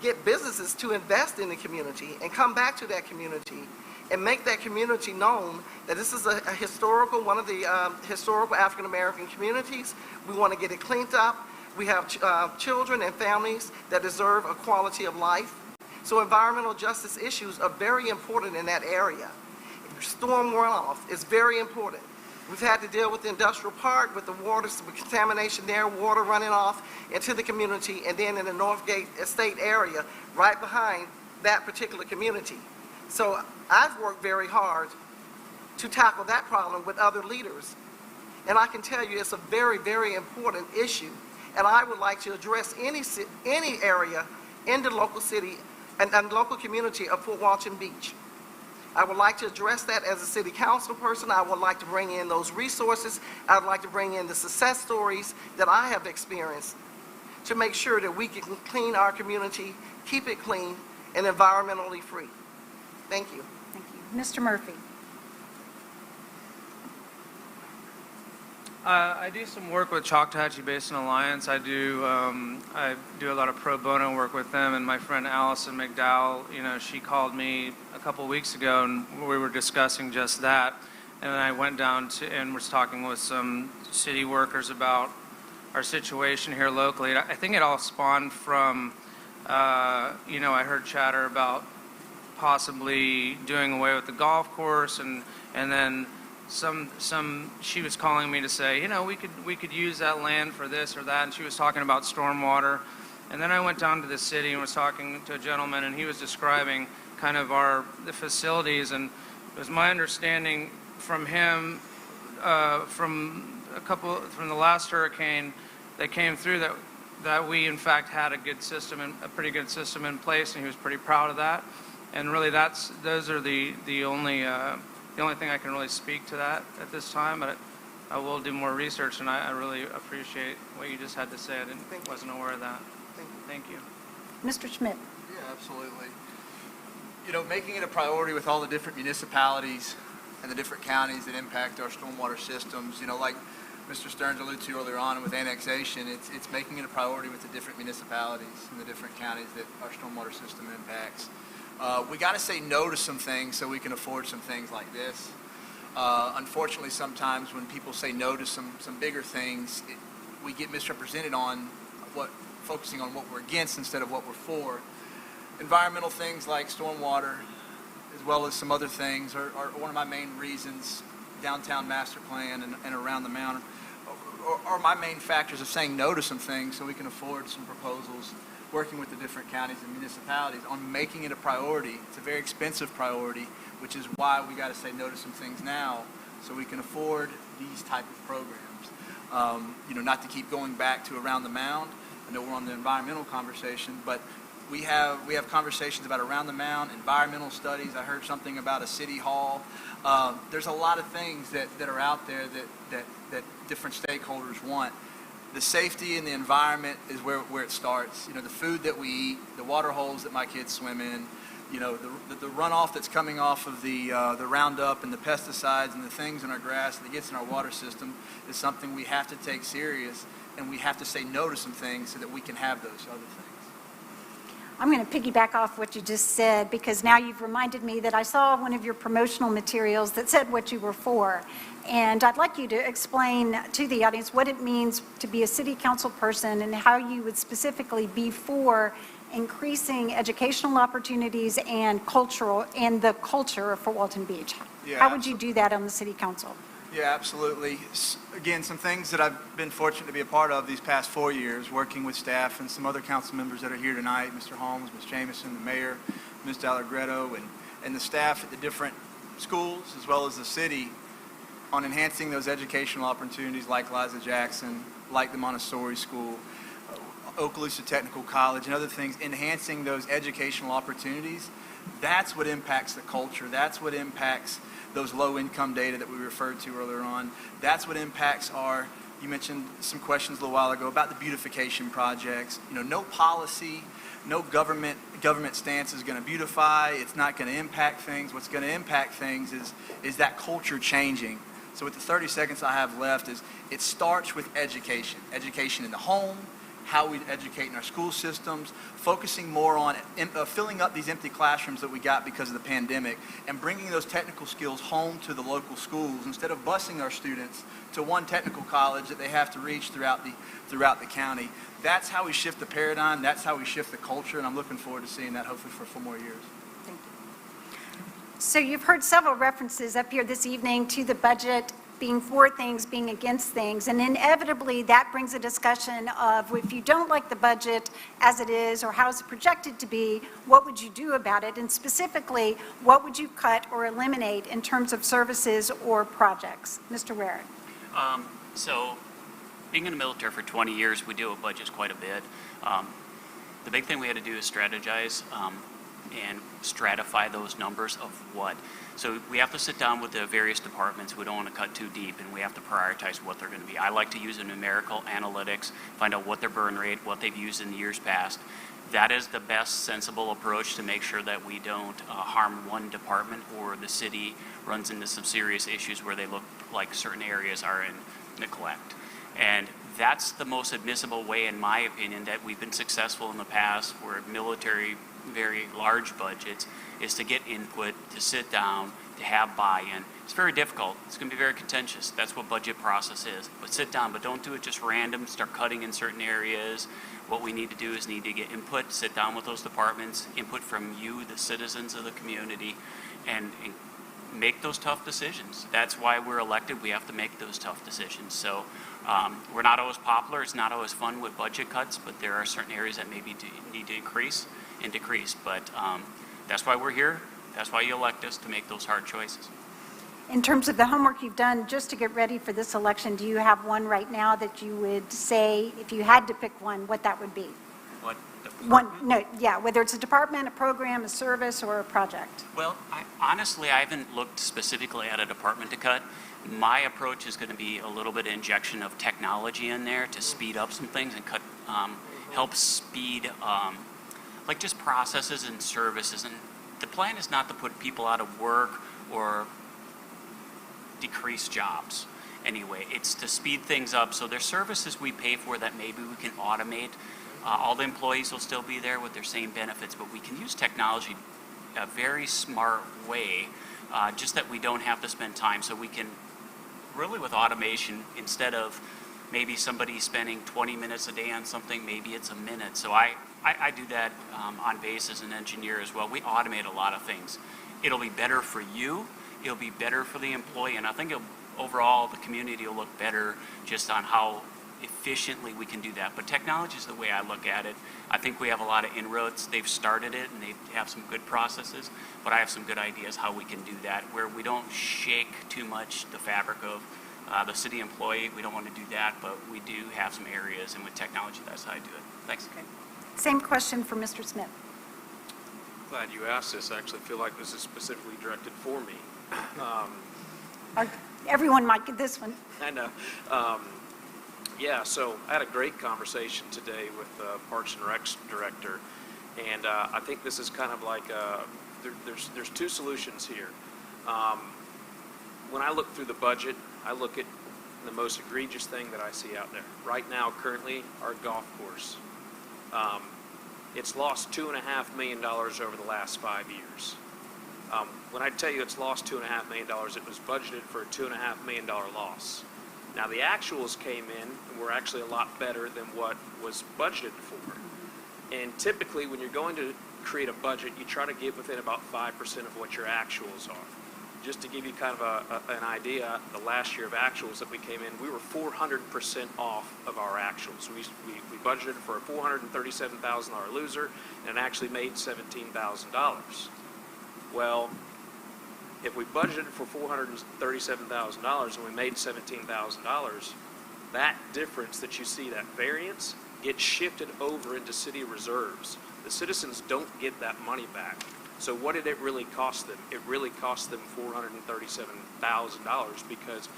get businesses to invest in the community and come back to that community and make that community known that this is a historical, one of the historical African American communities. We want to get it cleaned up. We have children and families that deserve a quality of life. So environmental justice issues are very important in that area. Storm runoff is very important. We've had to deal with the industrial park, with the water, with contamination there, water running off into the community, and then in the Northgate Estate area, right behind that particular community. So I've worked very hard to tackle that problem with other leaders. And I can tell you it's a very, very important issue. And I would like to address any area in the local city and local community of Fort Walton Beach. I would like to address that as a city council person. I would like to bring in those resources. I would like to bring in the success stories that I have experienced to make sure that we can clean our community, keep it clean, and environmentally free. Thank you. Thank you. Mr. Murphy. I do some work with Choctawhatchee Basin Alliance. I do a lot of pro bono work with them, and my friend Allison McDowell, she called me a couple weeks ago, and we were discussing just that. And then I went down and was talking with some city workers about our situation here locally. I think it all spawned from, I heard chatter about possibly doing away with the golf course, and then she was calling me to say, we could use that land for this or that, and she was talking about stormwater. And then I went down to the city and was talking to a gentleman, and he was describing kind of the facilities, and it was my understanding from him, from the last hurricane that came through, that we in fact had a pretty good system in place, and he was pretty proud of that. And really those are the only thing I can really speak to that at this time, but I will do more research, and I really appreciate what you just had to say. I wasn't aware of that. Thank you. Mr. Schmidt. Yeah, absolutely. Making it a priority with all the different municipalities and the different counties that impact our stormwater systems, like Mr. Stearns alluded to earlier on with annexation, it's making it a priority with the different municipalities and the different counties that our stormwater system impacts. We got to say no to some things so we can afford some things like this. Unfortunately, sometimes when people say no to some bigger things, we get misrepresented on focusing on what we're against instead of what we're for. Environmental things like stormwater, as well as some other things, are one of my main reasons. Downtown master plan and around the mountain are my main factors of saying no to some things so we can afford some proposals, working with the different counties and municipalities on making it a priority. It's a very expensive priority, which is why we got to say no to some things now so we can afford these type of programs. Not to keep going back to around the mound. I know we're on the environmental conversation, but we have conversations about around the mound, environmental studies. I heard something about a city hall. There's a lot of things that are out there that different stakeholders want. The safety and the environment is where it starts. The food that we eat, the water holes that my kids swim in, the runoff that's coming off of the Roundup and the pesticides and the things in our grass that gets in our water system is something we have to take serious, and we have to say no to some things so that we can have those other things. I'm going to piggyback off what you just said, because now you've reminded me that I saw one of your promotional materials that said what you were for. And I'd like you to explain to the audience what it means to be a city council person and how you would specifically be for increasing educational opportunities and the culture of Fort Walton Beach. Yeah, how would you do that on the city council? Yeah, absolutely. Again, some things that I've been fortunate to be a part of these past 4 years, working with staff and some other council members that are here tonight, Mr. Holmes, Ms. Jamison, the mayor, Ms. Allegretto, and the staff at the different schools, as well as the city, on enhancing those educational opportunities like Liza Jackson, like the Montessori School, Okaloosa Technical College, and other things, enhancing those educational opportunities. That's what impacts the culture. That's what impacts those low-income data that we referred to earlier on. That's what impacts you mentioned some questions a little while ago about the beautification projects. No policy, no government stance is going to beautify. It's not going to impact things. What's going to impact things is that culture changing. So with the 30 seconds I have left, it starts with education. Education in the home, how we educate in our school systems, focusing more on filling up these empty classrooms that we got because of the pandemic, and bringing those technical skills home to the local schools instead of busing our students to one technical college that they have to reach throughout the county. That's how we shift the paradigm. That's how we shift the culture, and I'm looking forward to seeing that hopefully for 4 more years. Thank you. So you've heard several references up here this evening to the budget being for things, being against things, and inevitably that brings a discussion of if you don't like the budget as it is or how is it projected to be, what would you do about it? And specifically, what would you cut or eliminate in terms of services or projects? Mr. Roehrig. So, being in the military for 20 years, we deal with budgets quite a bit. The big thing we had to do is strategize and stratify those numbers of what. So we have to sit down with the various departments. We don't want to cut too deep, and we have to prioritize what they're going to be. I like to use a numerical analytics, find out what their burn rate, what they've used in the years past. That is the best sensible approach to make sure that we don't harm one department or the city runs into some serious issues where they look like certain areas are in neglect. And that's the most admissible way, in my opinion, that we've been successful in the past where military, very large budgets, is to get input, to sit down, to have buy-in. It's very difficult. It's going to be very contentious. That's what budget process is. But sit down, but don't do it just random, start cutting in certain areas. What we need to do is need to get input, sit down with those departments, input from you, the citizens of the community, and make those tough decisions. That's why we're elected. We have to make those tough decisions. So we're not always popular. It's not always fun with budget cuts, but there are certain areas that maybe need to increase and decrease. But that's why we're here. That's why you elect us, to make those hard choices. In terms of the homework you've done just to get ready for this election, do you have one right now that you would say, if you had to pick one, what that would be? What? Whether it's a department, a program, a service, or a project. Well, honestly, I haven't looked specifically at a department to cut. My approach is going to be a little bit of injection of technology in there to speed up some things and help speed like just processes and services. And the plan is not to put people out of work or decrease jobs anyway. It's to speed things up. So there's services we pay for that maybe we can automate. All the employees will still be there with their same benefits, but we can use technology a very smart way, just that we don't have to spend time. So we can really, with automation, instead of maybe somebody spending 20 minutes a day on something, maybe it's a minute. So I do that on base as an engineer as well. We automate a lot of things. It'll be better for you. It'll be better for the employee. And I think overall the community will look better just on how efficiently we can do that. But technology is the way I look at it. I think we have a lot of inroads. They've started it and they have some good processes, but I have some good ideas how we can do that where we don't shake too much the fabric of the city employee. We don't want to do that, but we do have some areas, and with technology, that's how I do it. Thanks. Okay. Same question for Mr. Schmidt. Glad you asked this. I actually feel like this is specifically directed for me. Everyone might get this one. I know. Yeah, so I had a great conversation today with the Parks and Recs director, and I think this is kind of like there's two solutions here. When I look through the budget, I look at the most egregious thing that I see out there. Right now, currently, our golf course. It's lost $2.5 million over the last 5 years. When I tell you it's lost $2.5 million, it was budgeted for a $2.5 million loss. Now, the actuals came in and were actually a lot better than what was budgeted for. And typically, when you're going to create a budget, you try to get within about 5% of what your actuals are. Just to give you kind of an idea, the last year of actuals that we came in, we were 400% off of our actuals. We budgeted for a $437,000 loser and actually made $17,000. Well, if we budgeted for $437,000 and we made $17,000, that difference that you see, that variance, gets shifted over into city reserves. The citizens don't get that money back. So what did it really cost them? It really cost them $437,000 because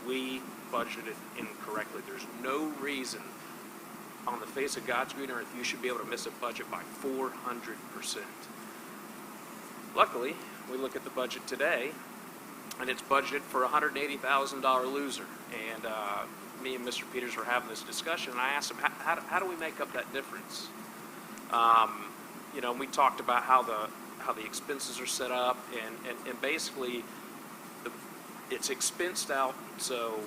we budgeted incorrectly. There's no reason on the face of God's green earth you should be able to miss a budget by 400%. Luckily, we look at the budget today, and it's budgeted for a $180,000 loser. And me and Mr. Peters were having this discussion, and I asked him, how do we make up that difference? We talked about how the expenses are set up, and basically it's expensed out, so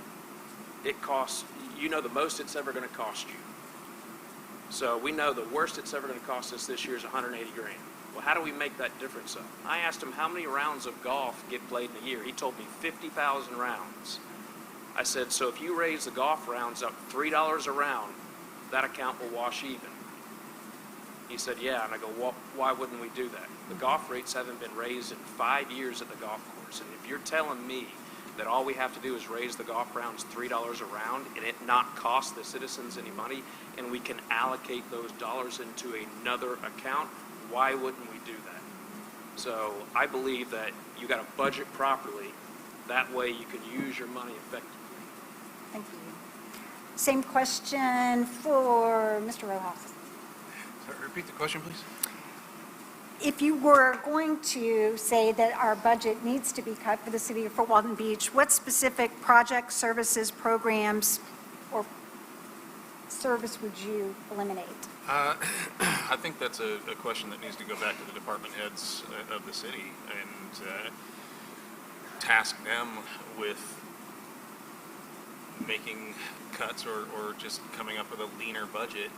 it costs, the most it's ever going to cost you. So we know the worst it's ever going to cost us this year is $180,000. Well, how do we make that difference up? I asked him how many rounds of golf get played in a year. He told me 50,000 rounds. I said, so if you raise the golf rounds up $3 a round, that account will wash even. He said, yeah, and I go, well, why wouldn't we do that? The golf rates haven't been raised in 5 years at the golf course, and if you're telling me that all we have to do is raise the golf rounds $3 a round and it not cost the citizens any money, and we can allocate those dollars into another account, why wouldn't we do that? So I believe that you got to budget properly. That way you can use your money effectively. Thank you. Same question for Mr. Rojas. Sorry, repeat the question, please. If you were going to say that our budget needs to be cut for the city of Fort Walton Beach, what specific projects, services, programs, or service would you eliminate? I think that's a question that needs to go back to the department heads of the city and task them with making cuts or just coming up with a leaner budget.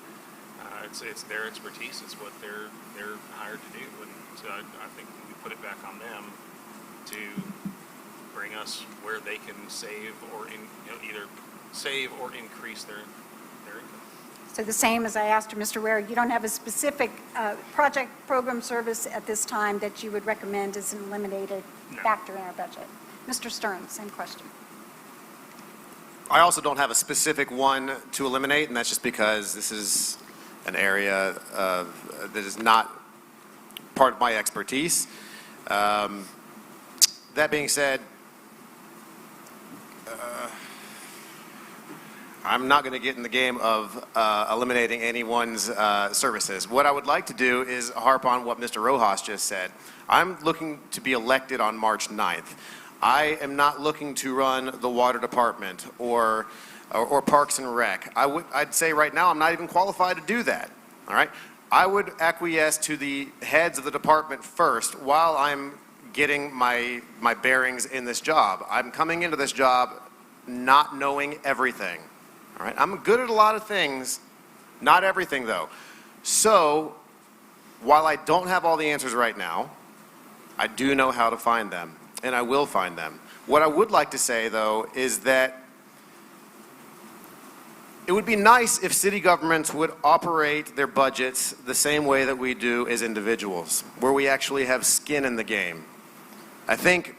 It's their expertise. It's what they're hired to do, and so I think we put it back on them to bring us where they can save or either save or increase their income. So the same as I asked Mr. Roehrig, you don't have a specific project, program, service at this time that you would recommend as an eliminated factor in our budget. Mr. Stearns, same question. I also don't have a specific one to eliminate, and that's just because this is an area that is not part of my expertise. That being said, I'm not going to get in the game of eliminating anyone's services. What I would like to do is harp on what Mr. Rojas just said. I'm looking to be elected on March 9th. I am not looking to run the water department or Parks and Rec. I'd say right now I'm not even qualified to do that. All right, I would acquiesce to the heads of the department first while I'm getting my bearings in this job. I'm coming into this job not knowing everything. All right, I'm good at a lot of things, not everything though. So while I don't have all the answers right now, I do know how to find them, and I will find them. What I would like to say though is that it would be nice if city governments would operate their budgets the same way that we do as individuals, where we actually have skin in the game. I think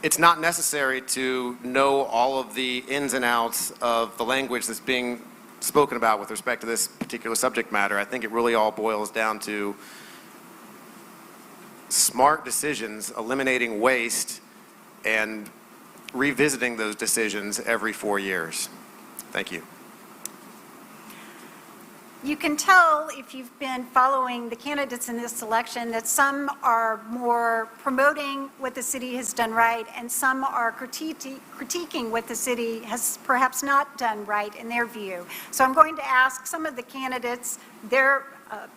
it's not necessary to know all of the ins and outs of the language that's being spoken about with respect to this particular subject matter. I think it really all boils down to smart decisions, eliminating waste, and revisiting those decisions every 4 years. Thank you. You can tell if you've been following the candidates in this election that some are more promoting what the city has done right, and some are critiquing what the city has perhaps not done right in their view. So I'm going to ask some of the candidates their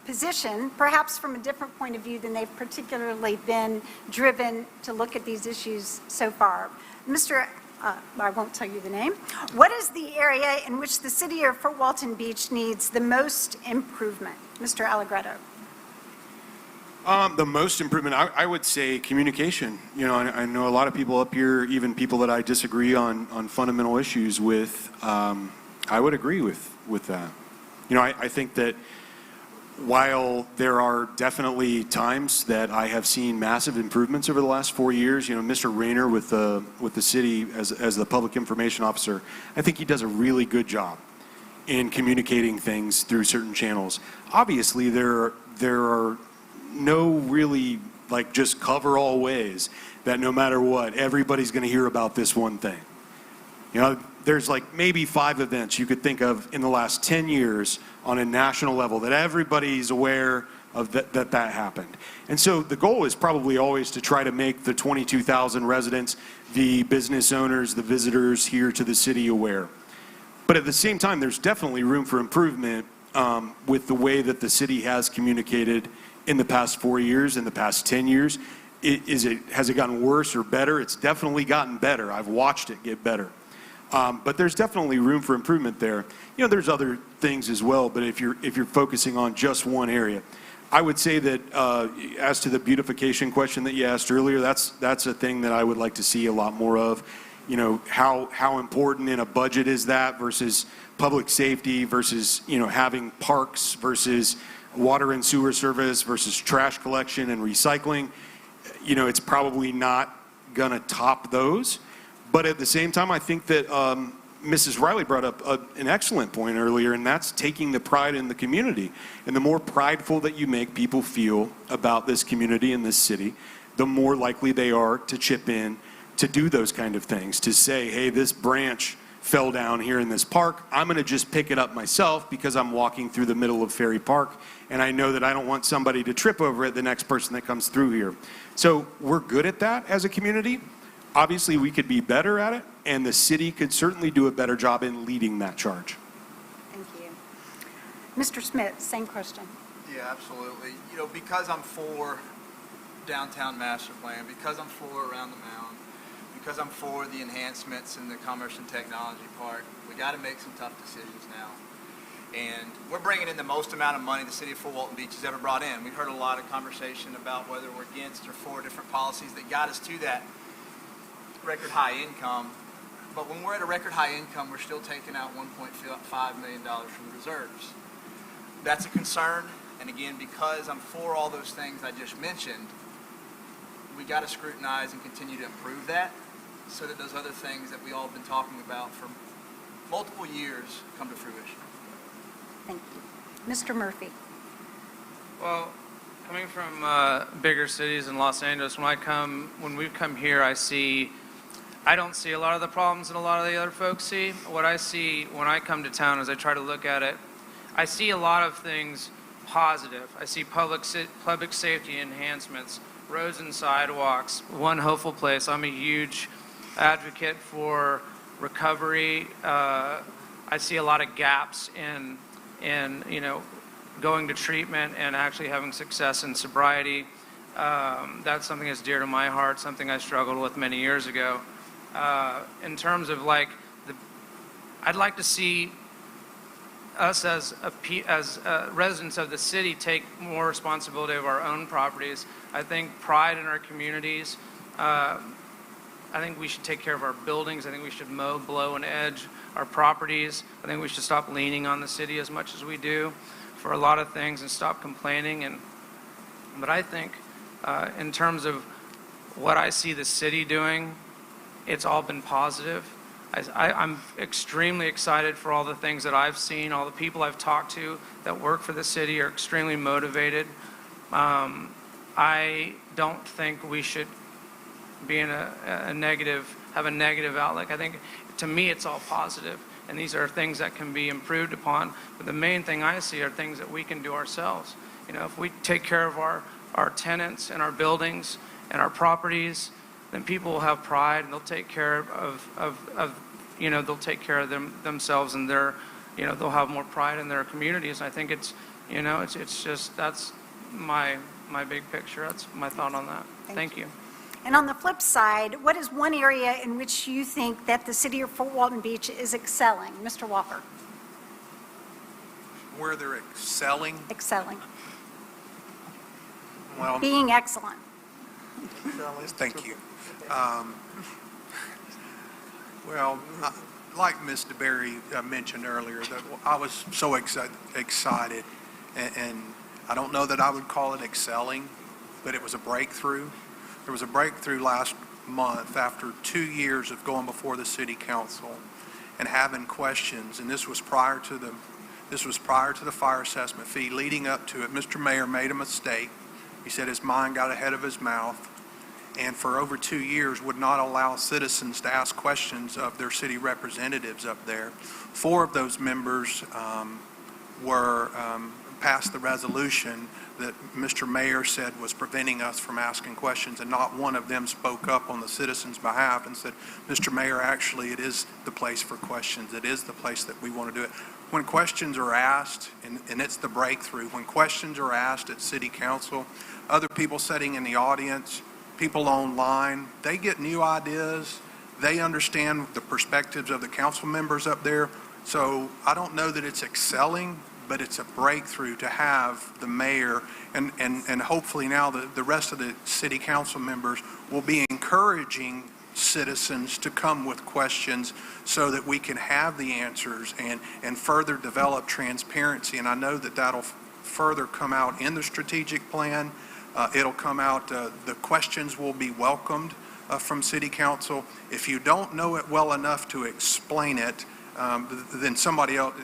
position, perhaps from a different point of view than they've particularly been driven to look at these issues so far. Mr. I won't tell you the name. What is the area in which the city of Fort Walton Beach needs the most improvement? Mr. Allegretto. The most improvement, I would say communication. You know, I know a lot of people up here, even people that I disagree on fundamental issues with, I would agree with that. You know, I think that while there are definitely times that I have seen massive improvements over the last 4 years, you know, Mr. Rayner with the city as the public information officer, I think he does a really good job in communicating things through certain channels. Obviously, there are no really like just cover all ways that no matter what, everybody's going to hear about this one thing. You know, there's like maybe 5 events you could think of in the last 10 years on a national level that everybody's aware of that happened. And so the goal is probably always to try to make the 22,000 residents, the business owners, the visitors here to the city aware. But at the same time, there's definitely room for improvement with the way that the city has communicated in the past 4 years, in the past 10 years. Has it gotten worse or better? It's definitely gotten better. I've watched it get better. But there's definitely room for improvement there. You know, there's other things as well, but if you're focusing on just one area, I would say that as to the beautification question that you asked earlier, that's a thing that I would like to see a lot more of. how important in a budget is that versus public safety versus, having parks versus water and sewer service versus trash collection and recycling. It's probably not going to top those. But at the same time, I think that Mrs. Riley brought up an excellent point earlier, and that's taking the pride in the community. And the more prideful that you make people feel about this community and this city, the more likely they are to chip in to do those kind of things, to say, hey, this branch fell down here in this park. I'm going to just pick it up myself because I'm walking through the middle of Ferry Park, and I know that I don't want somebody to trip over it, the next person that comes through here. So we're good at that as a community. Obviously, we could be better at it, and the city could certainly do a better job in leading that charge. Thank you. Mr. Schmidt, same question. Yeah, absolutely. Because I'm for downtown master plan, because I'm for around the mound, because I'm for the enhancements in the commerce and technology part, we got to make some tough decisions now. And we're bringing in the most amount of money the city of Fort Walton Beach has ever brought in. We've heard a lot of conversation about whether we're against or for different policies that got us to that record high income. But when we're at a record high income, we're still taking out $1.5 million from the reserves. That's a concern. And again, because I'm for all those things I just mentioned, we got to scrutinize and continue to improve that so that those other things that we all have been talking about for multiple years come to fruition. Thank you. Mr. Murphy. Well, coming from bigger cities in Los Angeles, when we come here, I don't see a lot of the problems that a lot of the other folks see. What I see when I come to town as I try to look at it, I see a lot of things positive. I see public safety enhancements, roads and sidewalks, one hopeful place. I'm a huge advocate for recovery. I see a lot of gaps in going to treatment and actually having success in sobriety. That's something that's dear to my heart, something I struggled with many years ago. In terms of I'd like to see us as residents of the city take more responsibility of our own properties. I think pride in our communities. I think we should take care of our buildings. I think we should mow, blow, and edge our properties. I think we should stop leaning on the city as much as we do for a lot of things and stop complaining. But I think in terms of what I see the city doing, it's all been positive. I'm extremely excited for all the things that I've seen. All the people I've talked to that work for the city are extremely motivated. I don't think we should be in have a negative outlook. I think, to me, it's all positive, and these are things that can be improved upon. But the main thing I see are things that we can do ourselves. If we take care of our tenants and our buildings and our properties, then people will have pride, and they'll take care they'll take care of themselves, and they'll have more pride in their communities. And I think it's just, that's my big picture. That's my thought on that. Thank you. And on the flip side, what is one area in which you think that the city of Fort Walton Beach is excelling? Mr. Walker. Where they're excelling? Excelling. Well, being excellent. Thank you. Like Ms. DeBerry mentioned earlier, that I was so excited, and I don't know that I would call it excelling, but it was a breakthrough. There was a breakthrough last month after 2 years of going before the city council and having questions, and this was prior to the fire assessment fee. Leading up to it, Mr. Mayor made a mistake. He said his mind got ahead of his mouth, and for over 2 years would not allow citizens to ask questions of their city representatives up there. 4 of those members were passed the resolution that Mr. Mayor said was preventing us from asking questions, and not one of them spoke up on the citizens' behalf and said, Mr. Mayor, actually it is the place for questions. It is the place that we want to do it. When questions are asked, and it's the breakthrough, when questions are asked at city council, other people sitting in the audience, people online, they get new ideas. They understand the perspectives of the council members up there. So I don't know that it's excelling, but it's a breakthrough to have the mayor and hopefully now the rest of the city council members will be encouraging citizens to come with questions so that we can have the answers and further develop transparency. And I know that that'll further come out in the strategic plan. It'll come out, the questions will be welcomed from City Council. If you don't know it well enough to explain it, then somebody else,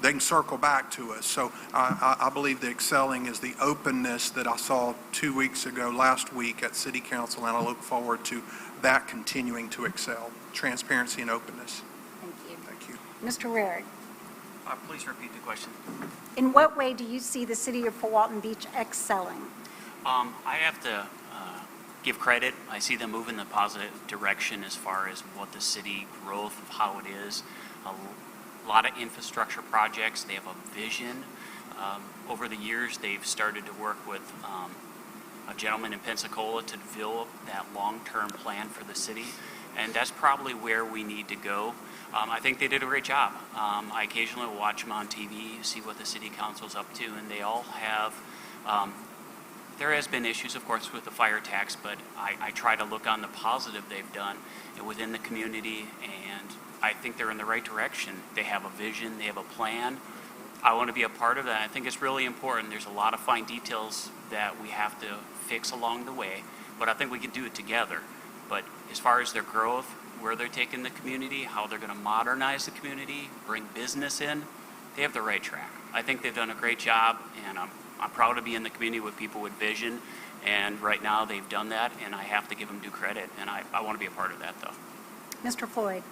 they can circle back to us. So I believe the excelling is the openness that I saw 2 weeks ago, last week at City Council, and I look forward to that continuing to excel. Transparency and openness. Thank you. Thank you. Mr. Roehrig, Please repeat the question. in what way do you see the city of Fort Walton Beach excelling? I have to give credit. I see them move in the positive direction as far as what the city growth of how it is. A lot of infrastructure projects. They have a vision. Over the years, they've started to work with a gentleman in Pensacola to develop that long-term plan for the city, and that's probably where we need to go. I think they did a great job. I occasionally watch them on TV, see what the city council's up to, and they all have, there has been issues, of course, with the fire tax, but I try to look on the positive they've done within the community, and I think they're in the right direction. They have a vision, they have a plan. I want to be a part of that. I think it's really important. There's a lot of fine details that we have to fix along the way, but I think we can do it together. But as far as their growth, where they're taking the community, how they're going to modernize the community, bring business in, they have the right track. I think they've done a great job, and I'm proud to be in the community with people with vision, and right now they've done that, and I have to give them due credit, and I want to be a part of that, though. Mr. Floyd.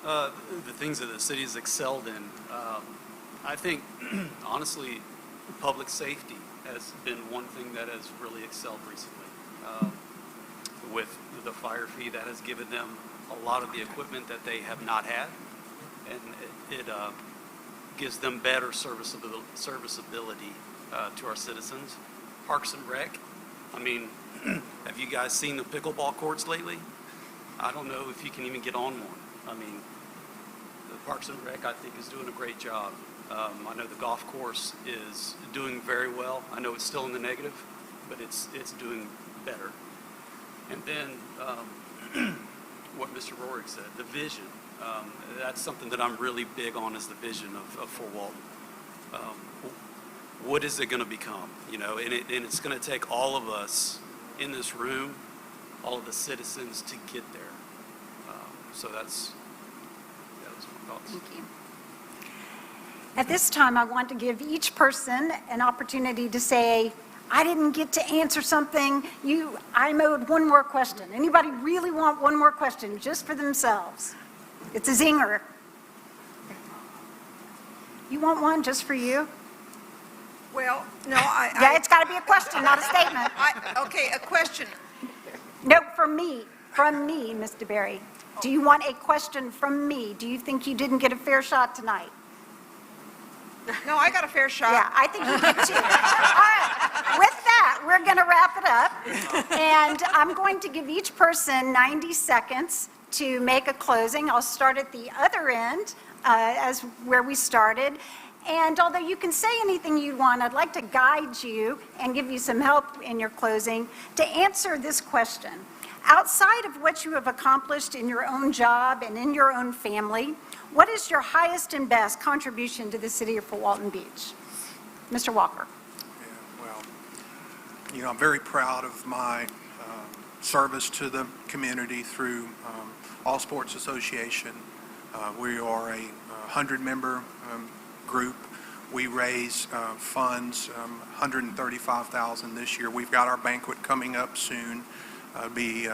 The things that the city's excelled in, I think, honestly, public safety has been one thing that has really excelled recently. With the fire fee, that has given them a lot of the equipment that they have not had, and it gives them better serviceability to our citizens. Parks and Rec, I mean, have you guys seen the pickleball courts lately? I don't know if you can even get on one. I mean, the Parks and Rec, I think, is doing a great job. I know the golf course is doing very well. I know it's still in the negative, but it's doing better. And then what Mr. Roehrig said, the vision. That's something that I'm really big on, is the vision of Fort Walton. What is it going to become? You know, and it's going to take all of us in this room, all of the citizens, to get there. So that was my thoughts. Thank you. At this time, I want to give each person an opportunity to say, I didn't get to answer something. I'm owed one more question. Anybody really want one more question just for themselves? It's a zinger. You want one just for you? Well, no, Yeah, it's got to be a question, not a statement. Okay, a question. No, from me, Ms. DeBerry. Do you want a question from me? Do you think you didn't get a fair shot tonight? No, I got a fair shot. Yeah, I think you did too. All right, with that, we're going to wrap it up. And I'm going to give each person 90 seconds to make a closing. I'll start at the other end as where we started. And although you can say anything you want, I'd like to guide you and give you some help in your closing to answer this question. Outside of what you have accomplished in your own job and in your own family, what is your highest and best contribution to the city of Fort Walton Beach? Mr. Walker. Yeah, well, I'm very proud of my service to the community through All Sports Association. We are a 100-member group. We raise funds, $135,000 this year. We've got our banquet coming up soon. It'll be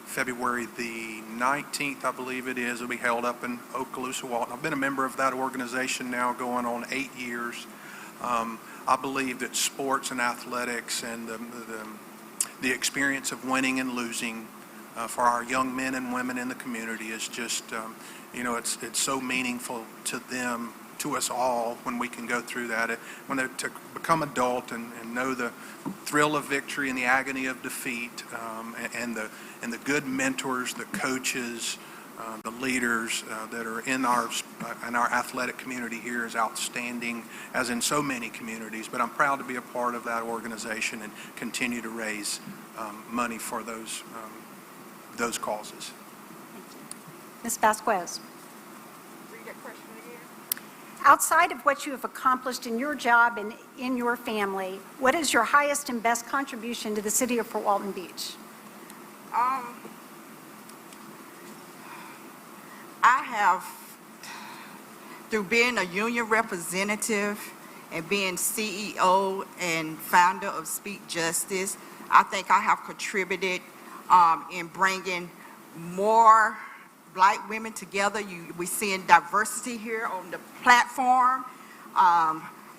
February the 19th, I believe it is. It'll be held up in Okaloosa, Walton. I've been a member of that organization now going on 8 years. I believe that sports and athletics and the experience of winning and losing for our young men and women in the community is just, it's so meaningful to them, to us all, when we can go through that. When they become adult and know the thrill of victory and the agony of defeat, and the good mentors, the coaches, the leaders that are in our athletic community here is outstanding, as in so many communities. But I'm proud to be a part of that organization and continue to raise money for those those causes. Ms. Vazquez. Outside of what you have accomplished in your job and in your family, what is your highest and best contribution to the city of Fort Walton Beach? I have, through being a union representative and being CEO and founder of Speak Justice, I think I have contributed in bringing more Black women together. We're seeing diversity here on the platform.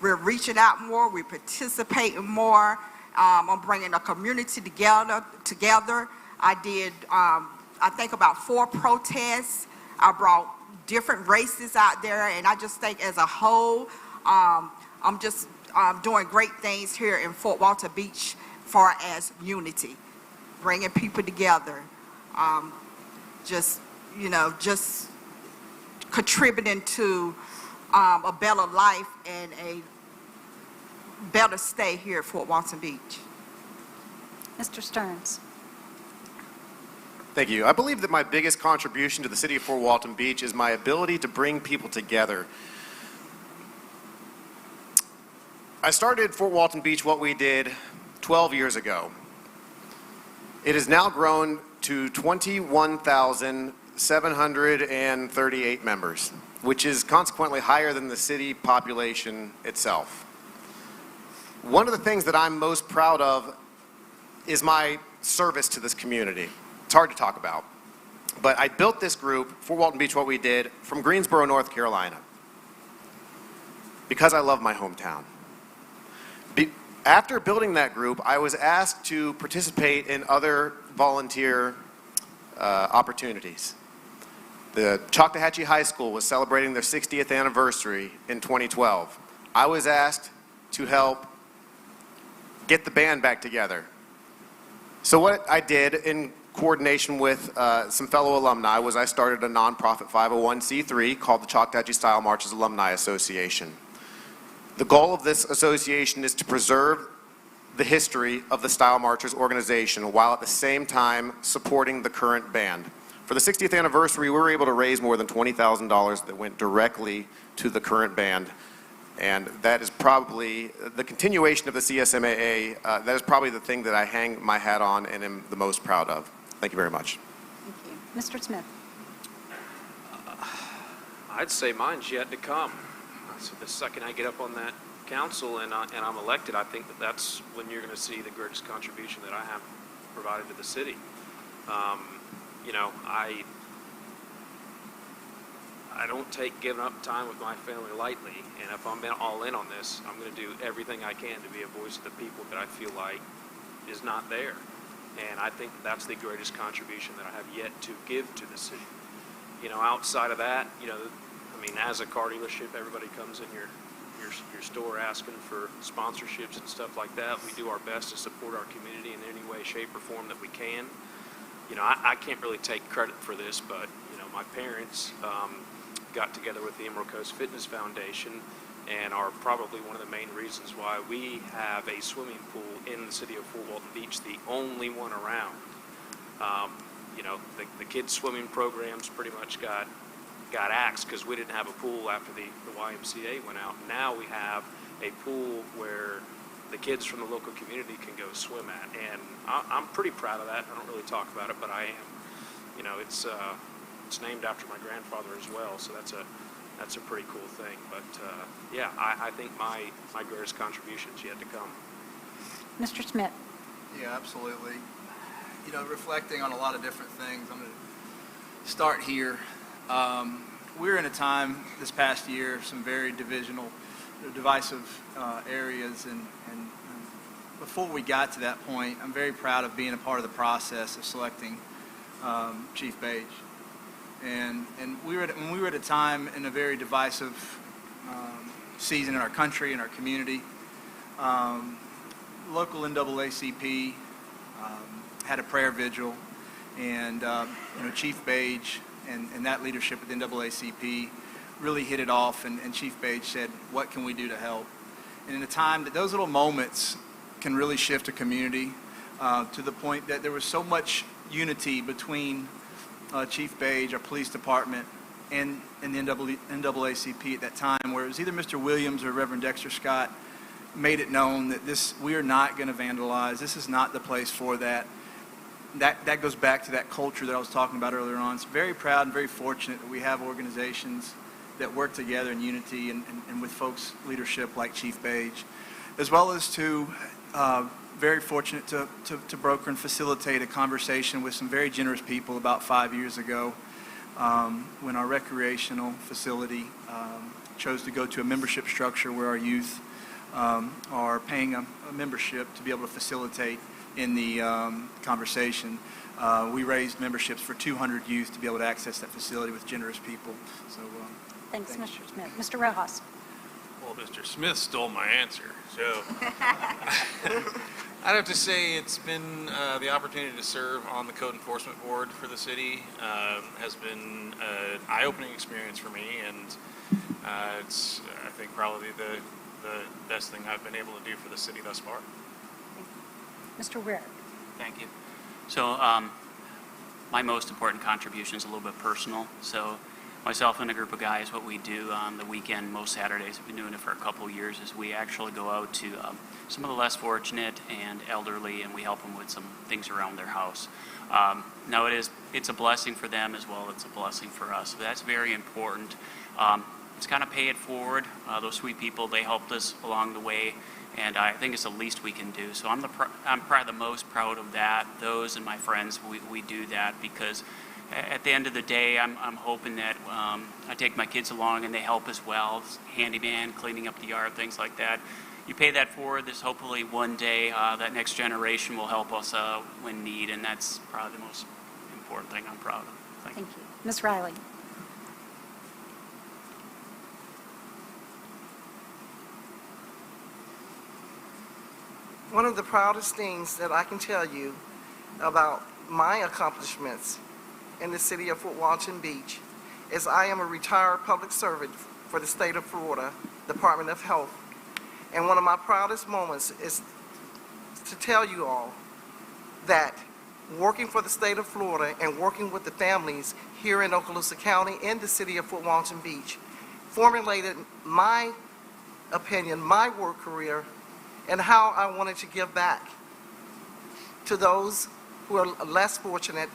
We're reaching out more. We're participating more. I'm bringing a community together. I did, I think, about 4 protests. I brought different races out there, and I just think as a whole, I'm just doing great things here in Fort Walton Beach far as unity, bringing people together, just contributing to a better life and a better stay here at Fort Walton Beach. Mr. Stearns. Thank you. I believe that my biggest contribution to the city of Fort Walton Beach is my ability to bring people together. I started Fort Walton Beach What We Did 12 years ago. It has now grown to 21,738 members, which is consequently higher than the city population itself. One of the things that I'm most proud of is my service to this community. It's hard to talk about, but I built this group, Fort Walton Beach What We Did, from Greensboro, North Carolina, because I love my hometown. After building that group, I was asked to participate in other volunteer opportunities. The Choctawhatchee High School was celebrating their 60th anniversary in 2012. I was asked to help get the band back together. So what I did in coordination with some fellow alumni was I started a nonprofit 501c3 called the Choctawhatchee Style Marches Alumni Association. The goal of this association is to preserve the history of the Style Marchers organization while at the same time supporting the current band. For the 60th anniversary, we were able to raise more than $20,000 that went directly to the current band. And that is probably the continuation of the CSMAA. That is probably the thing that I hang my hat on and am the most proud of. Thank you very much. Thank you. Mr. Schmidt. I'd say mine's yet to come. So the second I get up on that council and I'm elected, I think that's when you're going to see the greatest contribution that I have provided to the city. You know, I don't take giving up time with my family lightly, and if I'm all in on this, I'm going to do everything I can to be a voice of the people that I feel like is not there. And I think that's the greatest contribution that I have yet to give to the city. You know, outside of that, you know, I mean, as a car dealership, everybody comes in your store asking for sponsorships and stuff like that. We do our best to support our community in any way, shape, or form that we can. You know, I can't really take credit for this, but, you know, my parents got together with the Emerald Coast Fitness Foundation and are probably one of the main reasons why we have a swimming pool in the city of Fort Walton Beach, the only one around. You know, the kids' swimming programs pretty much got axed because we didn't have a pool after the YMCA went out. Now we have a pool where the kids from the local community can go swim at, and I'm pretty proud of that. I don't really talk about it, but I am. You know, it's named after my grandfather as well, so that's a pretty cool thing. But yeah, I think my greatest contribution is yet to come. Mr. Schmidt. Yeah, absolutely. You know, reflecting on a lot of different things, I'm going to start here. We're in a time this past year of some very divisive areas, and before we got to that point, I'm very proud of being a part of the process of selecting Chief Page. And we were at a time in a very divisive season in our country and our community. Local NAACP had a prayer vigil, and you know, Chief Page and that leadership at the NAACP really hit it off, and Chief Page said, what can we do to help? And in a time that those little moments can really shift a community to the point that there was so much unity between Chief Page, our police department, and the NAACP at that time, where it was either Mr. Williams or Reverend Dexter Scott made it known that we are not going to vandalize. This is not the place for that. That goes back to that culture that I was talking about earlier on. It's very proud and very fortunate that we have organizations that work together in unity and with folks' leadership like Chief Page, as well as very fortunate to broker and facilitate a conversation with some very generous people about 5 years ago when our recreational facility chose to go to a membership structure where our youth are paying a membership to be able to facilitate in the conversation. We raised memberships for 200 youth to be able to access that facility with generous people. So, Thanks, Mr. Schmidt. Mr. Rojas. Well, Mr. Smith stole my answer, so I'd have to say it's been the opportunity to serve on the Code Enforcement Board for the city has been an eye-opening experience for me, and it's, I think, probably the best thing I've been able to do for the city thus far. Mr. Roehrig. Thank you. So my most important contribution is a little bit personal. So myself and a group of guys, what we do on the weekend, most Saturdays, we've been doing it for a couple of years, is we actually go out to some of the less fortunate and elderly, and we help them with some things around their house. Now it's a blessing for them as well. It's a blessing for us. So that's very important. It's kind of pay it forward. Those sweet people, they helped us along the way, and I think it's the least we can do. So I'm probably the most proud of that. Those and my friends, we do that because at the end of the day, I'm hoping that I take my kids along and they help as well. Handyman, cleaning up the yard, things like that. You pay that forward. This hopefully one day that next generation will help us when need, and that's probably the most important thing I'm proud of. Thank you. Ms. Riley. One of the proudest things that I can tell you about my accomplishments in the city of Fort Walton Beach is I am a retired public servant for the state of Florida, Department of Health. And one of my proudest moments is to tell you all that working for the state of Florida and working with the families here in Okaloosa County and the city of Fort Walton Beach formulated my opinion, my work career, and how I wanted to give back to those who are less fortunate,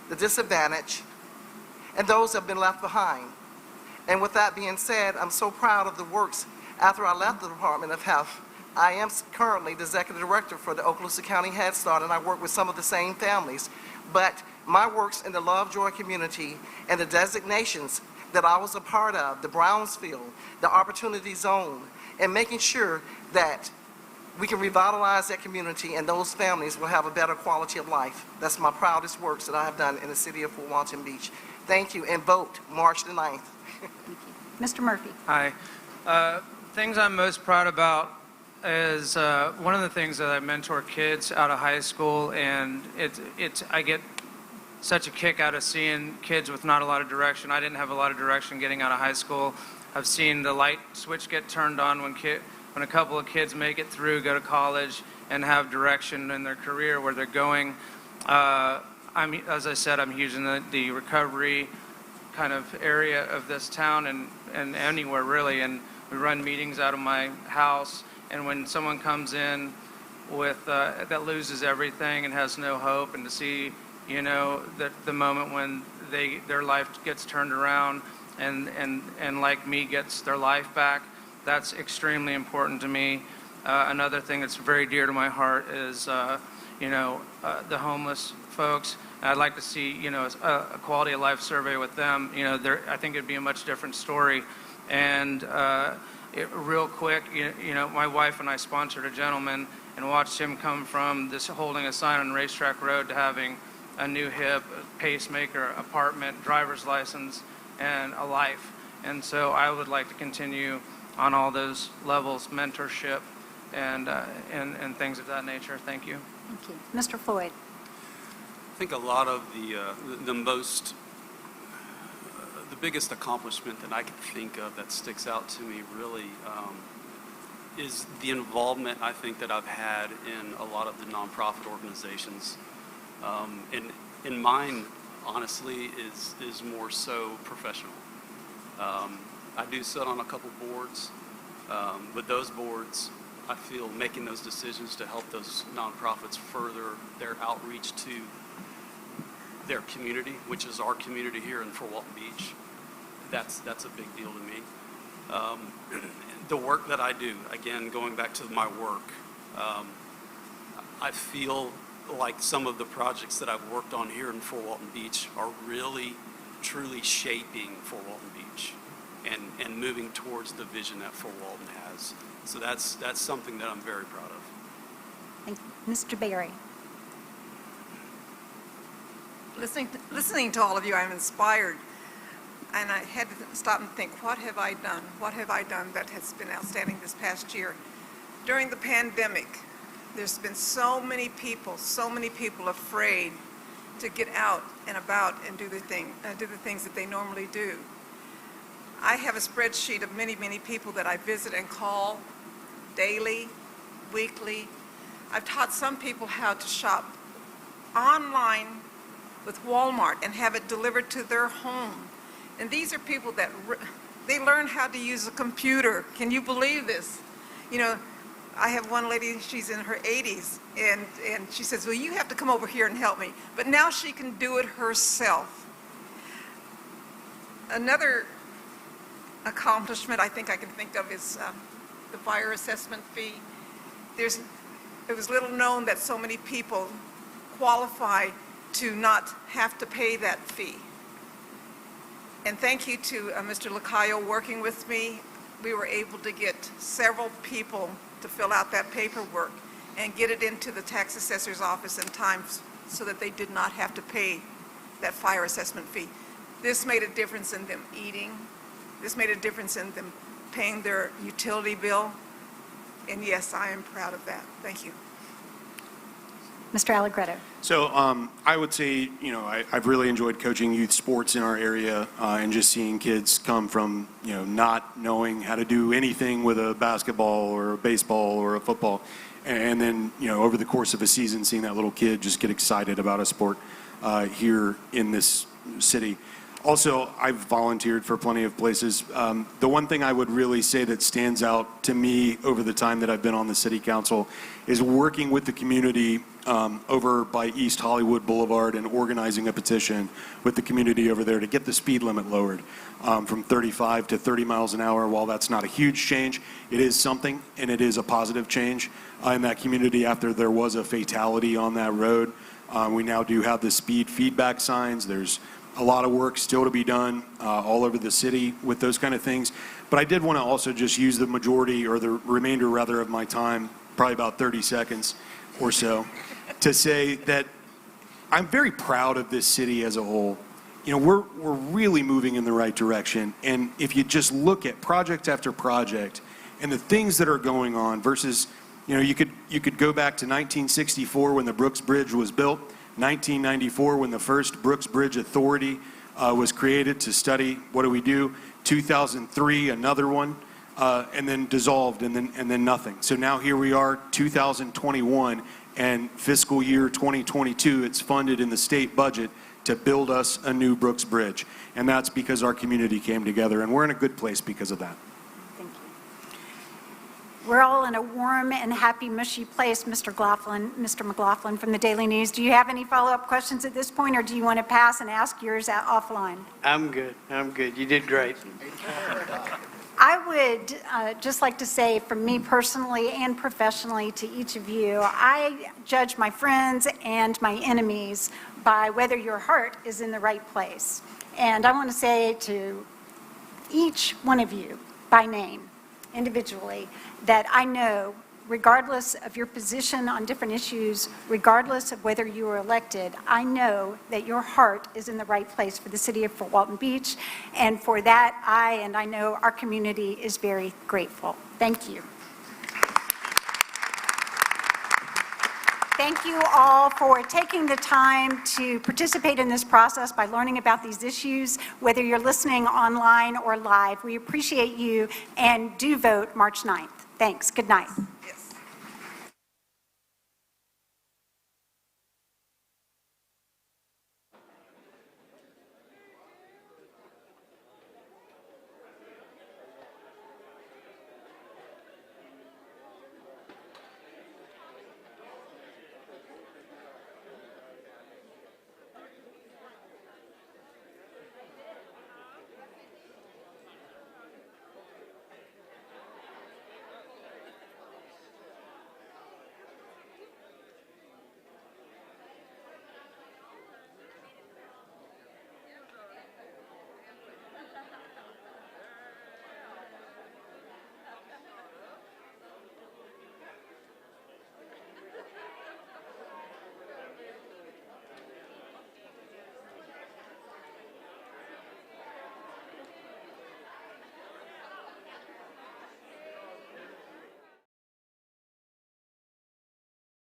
the disadvantaged, and those who have been left behind. And with that being said, I'm so proud of the works. After I left the Department of Health, I am currently the Executive Director for the Okaloosa County Head Start, and I work with some of the same families. But my works in the Lovejoy community and the designations that I was a part of, the Brownsfield, the Opportunity Zone, and making sure that we can revitalize that community and those families will have a better quality of life. That's my proudest works that I have done in the city of Fort Walton Beach. Thank you, and vote March the 9th. Mr. Murphy. Hi. Things I'm most proud about is one of the things that I mentor kids out of high school, and I get such a kick out of seeing kids with not a lot of direction. I didn't have a lot of direction getting out of high school. I've seen the light switch get turned on when a couple of kids make it through, go to college, and have direction in their career where they're going. As I said, I'm huge in the recovery kind of area of this town and anywhere really, and we run meetings out of my house, and when someone comes in with that loses everything and has no hope, and to see that the moment when their life gets turned around and like me gets their life back, that's extremely important to me. Another thing that's very dear to my heart is the homeless folks. I'd like to see a quality of life survey with them. I think it'd be a much different story. And real quick, my wife and I sponsored a gentleman and watched him come from this holding a sign on Racetrack Road to having a new hip, a pacemaker, apartment, driver's license, and a life. And so I would like to continue on all those levels, mentorship and things of that nature. Thank you. Thank you. Mr. Floyd. I think a lot of the biggest accomplishment that I can think of that sticks out to me really is the involvement I think that I've had in a lot of the nonprofit organizations. And And mine, honestly, is more so professional. I do sit on a couple boards, but those boards, I feel making those decisions to help those nonprofits further their outreach to their community, which is our community here in Fort Walton Beach, that's a big deal to me. The work that I do, again, going back to my work, I feel like some of the projects that I've worked on here in Fort Walton Beach are really, truly shaping Fort Walton Beach and moving towards the vision that Fort Walton has. So that's something that I'm very proud of. Thank you. Mr. Berry. Listening to all of you, I'm inspired. And I had to stop and think, what have I done? What have I done that has been outstanding this past year? During the pandemic, there's been so many people afraid to get out and about and do the things that they normally do. I have a spreadsheet of many, many people that I visit and call daily, weekly. I've taught some people how to shop online with Walmart and have it delivered to their home. And these are people that they learn how to use a computer. Can you believe this? You know, I have one lady, she's in her 80s, and she says, well, you have to come over here and help me. But now she can do it herself. Another accomplishment I think I can think of is the fire assessment fee. It was little known that so many people qualify to not have to pay that fee. And thank you to Mr. Lacayo working with me. We were able to get several people to fill out that paperwork and get it into the tax assessor's office in time so that they did not have to pay that fire assessment fee. This made a difference in them eating. This made a difference in them paying their utility bill. And yes, I am proud of that. Thank you. Mr. Allegretto. So I would say, I've really enjoyed coaching youth sports in our area and just seeing kids come from, not knowing how to do anything with a basketball or a baseball or a football. And then, over the course of a season, seeing that little kid just get excited about a sport here in this city. Also, I've volunteered for plenty of places. The one thing I would really say that stands out to me over the time that I've been on the city council is working with the community over by East Hollywood Boulevard and organizing a petition with the community over there to get the speed limit lowered from 35 to 30 miles an hour. While that's not a huge change, it is something, and it is a positive change in that community after there was a fatality on that road. We now do have the speed feedback signs. There's a lot of work still to be done all over the city with those kind of things. But I did want to also just use the majority, or the remainder rather, of my time, probably about 30 seconds or so, to say that I'm very proud of this city as a whole. We're really moving in the right direction. And if you just look at project after project and the things that are going on versus, you could go back to 1964 when the Brooks Bridge was built, 1994 when the first Brooks Bridge Authority was created to study what do we do, 2003 another one, and then dissolved, and then nothing. So now here we are, 2021, and fiscal year 2022, it's funded in the state budget to build us a new Brooks Bridge. And that's because our community came together, and we're in a good place because of that. Thank you. We're all in a warm and happy, mushy place, Mr. McLaughlin from the Daily News. Do you have any follow-up questions at this point, or do you want to pass and ask yours offline? I'm good. You did great. I would just like to say, from me personally and professionally to each of you, I judge my friends and my enemies by whether your heart is in the right place. And I want to say to each one of you, by name, individually, that I know, regardless of your position on different issues, regardless of whether you are elected, I know that your heart is in the right place for the city of Fort Walton Beach, and for that, I know our community is very grateful. Thank you. Thank you all for taking the time to participate in this process by learning about these issues, whether you're listening online or live. We appreciate you, and do vote March 9th. Thanks. Good night. Yes.